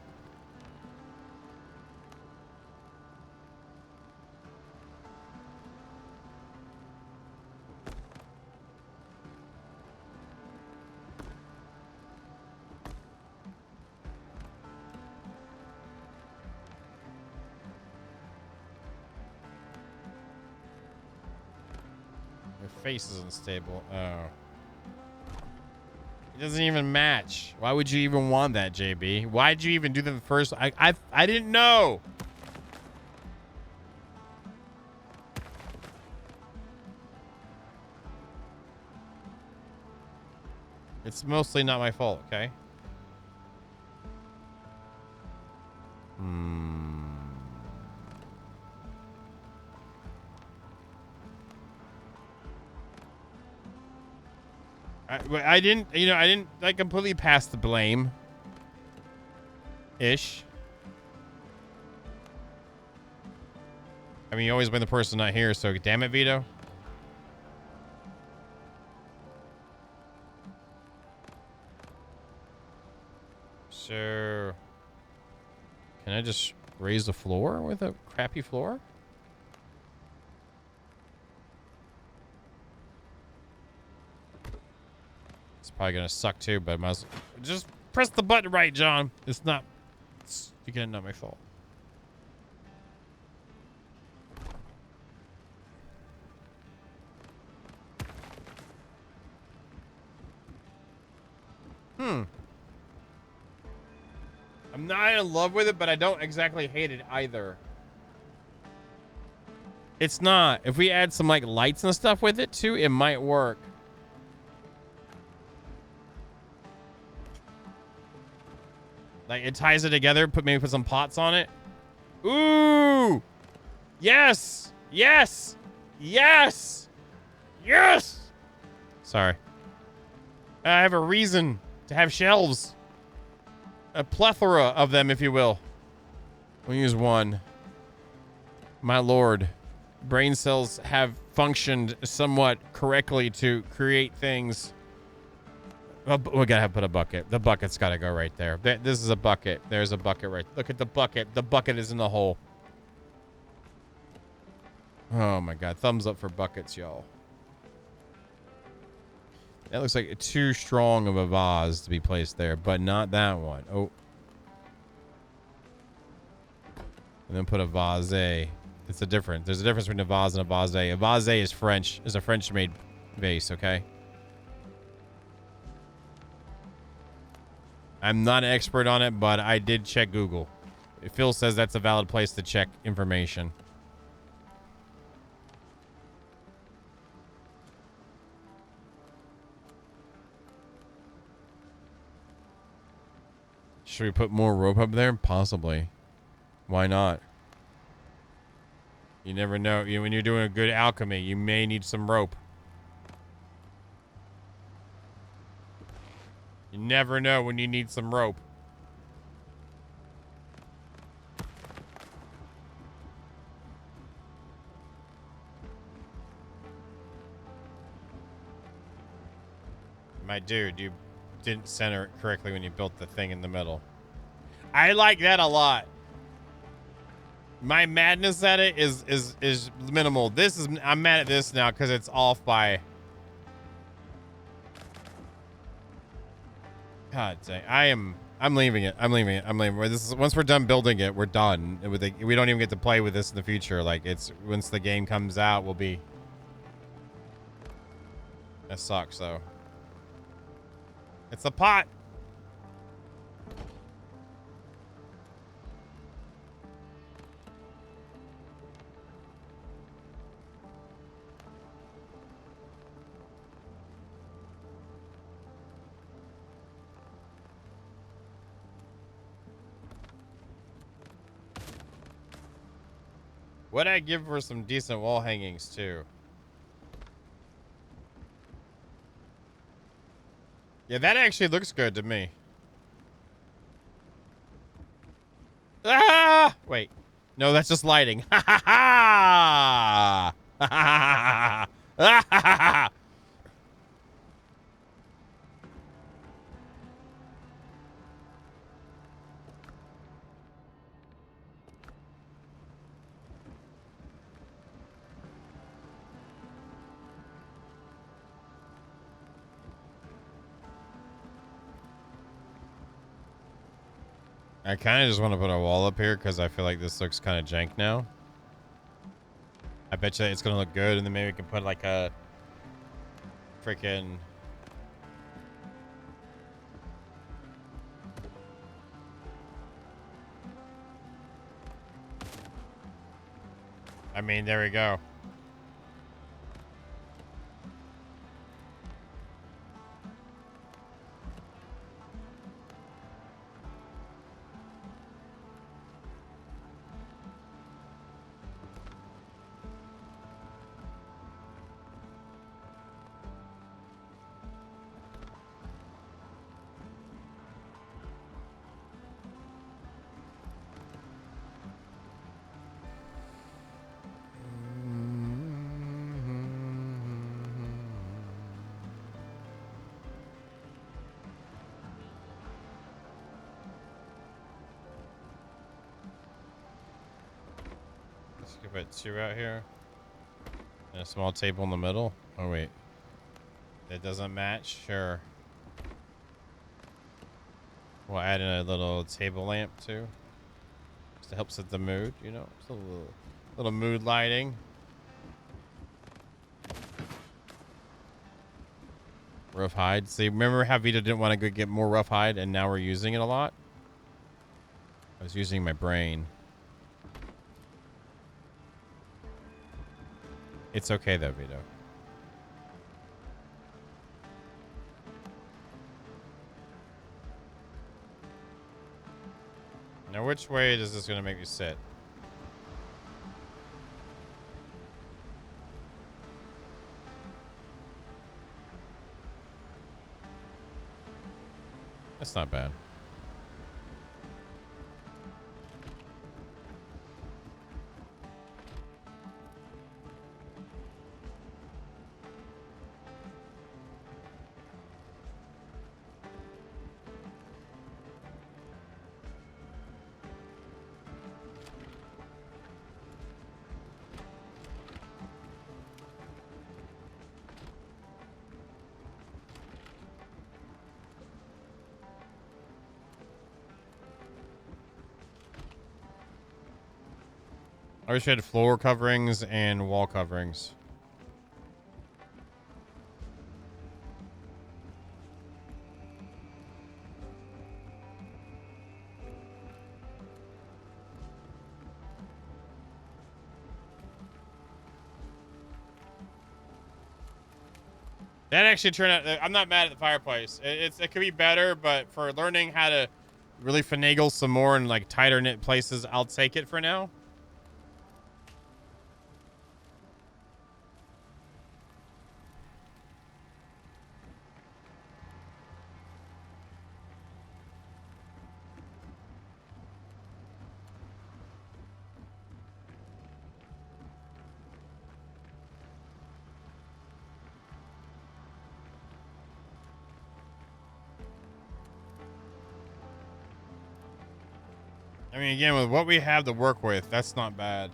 Your face isn't stable. Oh. It doesn't even match. Why would you even want that, JB? Why'd you even do the first? I didn't know. It's mostly not my fault, okay? I didn't, I didn't like completely pass the blame. Ish. I mean, you always blame the person not here, so damn it, Vito. So, can I just raise the floor with a crappy floor? It's probably gonna suck too, but I might as well just press the button right, John. It's not. It's again not my fault. I'm not in love with it, but I don't exactly hate it either. It's not. If we add some like lights and stuff with it too, it might work. Like it ties it together. Maybe put some pots on it. Ooh! Yes! Yes! Yes! Yes! Sorry. I have a reason to have shelves. A plethora of them, if you will. We'll use one. My lord. Brain cells have functioned somewhat correctly to create things. Oh, we gotta put a bucket. The bucket's gotta go right there. This is a bucket. There's a bucket right. Look at the bucket. The bucket is in the hole. Oh my god. Thumbs up for buckets, y'all. That looks like too strong of a vase to be placed there, but not that one. Oh. And then put a vase. It's a difference. There's a difference between a vase and a vase. A vase is French. Is a French-made vase, okay? I'm not an expert on it, but I did check Google. Phil says that's a valid place to check information. Should we put more rope up there? Possibly. Why not? You never know. When you're doing a good alchemy, you may need some rope. You never know when you need some rope. My dude, you didn't center it correctly when you built the thing in the middle. I like that a lot. My madness at it is minimal. I'm mad at this now because it's off by. God dang, I'm leaving it. I'm leaving it. This is, once we're done building it, we're done. We don't even get to play with this in the future. Like it's once the game comes out, we'll be. That sucks though. It's a pot. What'd I give for some decent wall hangings too? Yeah, that actually looks good to me. Ah! Wait. No, that's just lighting. Ha ha ha! Ha ha ha ha! I kind of just want to put a wall up here because I feel like this looks kind of jank now. I bet you it's going to look good, and then maybe we can put like a freaking... I mean, there we go. Let's give it 2 out here. And a small table in the middle. Oh, wait. That doesn't match? Sure. We'll add in a little table lamp, too. Just to help set the mood, you know? Just a little mood lighting. Rough hide. See, remember how Vito didn't want to go get more rough hide, and now we're using it a lot? I was using my brain. It's okay, though, Vito. Now, which way is this going to make you sit? That's not bad. I wish I had floor coverings and wall coverings. That actually turned out... I'm not mad at the fireplace. It could be better, but for learning how to really finagle some more in like tighter knit places, I'll take it for now. I mean, again, with what we have to work with, that's not bad.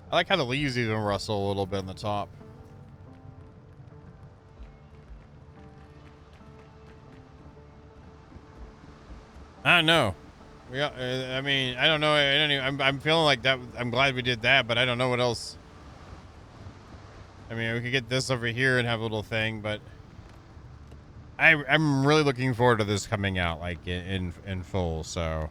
I like how the leaves even rustle a little bit on the top. I don't know. I mean, I don't know. I don't even, I'm feeling like that. I'm glad we did that, but I don't know what else. I mean, we could get this over here and have a little thing, but I'm really looking forward to this coming out like in full. So.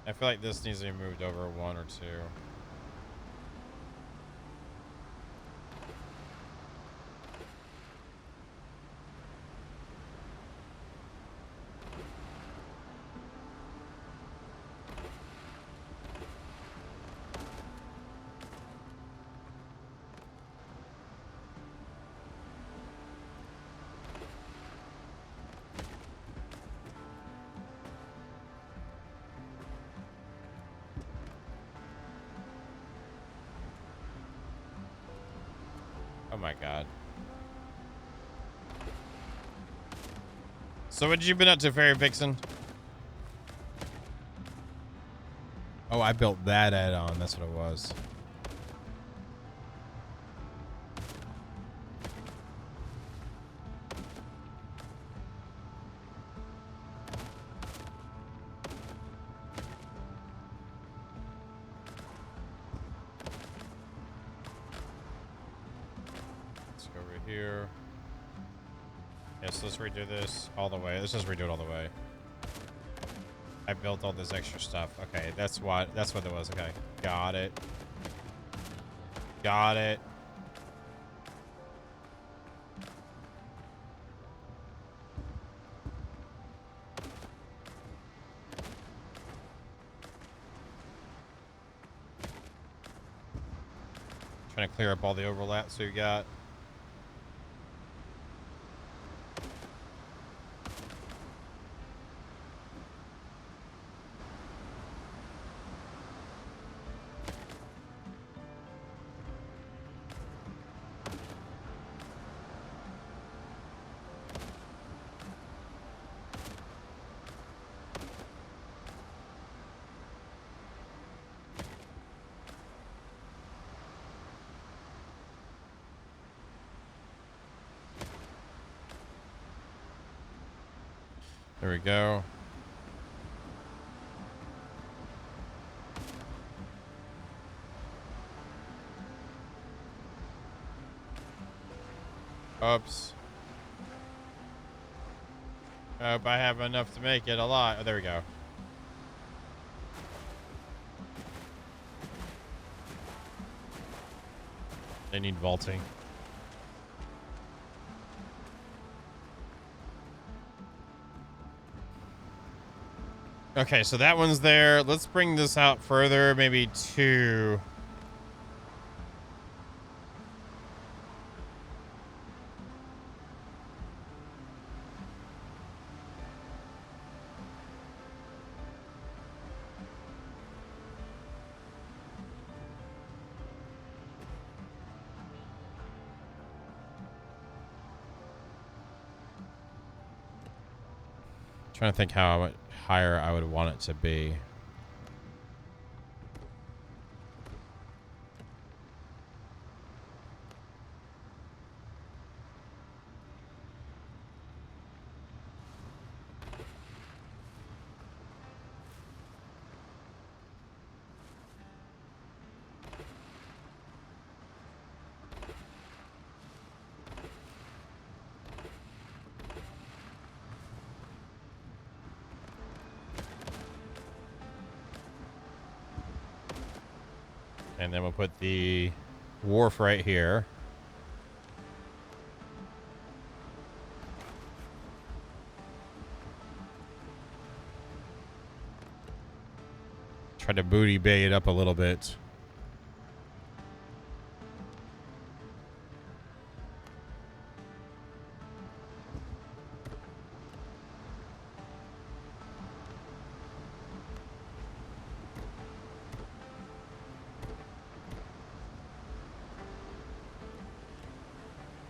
I feel like this needs to be moved over one or two. Oh my god. So what have you been up to, Fairy Vixen? Oh, I built that add-on. That's what it was. Let's go over here. Yes, let's redo this all the way. Let's just redo it all the way. I built all this extra stuff. Okay, that's what it was. Okay, got it. Got it. Trying to clear up all the overlaps we got. There we go. Oops. Hope I have enough to make it a lot. Oh, there we go. They need vaulting. Okay, so that one's there. Let's bring this out further, maybe two. Trying to think how higher I would want it to be. And then we'll put the wharf right here. Try to booty bay it up a little bit.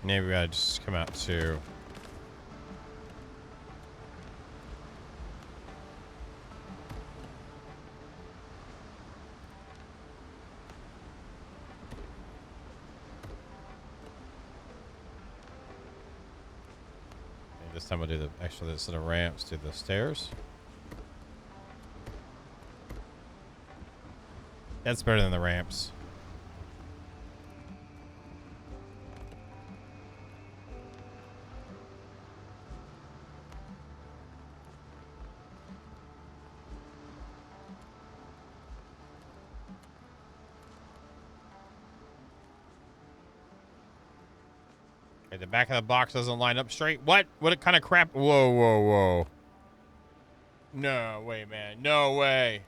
Maybe I just come out to. This time we'll do the, actually, instead of ramps, do the stairs. That's better than the ramps. Okay, the back of the box doesn't line up straight. What? What kind of crap? Whoa, whoa, whoa. No way, man. No way.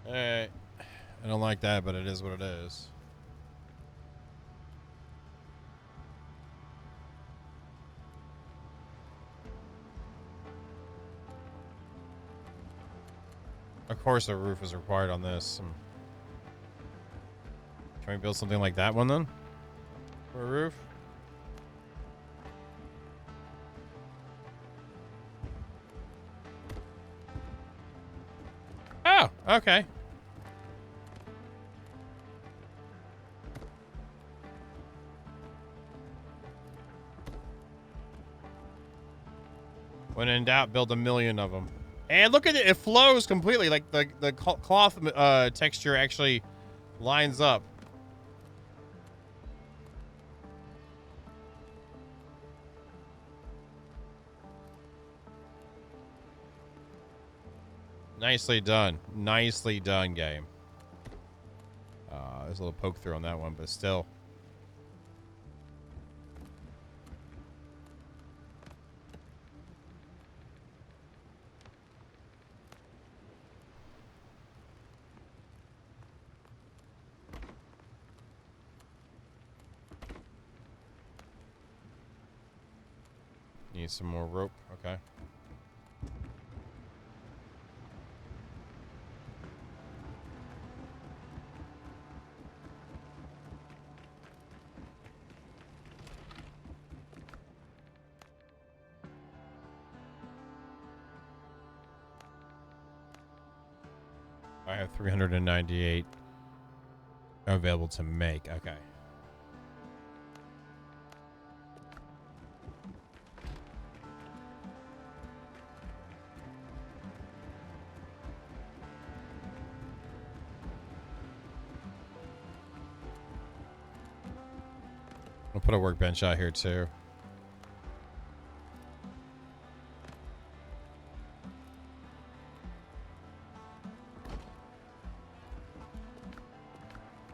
Alright. I don't like that, but it is what it is. Of course a roof is required on this. Can we build something like that one then? For a roof? Oh, okay. When in doubt, build 1,000,000 of them. And look at it. It flows completely. Like the cloth texture actually lines up. Nicely done. Nicely done, game. There's a little poke through on that one, but still. Need some more rope. Okay. I have 398 available to make. Okay. I'll put a workbench out here too.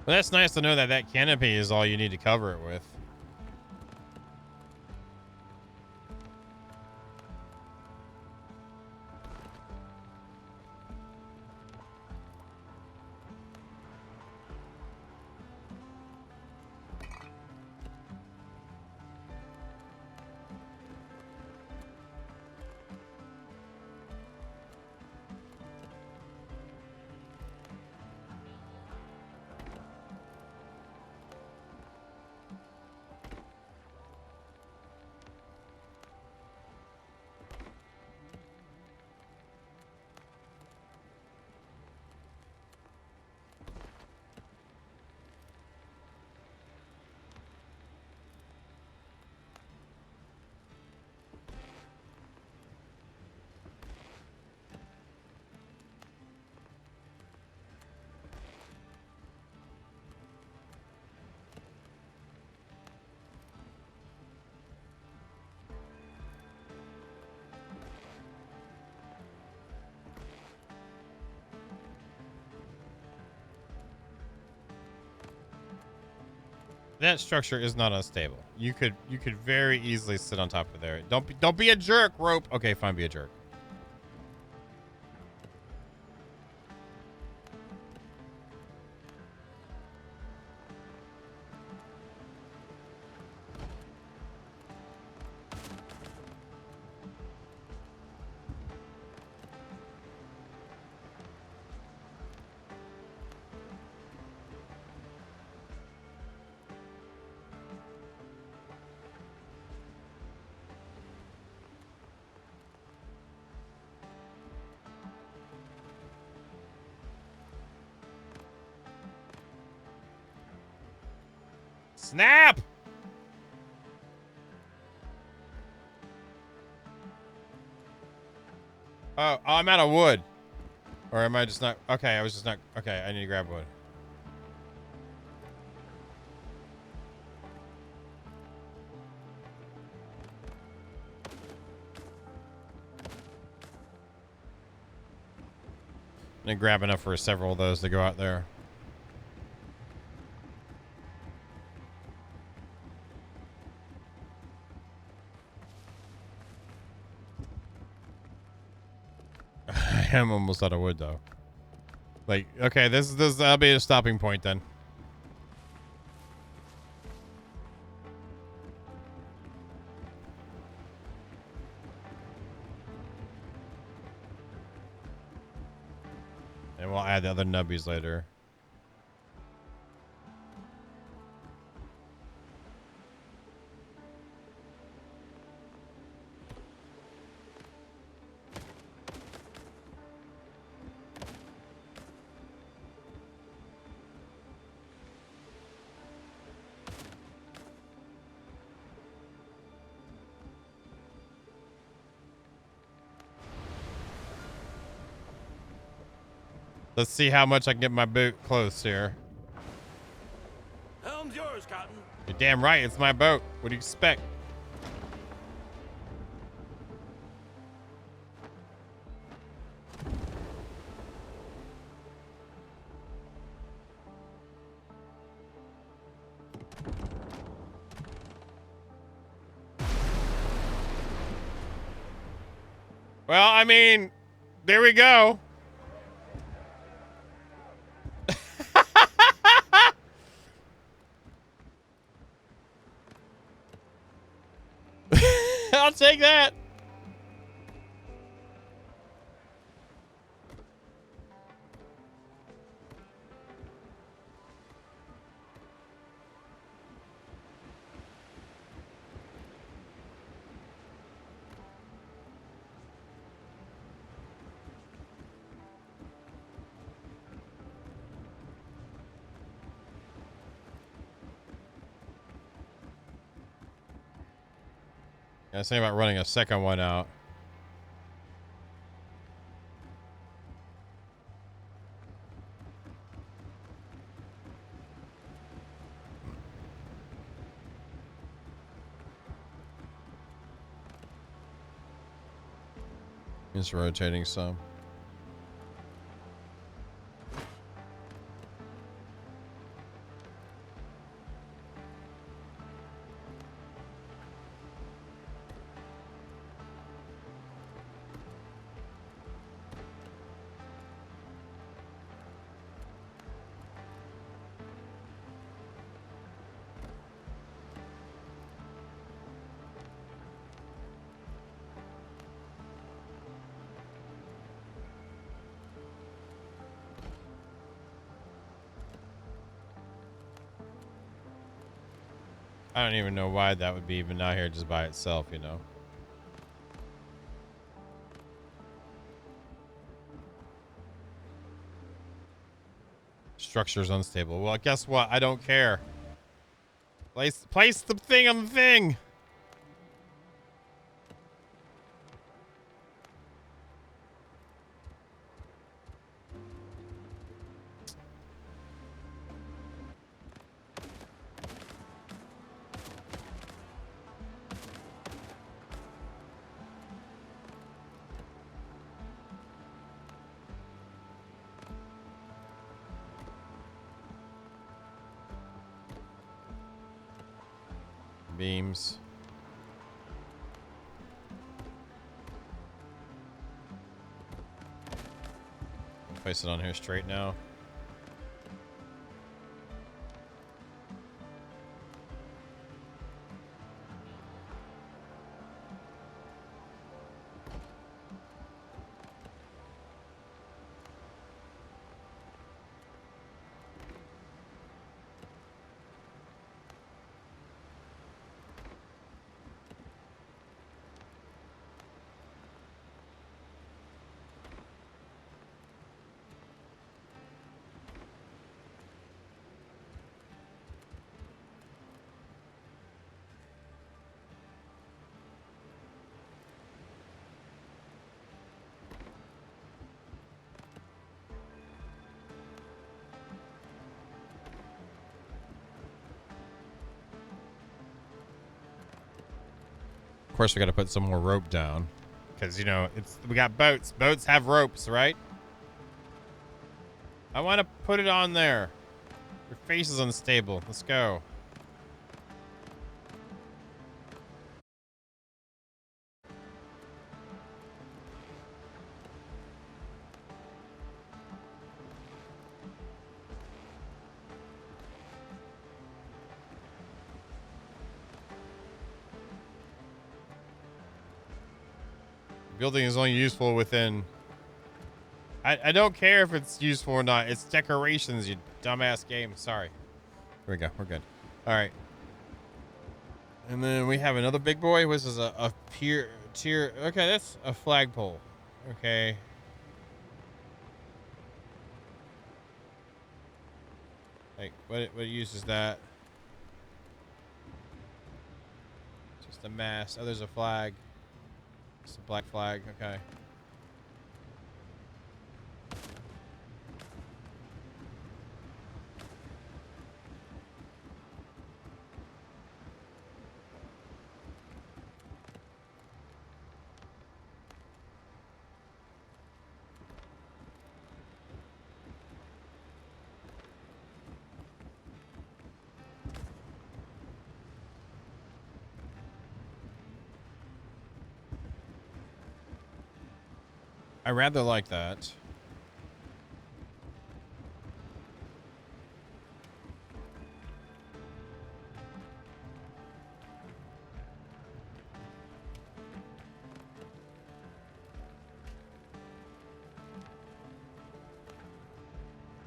But that's nice to know that that canopy is all you need to cover it with. That structure is not unstable. You could very easily sit on top of there. Don't be a jerk, rope. Okay, fine, be a jerk. Snap! Oh, I'm out of wood. Or am I just not? Okay, I was just not. Okay, I need to grab wood. I'm gonna grab enough for several of those to go out there. I am almost out of wood though. Like, okay, that'll be a stopping point then. And we'll add the other nubbies later. Let's see how much I can get my boat close here. Helm's yours, Cotton. You're damn right, it's my boat. What do you expect? Well, I mean, there we go. I'll take that. I was thinking about running a second one out. Just rotating some. I don't even know why that would be even out here just by itself, you know. Structure's unstable. Well, guess what? I don't care. Place the thing on the thing. beams. Place it on here straight now. Of course, we got to put some more rope down because, you know, we got boats. Boats have ropes, right? I want to put it on there. Your face is unstable. Let's go. Building is only useful within... I don't care if it's useful or not. It's decorations, you dumbass game. Sorry. Here we go. We're good. All right. And then we have another big boy. This is a tier. Okay, that's a flagpole. Okay. Like, what use is that? Just a mast. Oh, there's a flag. It's a black flag. Okay. I rather like that.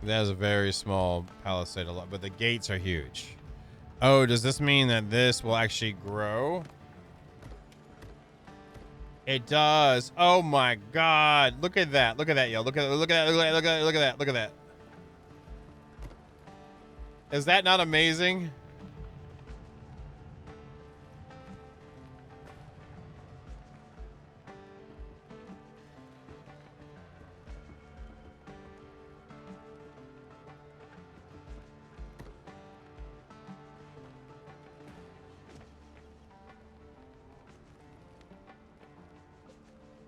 That is a very small palisade, a lot, but the gates are huge. Oh, does this mean that this will actually grow? It does. Oh my God! Look at that! Look at that, yo! Look at that! Look at that! Look at that! Look at that! Look at that! Is that not amazing?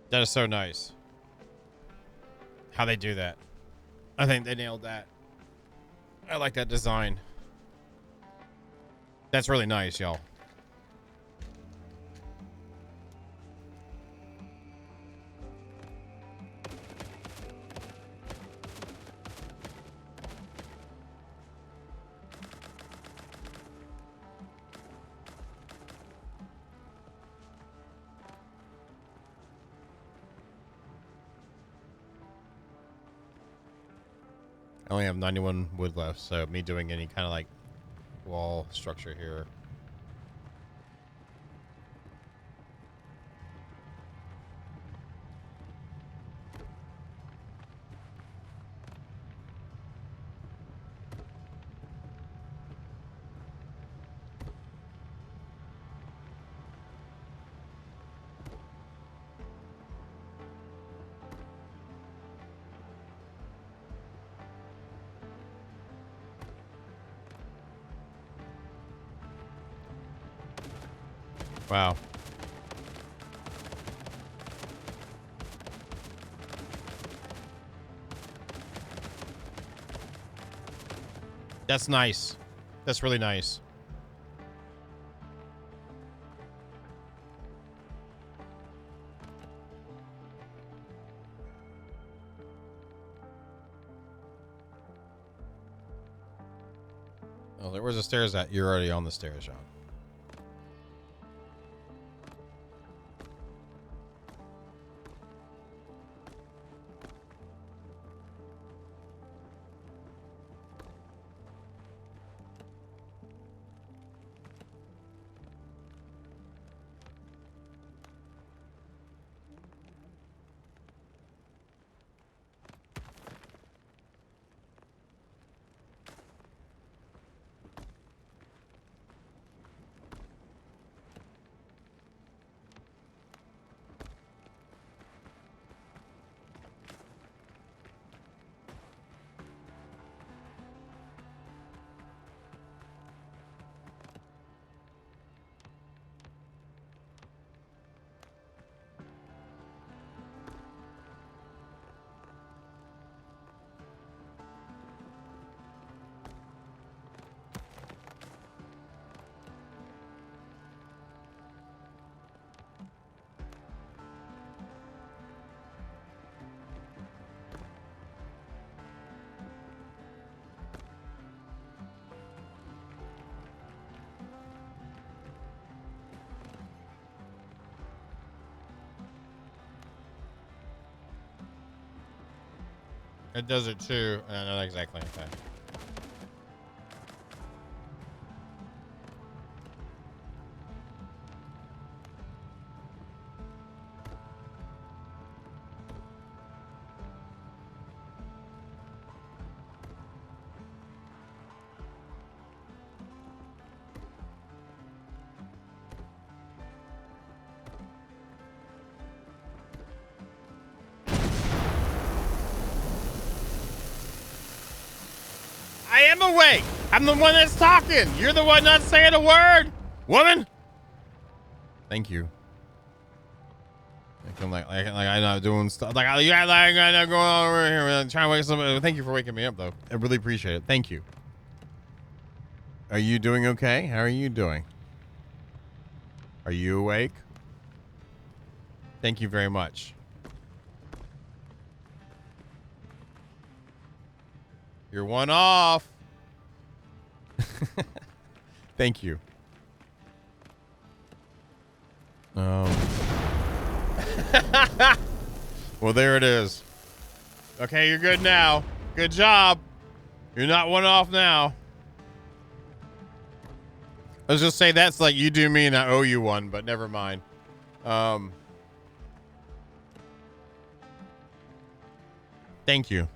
That is so nice. How they do that. I think they nailed that. I like that design. That's really nice, y'all. I only have 91 wood left, so me doing any kind of like wall structure here. Wow. That's nice. That's really nice. Oh, where's the stairs at? You're already on the stairs, John. It does it too. Not exactly like that. I am awake. I'm the one that's talking. You're the one not saying a word, woman. Thank you. I'm like I'm not doing stuff. Like I'm not going over here and trying to wake somebody. Thank you for waking me up, though. I really appreciate it. Thank you. Are you doing okay? How are you doing? Are you awake? Thank you very much. You're one off. Thank you. Well, there it is. Okay, you're good now. Good job. You're not one off now. Let's just say that's like you do me and I owe you one, but never mind. Thank you.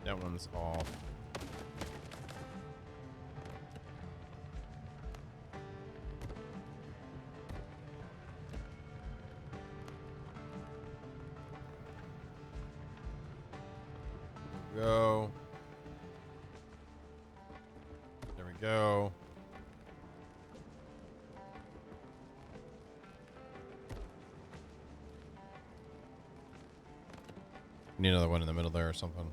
That one's off. Go. There we go. Need another one in the middle there or something.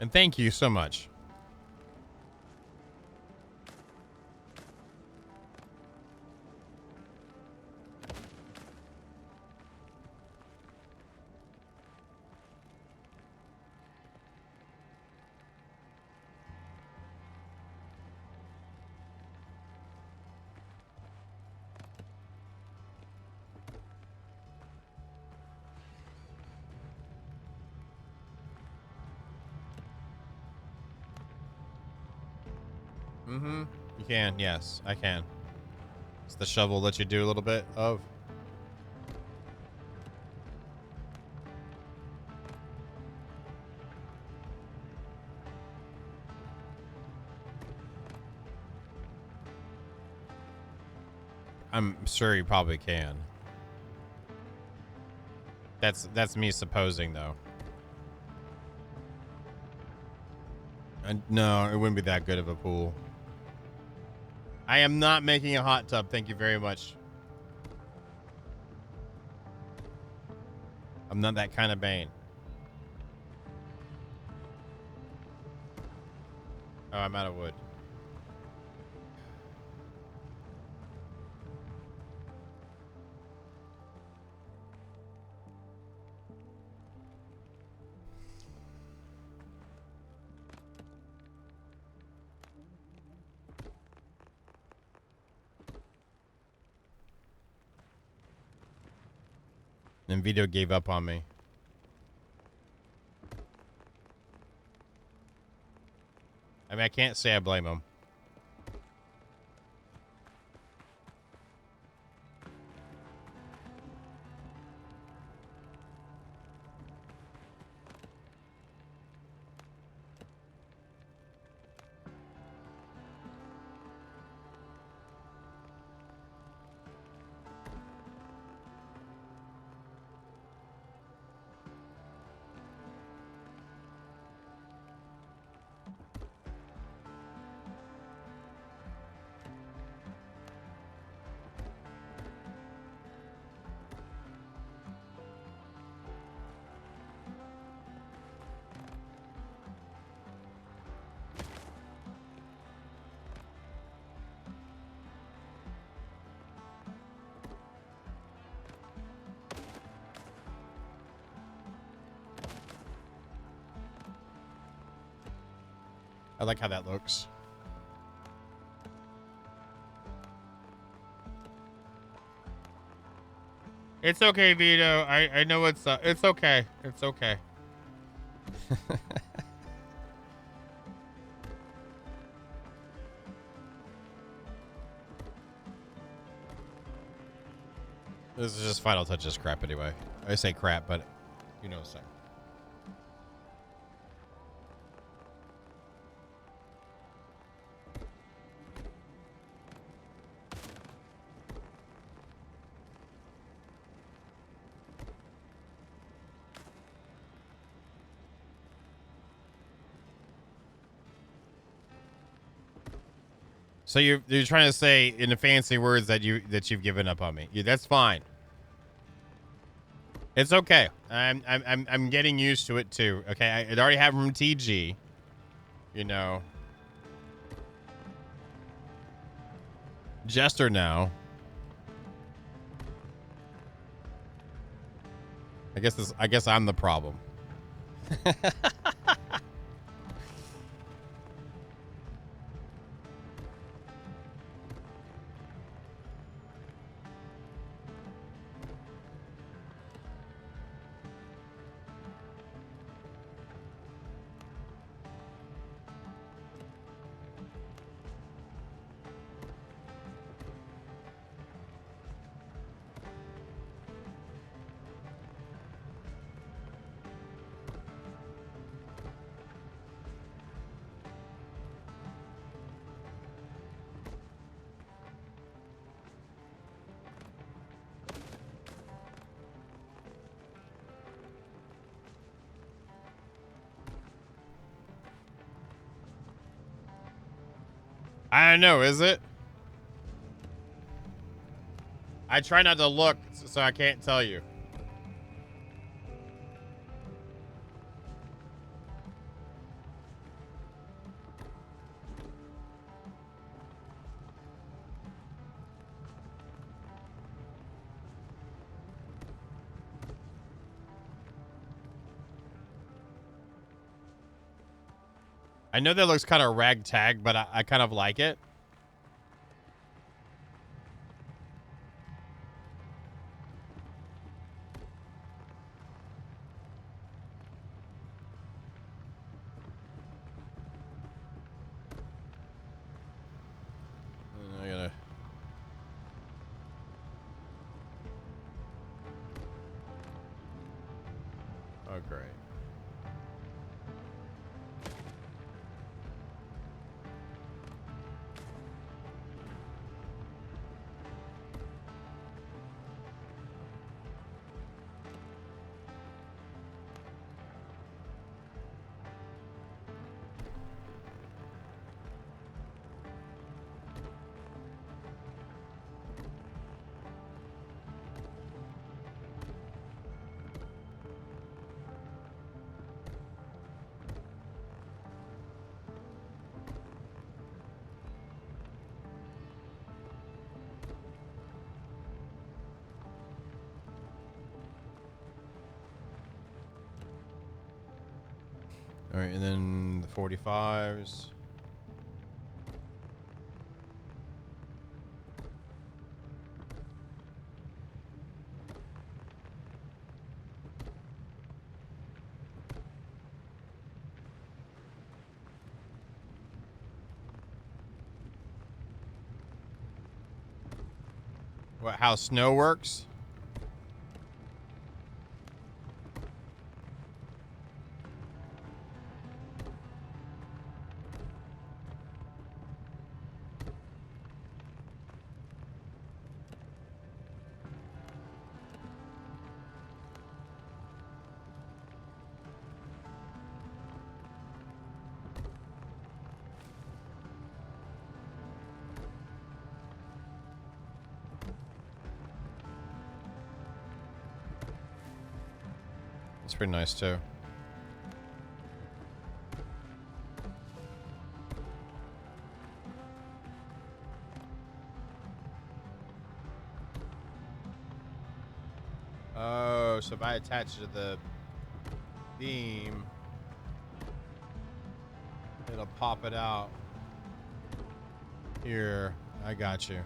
And thank you so much. Mm-hmm. You can, yes, I can. It's the shovel that you do a little bit of. I'm sure you probably can. That's me supposing, though. No, it wouldn't be that good of a pool. I am not making a hot tub. Thank you very much. I'm not that kind of Bane. Oh, I'm out of wood. And Vito gave up on me. I mean, I can't say I blame him. I like how that looks. It's okay, Vito. I know it's okay. It's okay. This is just final touches crap anyway. I say crap, but you know what I'm saying. So you're trying to say in the fancy words that you've given up on me. That's fine. It's okay. I'm getting used to it too. Okay, it already happened from TG. You know, Jester now. I guess I'm the problem. I don't know, is it? I try not to look, so I can't tell you. I know that looks kind of ragtag, but I kind of like it. I gotta... Oh, great. All right, and then the 45s. What, how snow works? It's pretty nice too. Oh, so if I attach it to the beam, it'll pop it out. Here, I got you.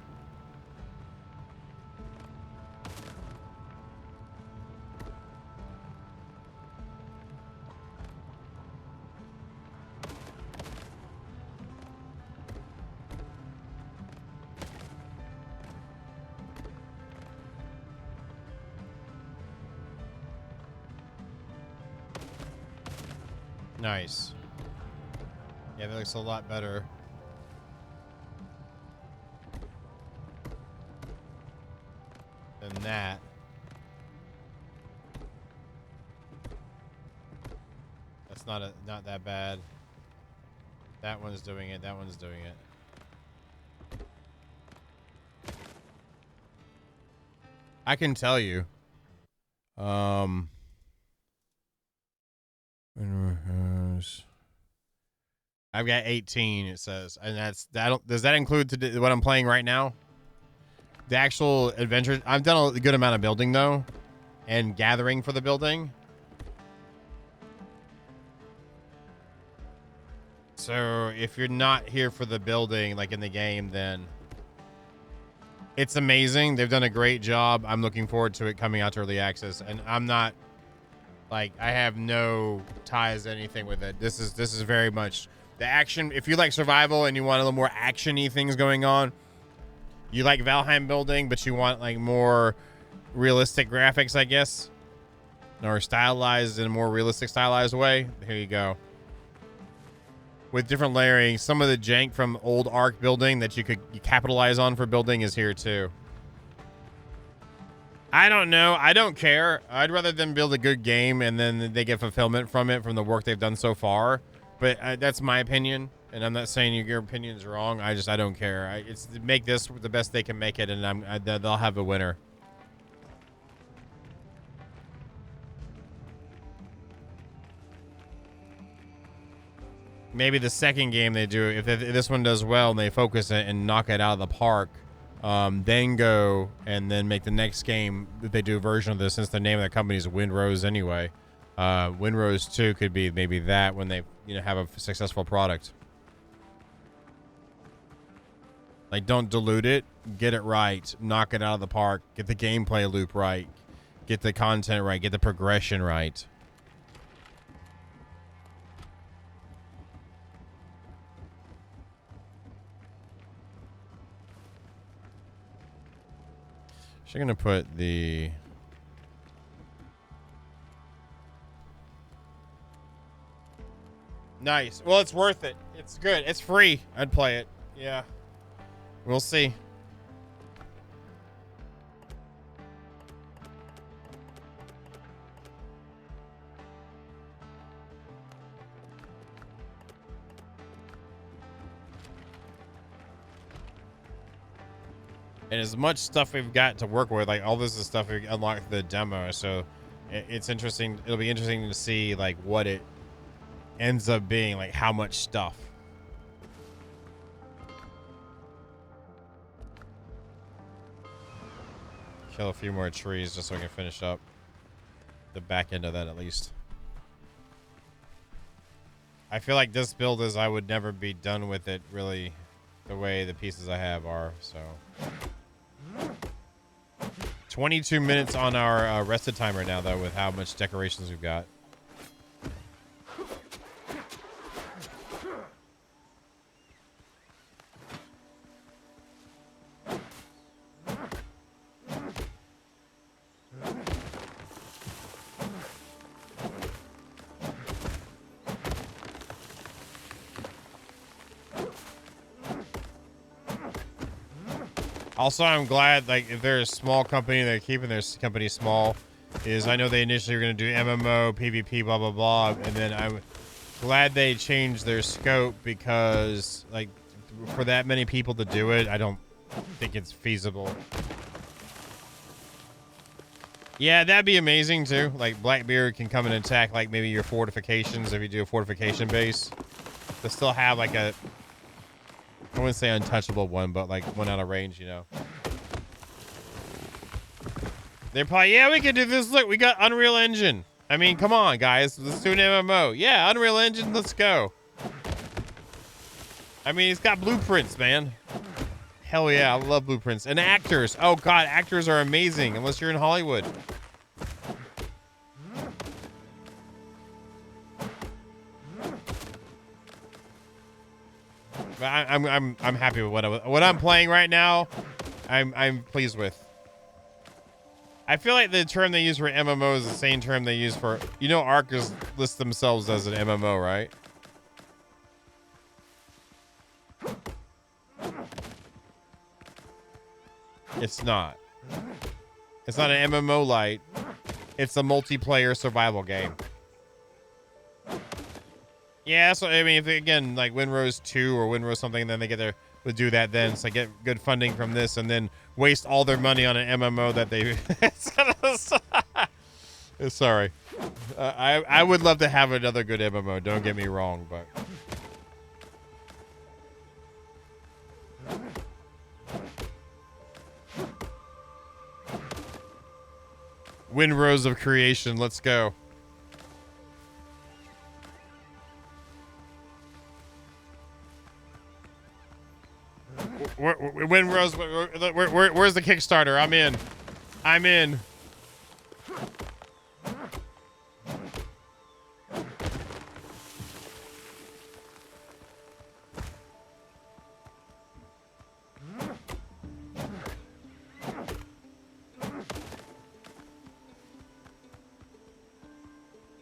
Nice. Yeah, that looks a lot better. Than that. That's not that bad. That one's doing it. That one's doing it. I can tell you. Windrose. I've got 18. It says, and that's that. Does that include what I'm playing right now? The actual adventure. I've done a good amount of building though, and gathering for the building. So if you're not here for the building, like in the game, then it's amazing. They've done a great job. I'm looking forward to it coming out to early access, and I'm not like I have no ties to anything with it. This is very much the action. If you like survival and you want a little more action-y things going on, you like Valheim building, but you want like more realistic graphics, I guess, or stylized in a more realistic stylized way. Here you go. With different layering, some of the jank from old Ark building that you could capitalize on for building is here too. I don't know. I don't care. I'd rather them build a good game and then they get fulfillment from it from the work they've done so far. But that's my opinion, and I'm not saying your opinion is wrong. I don't care. It's make this the best they can make it, and they'll have a winner. Maybe the second game they do, if this one does well and they focus it and knock it out of the park, then go and then make the next game that they do a version of this, since the name of the company is Windrose anyway. Windrose 2 could be maybe that when they have a successful product. Like, don't dilute it, get it right, knock it out of the park, get the gameplay loop right, get the content right, get the progression right. So you're gonna put the nice. Well, it's worth it. It's good. It's free. I'd play it. Yeah. We'll see. And as much stuff we've got to work with, like all this is stuff we unlocked the demo, so it's interesting. It'll be interesting to see like what it ends up being, like how much stuff. Kill a few more trees just so we can finish up the back end of that at least. I feel like this build is I would never be done with it really the way the pieces I have are. So 22 minutes on our rested timer now though with how much decorations we've got. Also, I'm glad, like, if they're a small company, they're keeping their company small. Is I know they initially were going to do MMO, PvP, blah, blah, blah. And then I'm glad they changed their scope because, like, for that many people to do it, I don't think it's feasible. Yeah, that'd be amazing, too. Like, Blackbeard can come and attack, like, maybe your fortifications if you do a fortification base. To still have, like, a... I wouldn't say untouchable one, but like one out of range, you know. They're probably, yeah, we can do this. Look, we got Unreal Engine. I mean, come on, guys. Let's do an MMO. Yeah, Unreal Engine, let's go. I mean, it's got blueprints, man. Hell yeah, I love blueprints. And actors. Oh, God, actors are amazing, unless you're in Hollywood. But I'm happy with what I'm playing right now. I'm pleased with. I feel like the term they use for MMO is the same term they use for, you know, Ark lists themselves as an MMO, right? It's not. It's not an MMO light. It's a multiplayer survival game. Yeah, so I mean, if they, again, like Windrose 2 or Windrose something, then they would do that then. So get good funding from this and then waste all their money on an MMO that they... Sorry. I would love to have another good MMO, don't get me wrong, but... Windrose of creation, let's go. Windrose, where's the Kickstarter? I'm in. I'm in.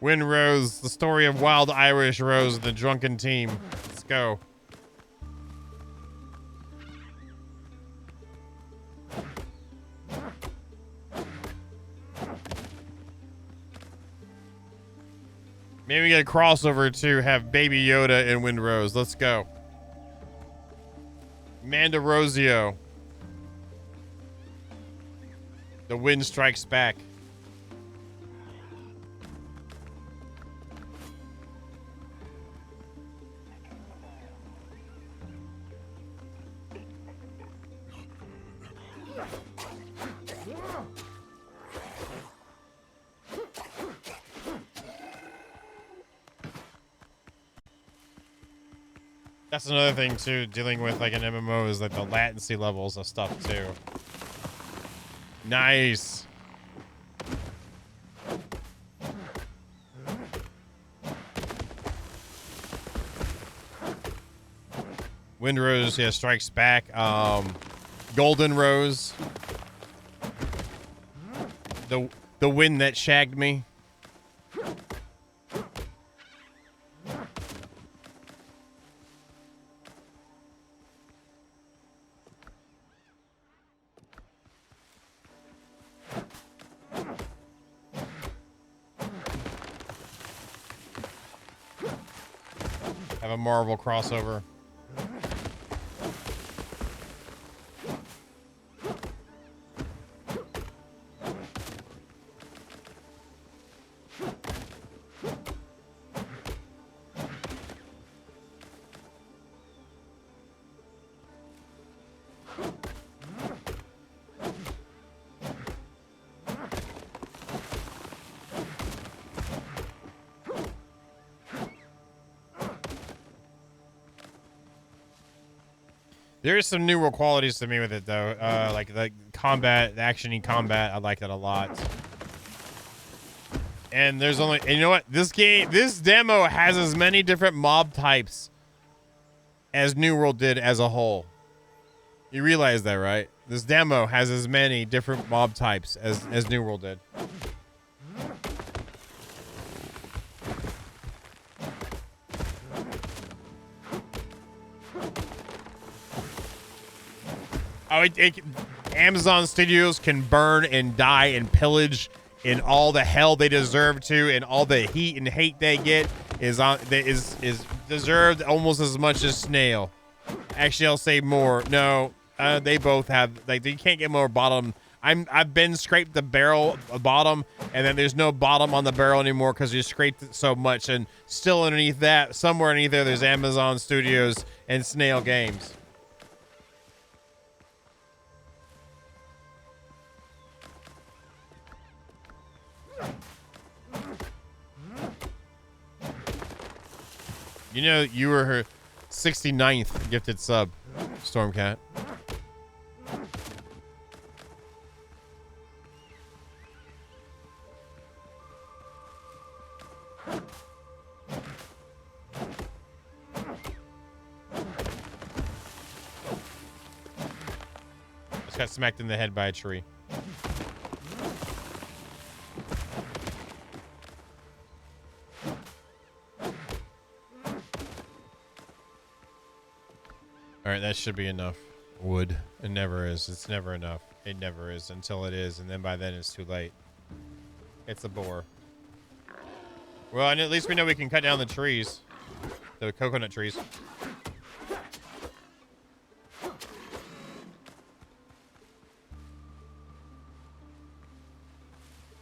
Windrose, the story of Wild Irish Rose, the drunken team. Let's go. Maybe we get a crossover to have Baby Yoda and Windrose. Let's go. Mandarosio. The wind strikes back. That's another thing too, dealing with like an MMO is like the latency levels of stuff too. Nice. Windrose, yeah, strikes back. Golden Rose. The wind that shagged me. Have a Marvel crossover. There's some New World qualities to me with it though. Like the combat, the action-y combat. I like that a lot. And there's only, and you know what? This demo has as many different mob types as New World did as a whole. You realize that, right? This demo has as many different mob types as New World did. Oh, Amazon Studios can burn and die and pillage in all the hell they deserve to, and all the heat and hate they get is deserved almost as much as Snail. Actually, I'll say more. No, they both have, like, they can't get more bottom. I've been scraped the barrel bottom, and then there's no bottom on the barrel anymore because you scraped it so much. And still underneath that, somewhere underneath there's Amazon Studios and Snail Games. You know, you were her 69th gifted sub, Stormcat. Just got smacked in the head by a tree. All right, that should be enough wood. It never is. It's never enough. It never is until it is, and then by then it's too late. It's a bore. Well, and at least we know we can cut down the trees. The coconut trees.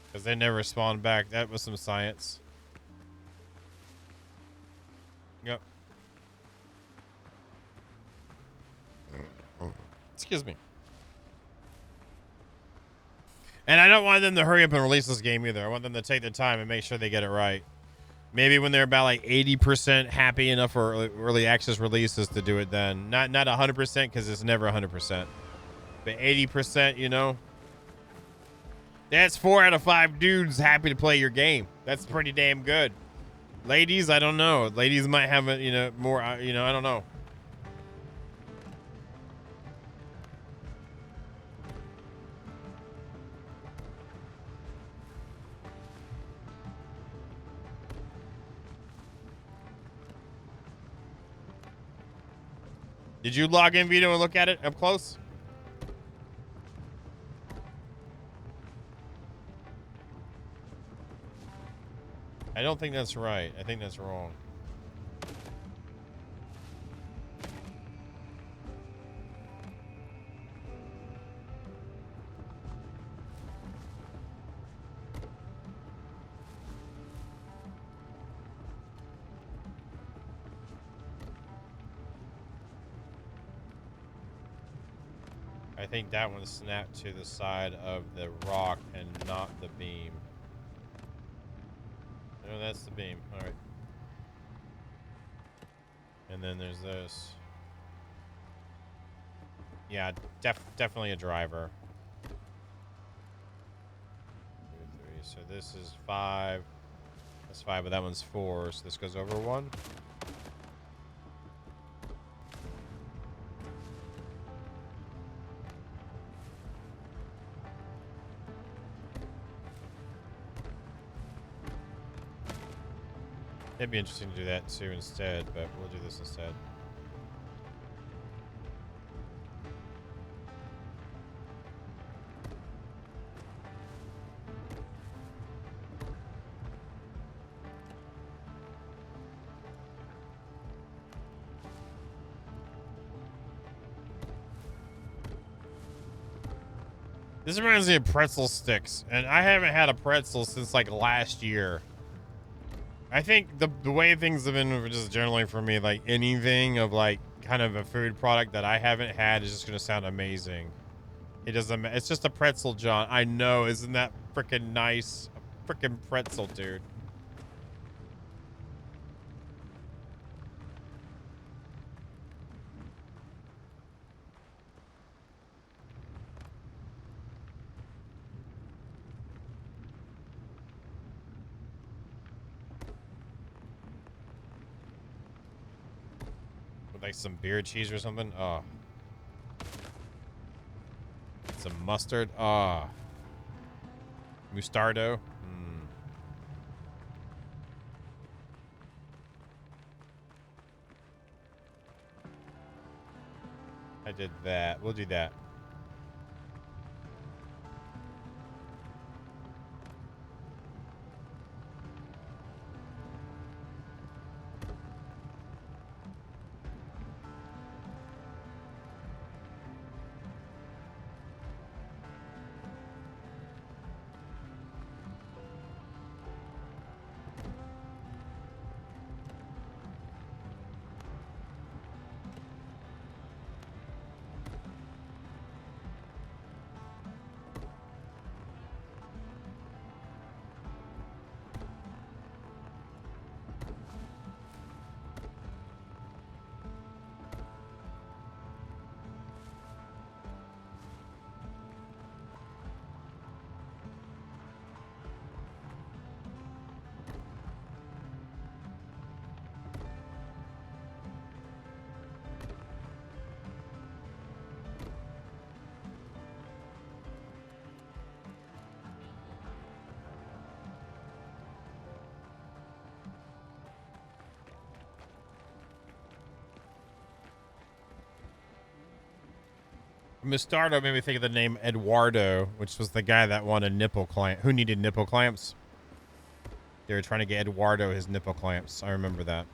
Because they never spawned back. That was some science. Yep. Excuse me. And I don't want them to hurry up and release this game either. I want them to take their time and make sure they get it right. Maybe when they're about like 80% happy enough for early access releases to do it then. Not 100% because it's never 100%. But 80%, you know. That's 4 out of 5 dudes happy to play your game. That's pretty damn good. Ladies, I don't know. Ladies might have a, you know, more, you know, I don't know. Did you log in, Vito, and look at it up close? I don't think that's right. I think that's wrong. I think that one snapped to the side of the rock and not the beam. No, that's the beam. All right. And then there's this. Yeah, definitely a driver. 2, 3. So this is 5. That's 5, but that one's 4. So this goes over 1. It'd be interesting to do that too instead, but we'll do this instead. This reminds me of pretzel sticks, and I haven't had a pretzel since like last year. I think the way things have been just generally for me, like anything of like kind of a food product that I haven't had is just going to sound amazing. It doesn't, it's just a pretzel, John. I know. Isn't that freaking nice? A freaking pretzel, dude. With like some beer cheese or something. Oh. Some mustard. Ah. Mustardo. Mm. I did that. We'll do that. Mustardo made me think of the name Eduardo, which was the guy that wanted nipple clamp, who needed nipple clamps. They were trying to get Eduardo his nipple clamps. I remember that.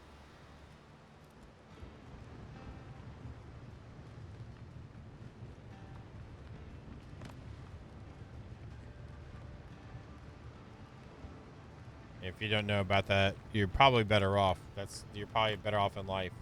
If you don't know about that, you're probably better off. You're probably better off in life.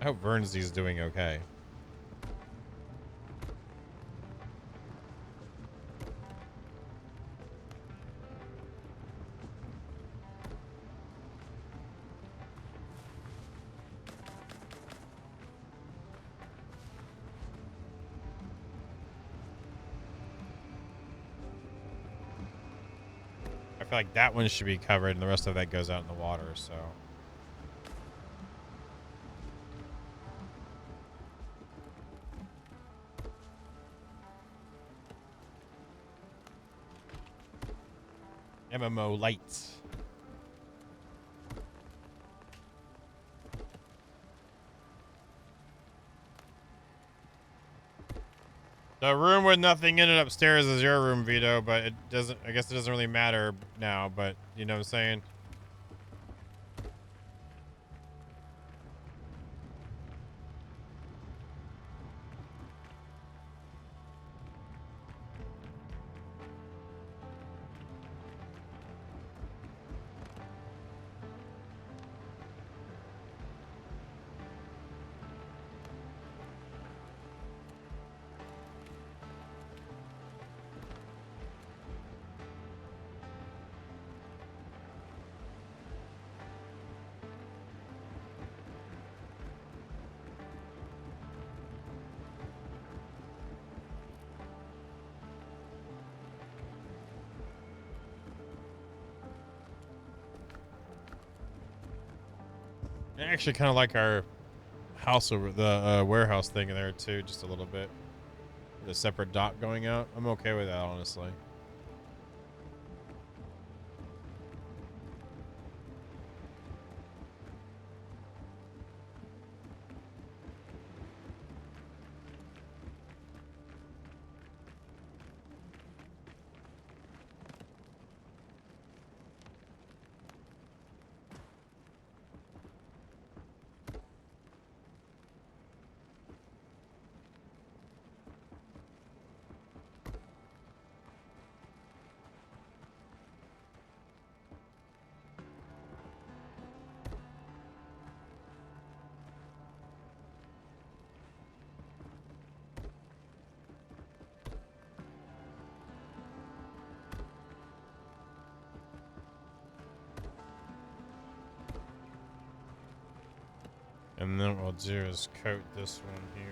I hope Vernsley's doing okay. I feel like that one should be covered and the rest of that goes out in the water, so. MMO lights. The room with nothing in it upstairs is your room, Vito, but it doesn't, I guess it doesn't really matter now, but you know what I'm saying? I actually kind of like our house over the warehouse thing in there too, just a little bit. The separate dock going out. I'm okay with that, honestly. And then what we'll do is coat this one here.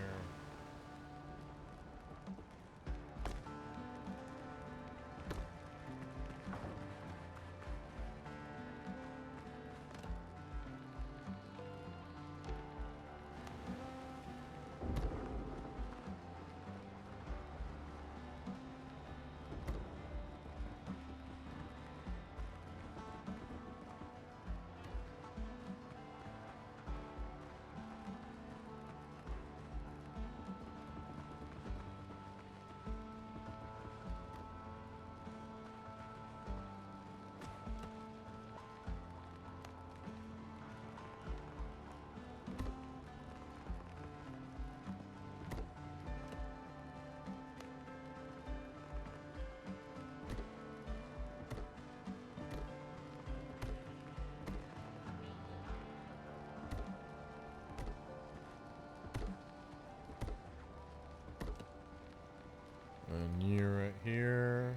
And you right here.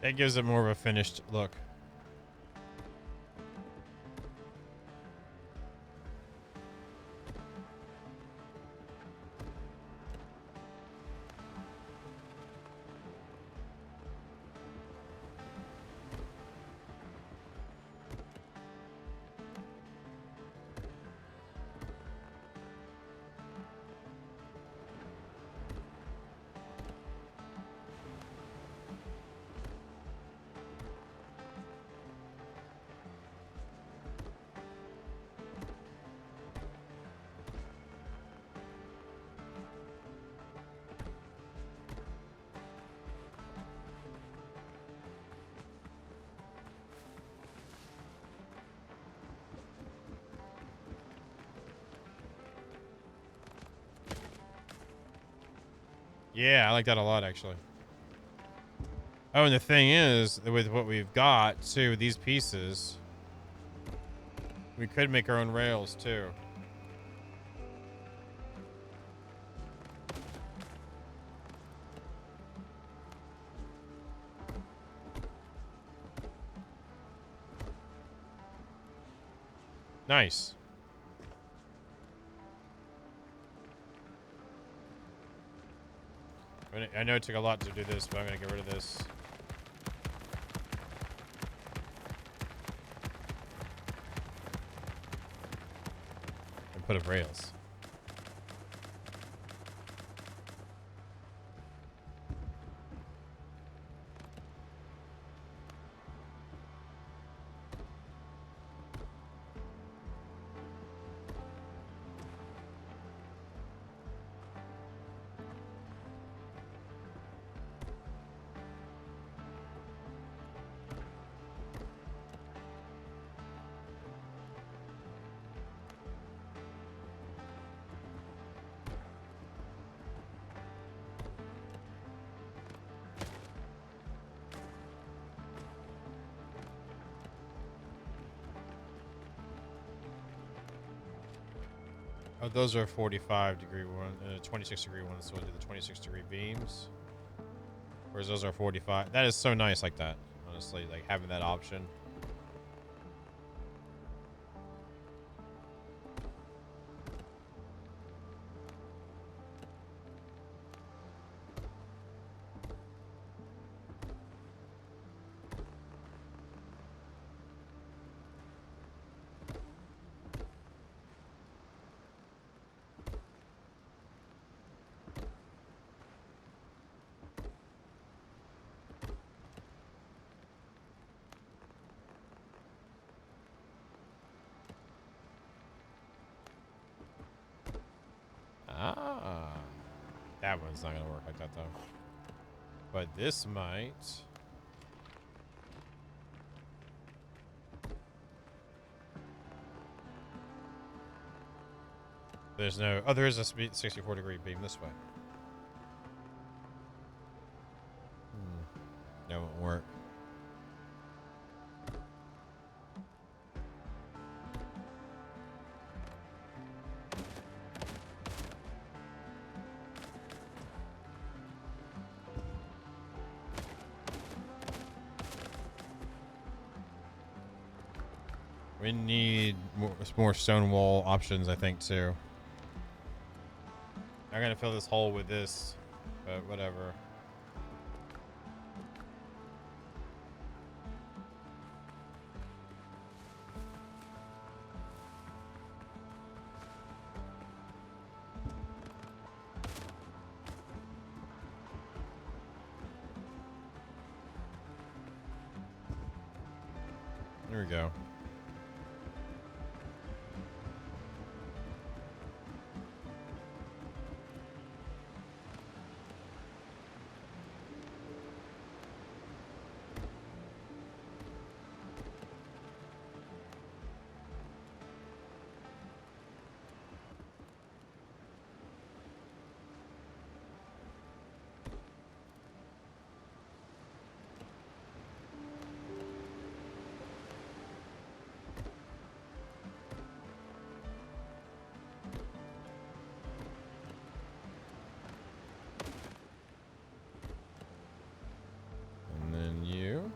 That gives it more of a finished look. Yeah, I like that a lot, actually. Oh, and the thing is, with what we've got, too, these pieces, we could make our own rails, too. Nice. I know it took a lot to do this, but I'm going to get rid of this. And put up rails. Oh, those are 45-degree one, 26-degree ones, so we'll do the 26-degree beams. Whereas those are 45. That is so nice like that, honestly, like having that option. Ah, that one's not gonna work like that though. But this might. There's no... Oh, there is a 64-degree beam this way. That won't work. We need more stone wall options, I think, too. I'm gonna fill this hole with this, but whatever. There we go. And then you.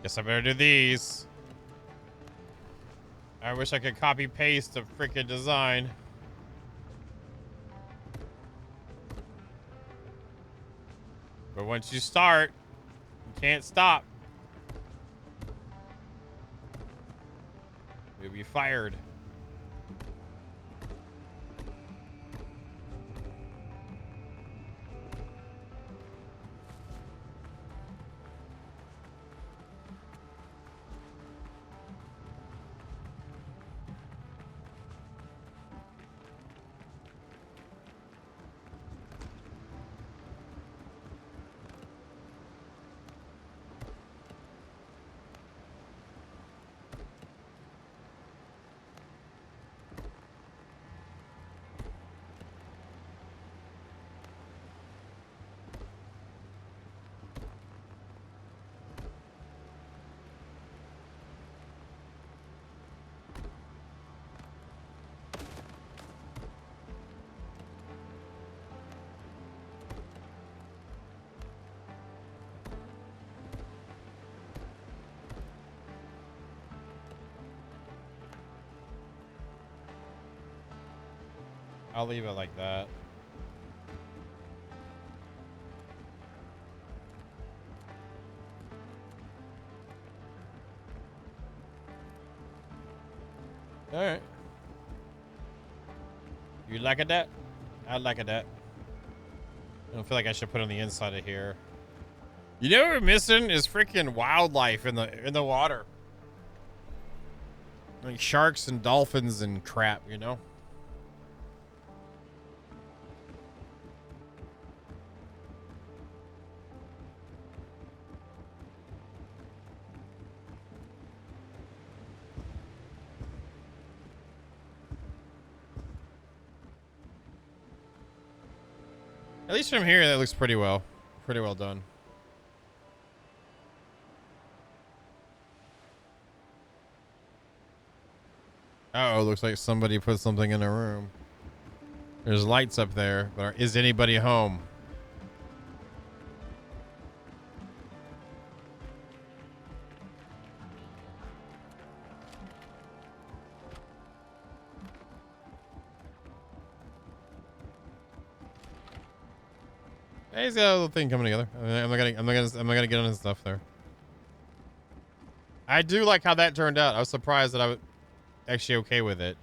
Guess I better do these. I wish I could copy paste the freaking design. But once you start, you can't stop. You'll be fired. I'll leave it like that. All right. You like it that? I like it that. I don't feel like I should put it on the inside of here. You know what we're missing is freaking wildlife in the water. Like sharks and dolphins and crap, you know? At least from here, that looks pretty well. Pretty well done. Oh, looks like somebody put something in a room. There's lights up there, but is anybody home? Hey, he's got a little thing coming together. I'm not gonna get on his stuff there. I do like how that turned out. I was surprised that I was actually okay with it.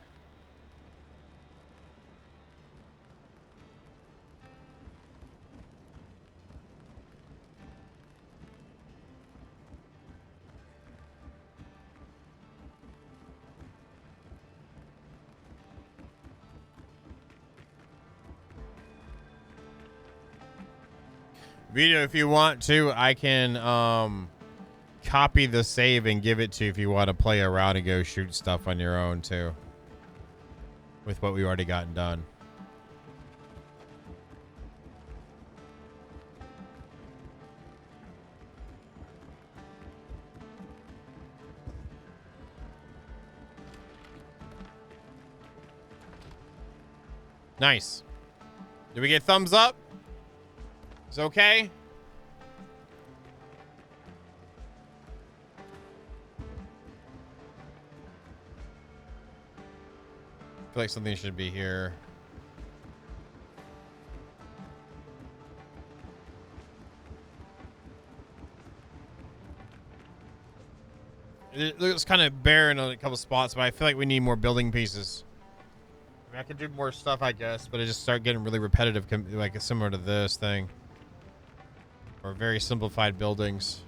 Video, if you want to, I can copy the save and give it to you if you want to play around and go shoot stuff on your own too. With what we already gotten done. Nice. Did we get thumbs up? It's okay. I feel like something should be here. It looks kind of barren on a couple spots, but I feel like we need more building pieces. I mean, I could do more stuff, I guess, but it just start getting really repetitive, like similar to this thing. Or very simplified buildings.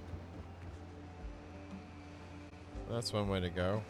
That's one way to go.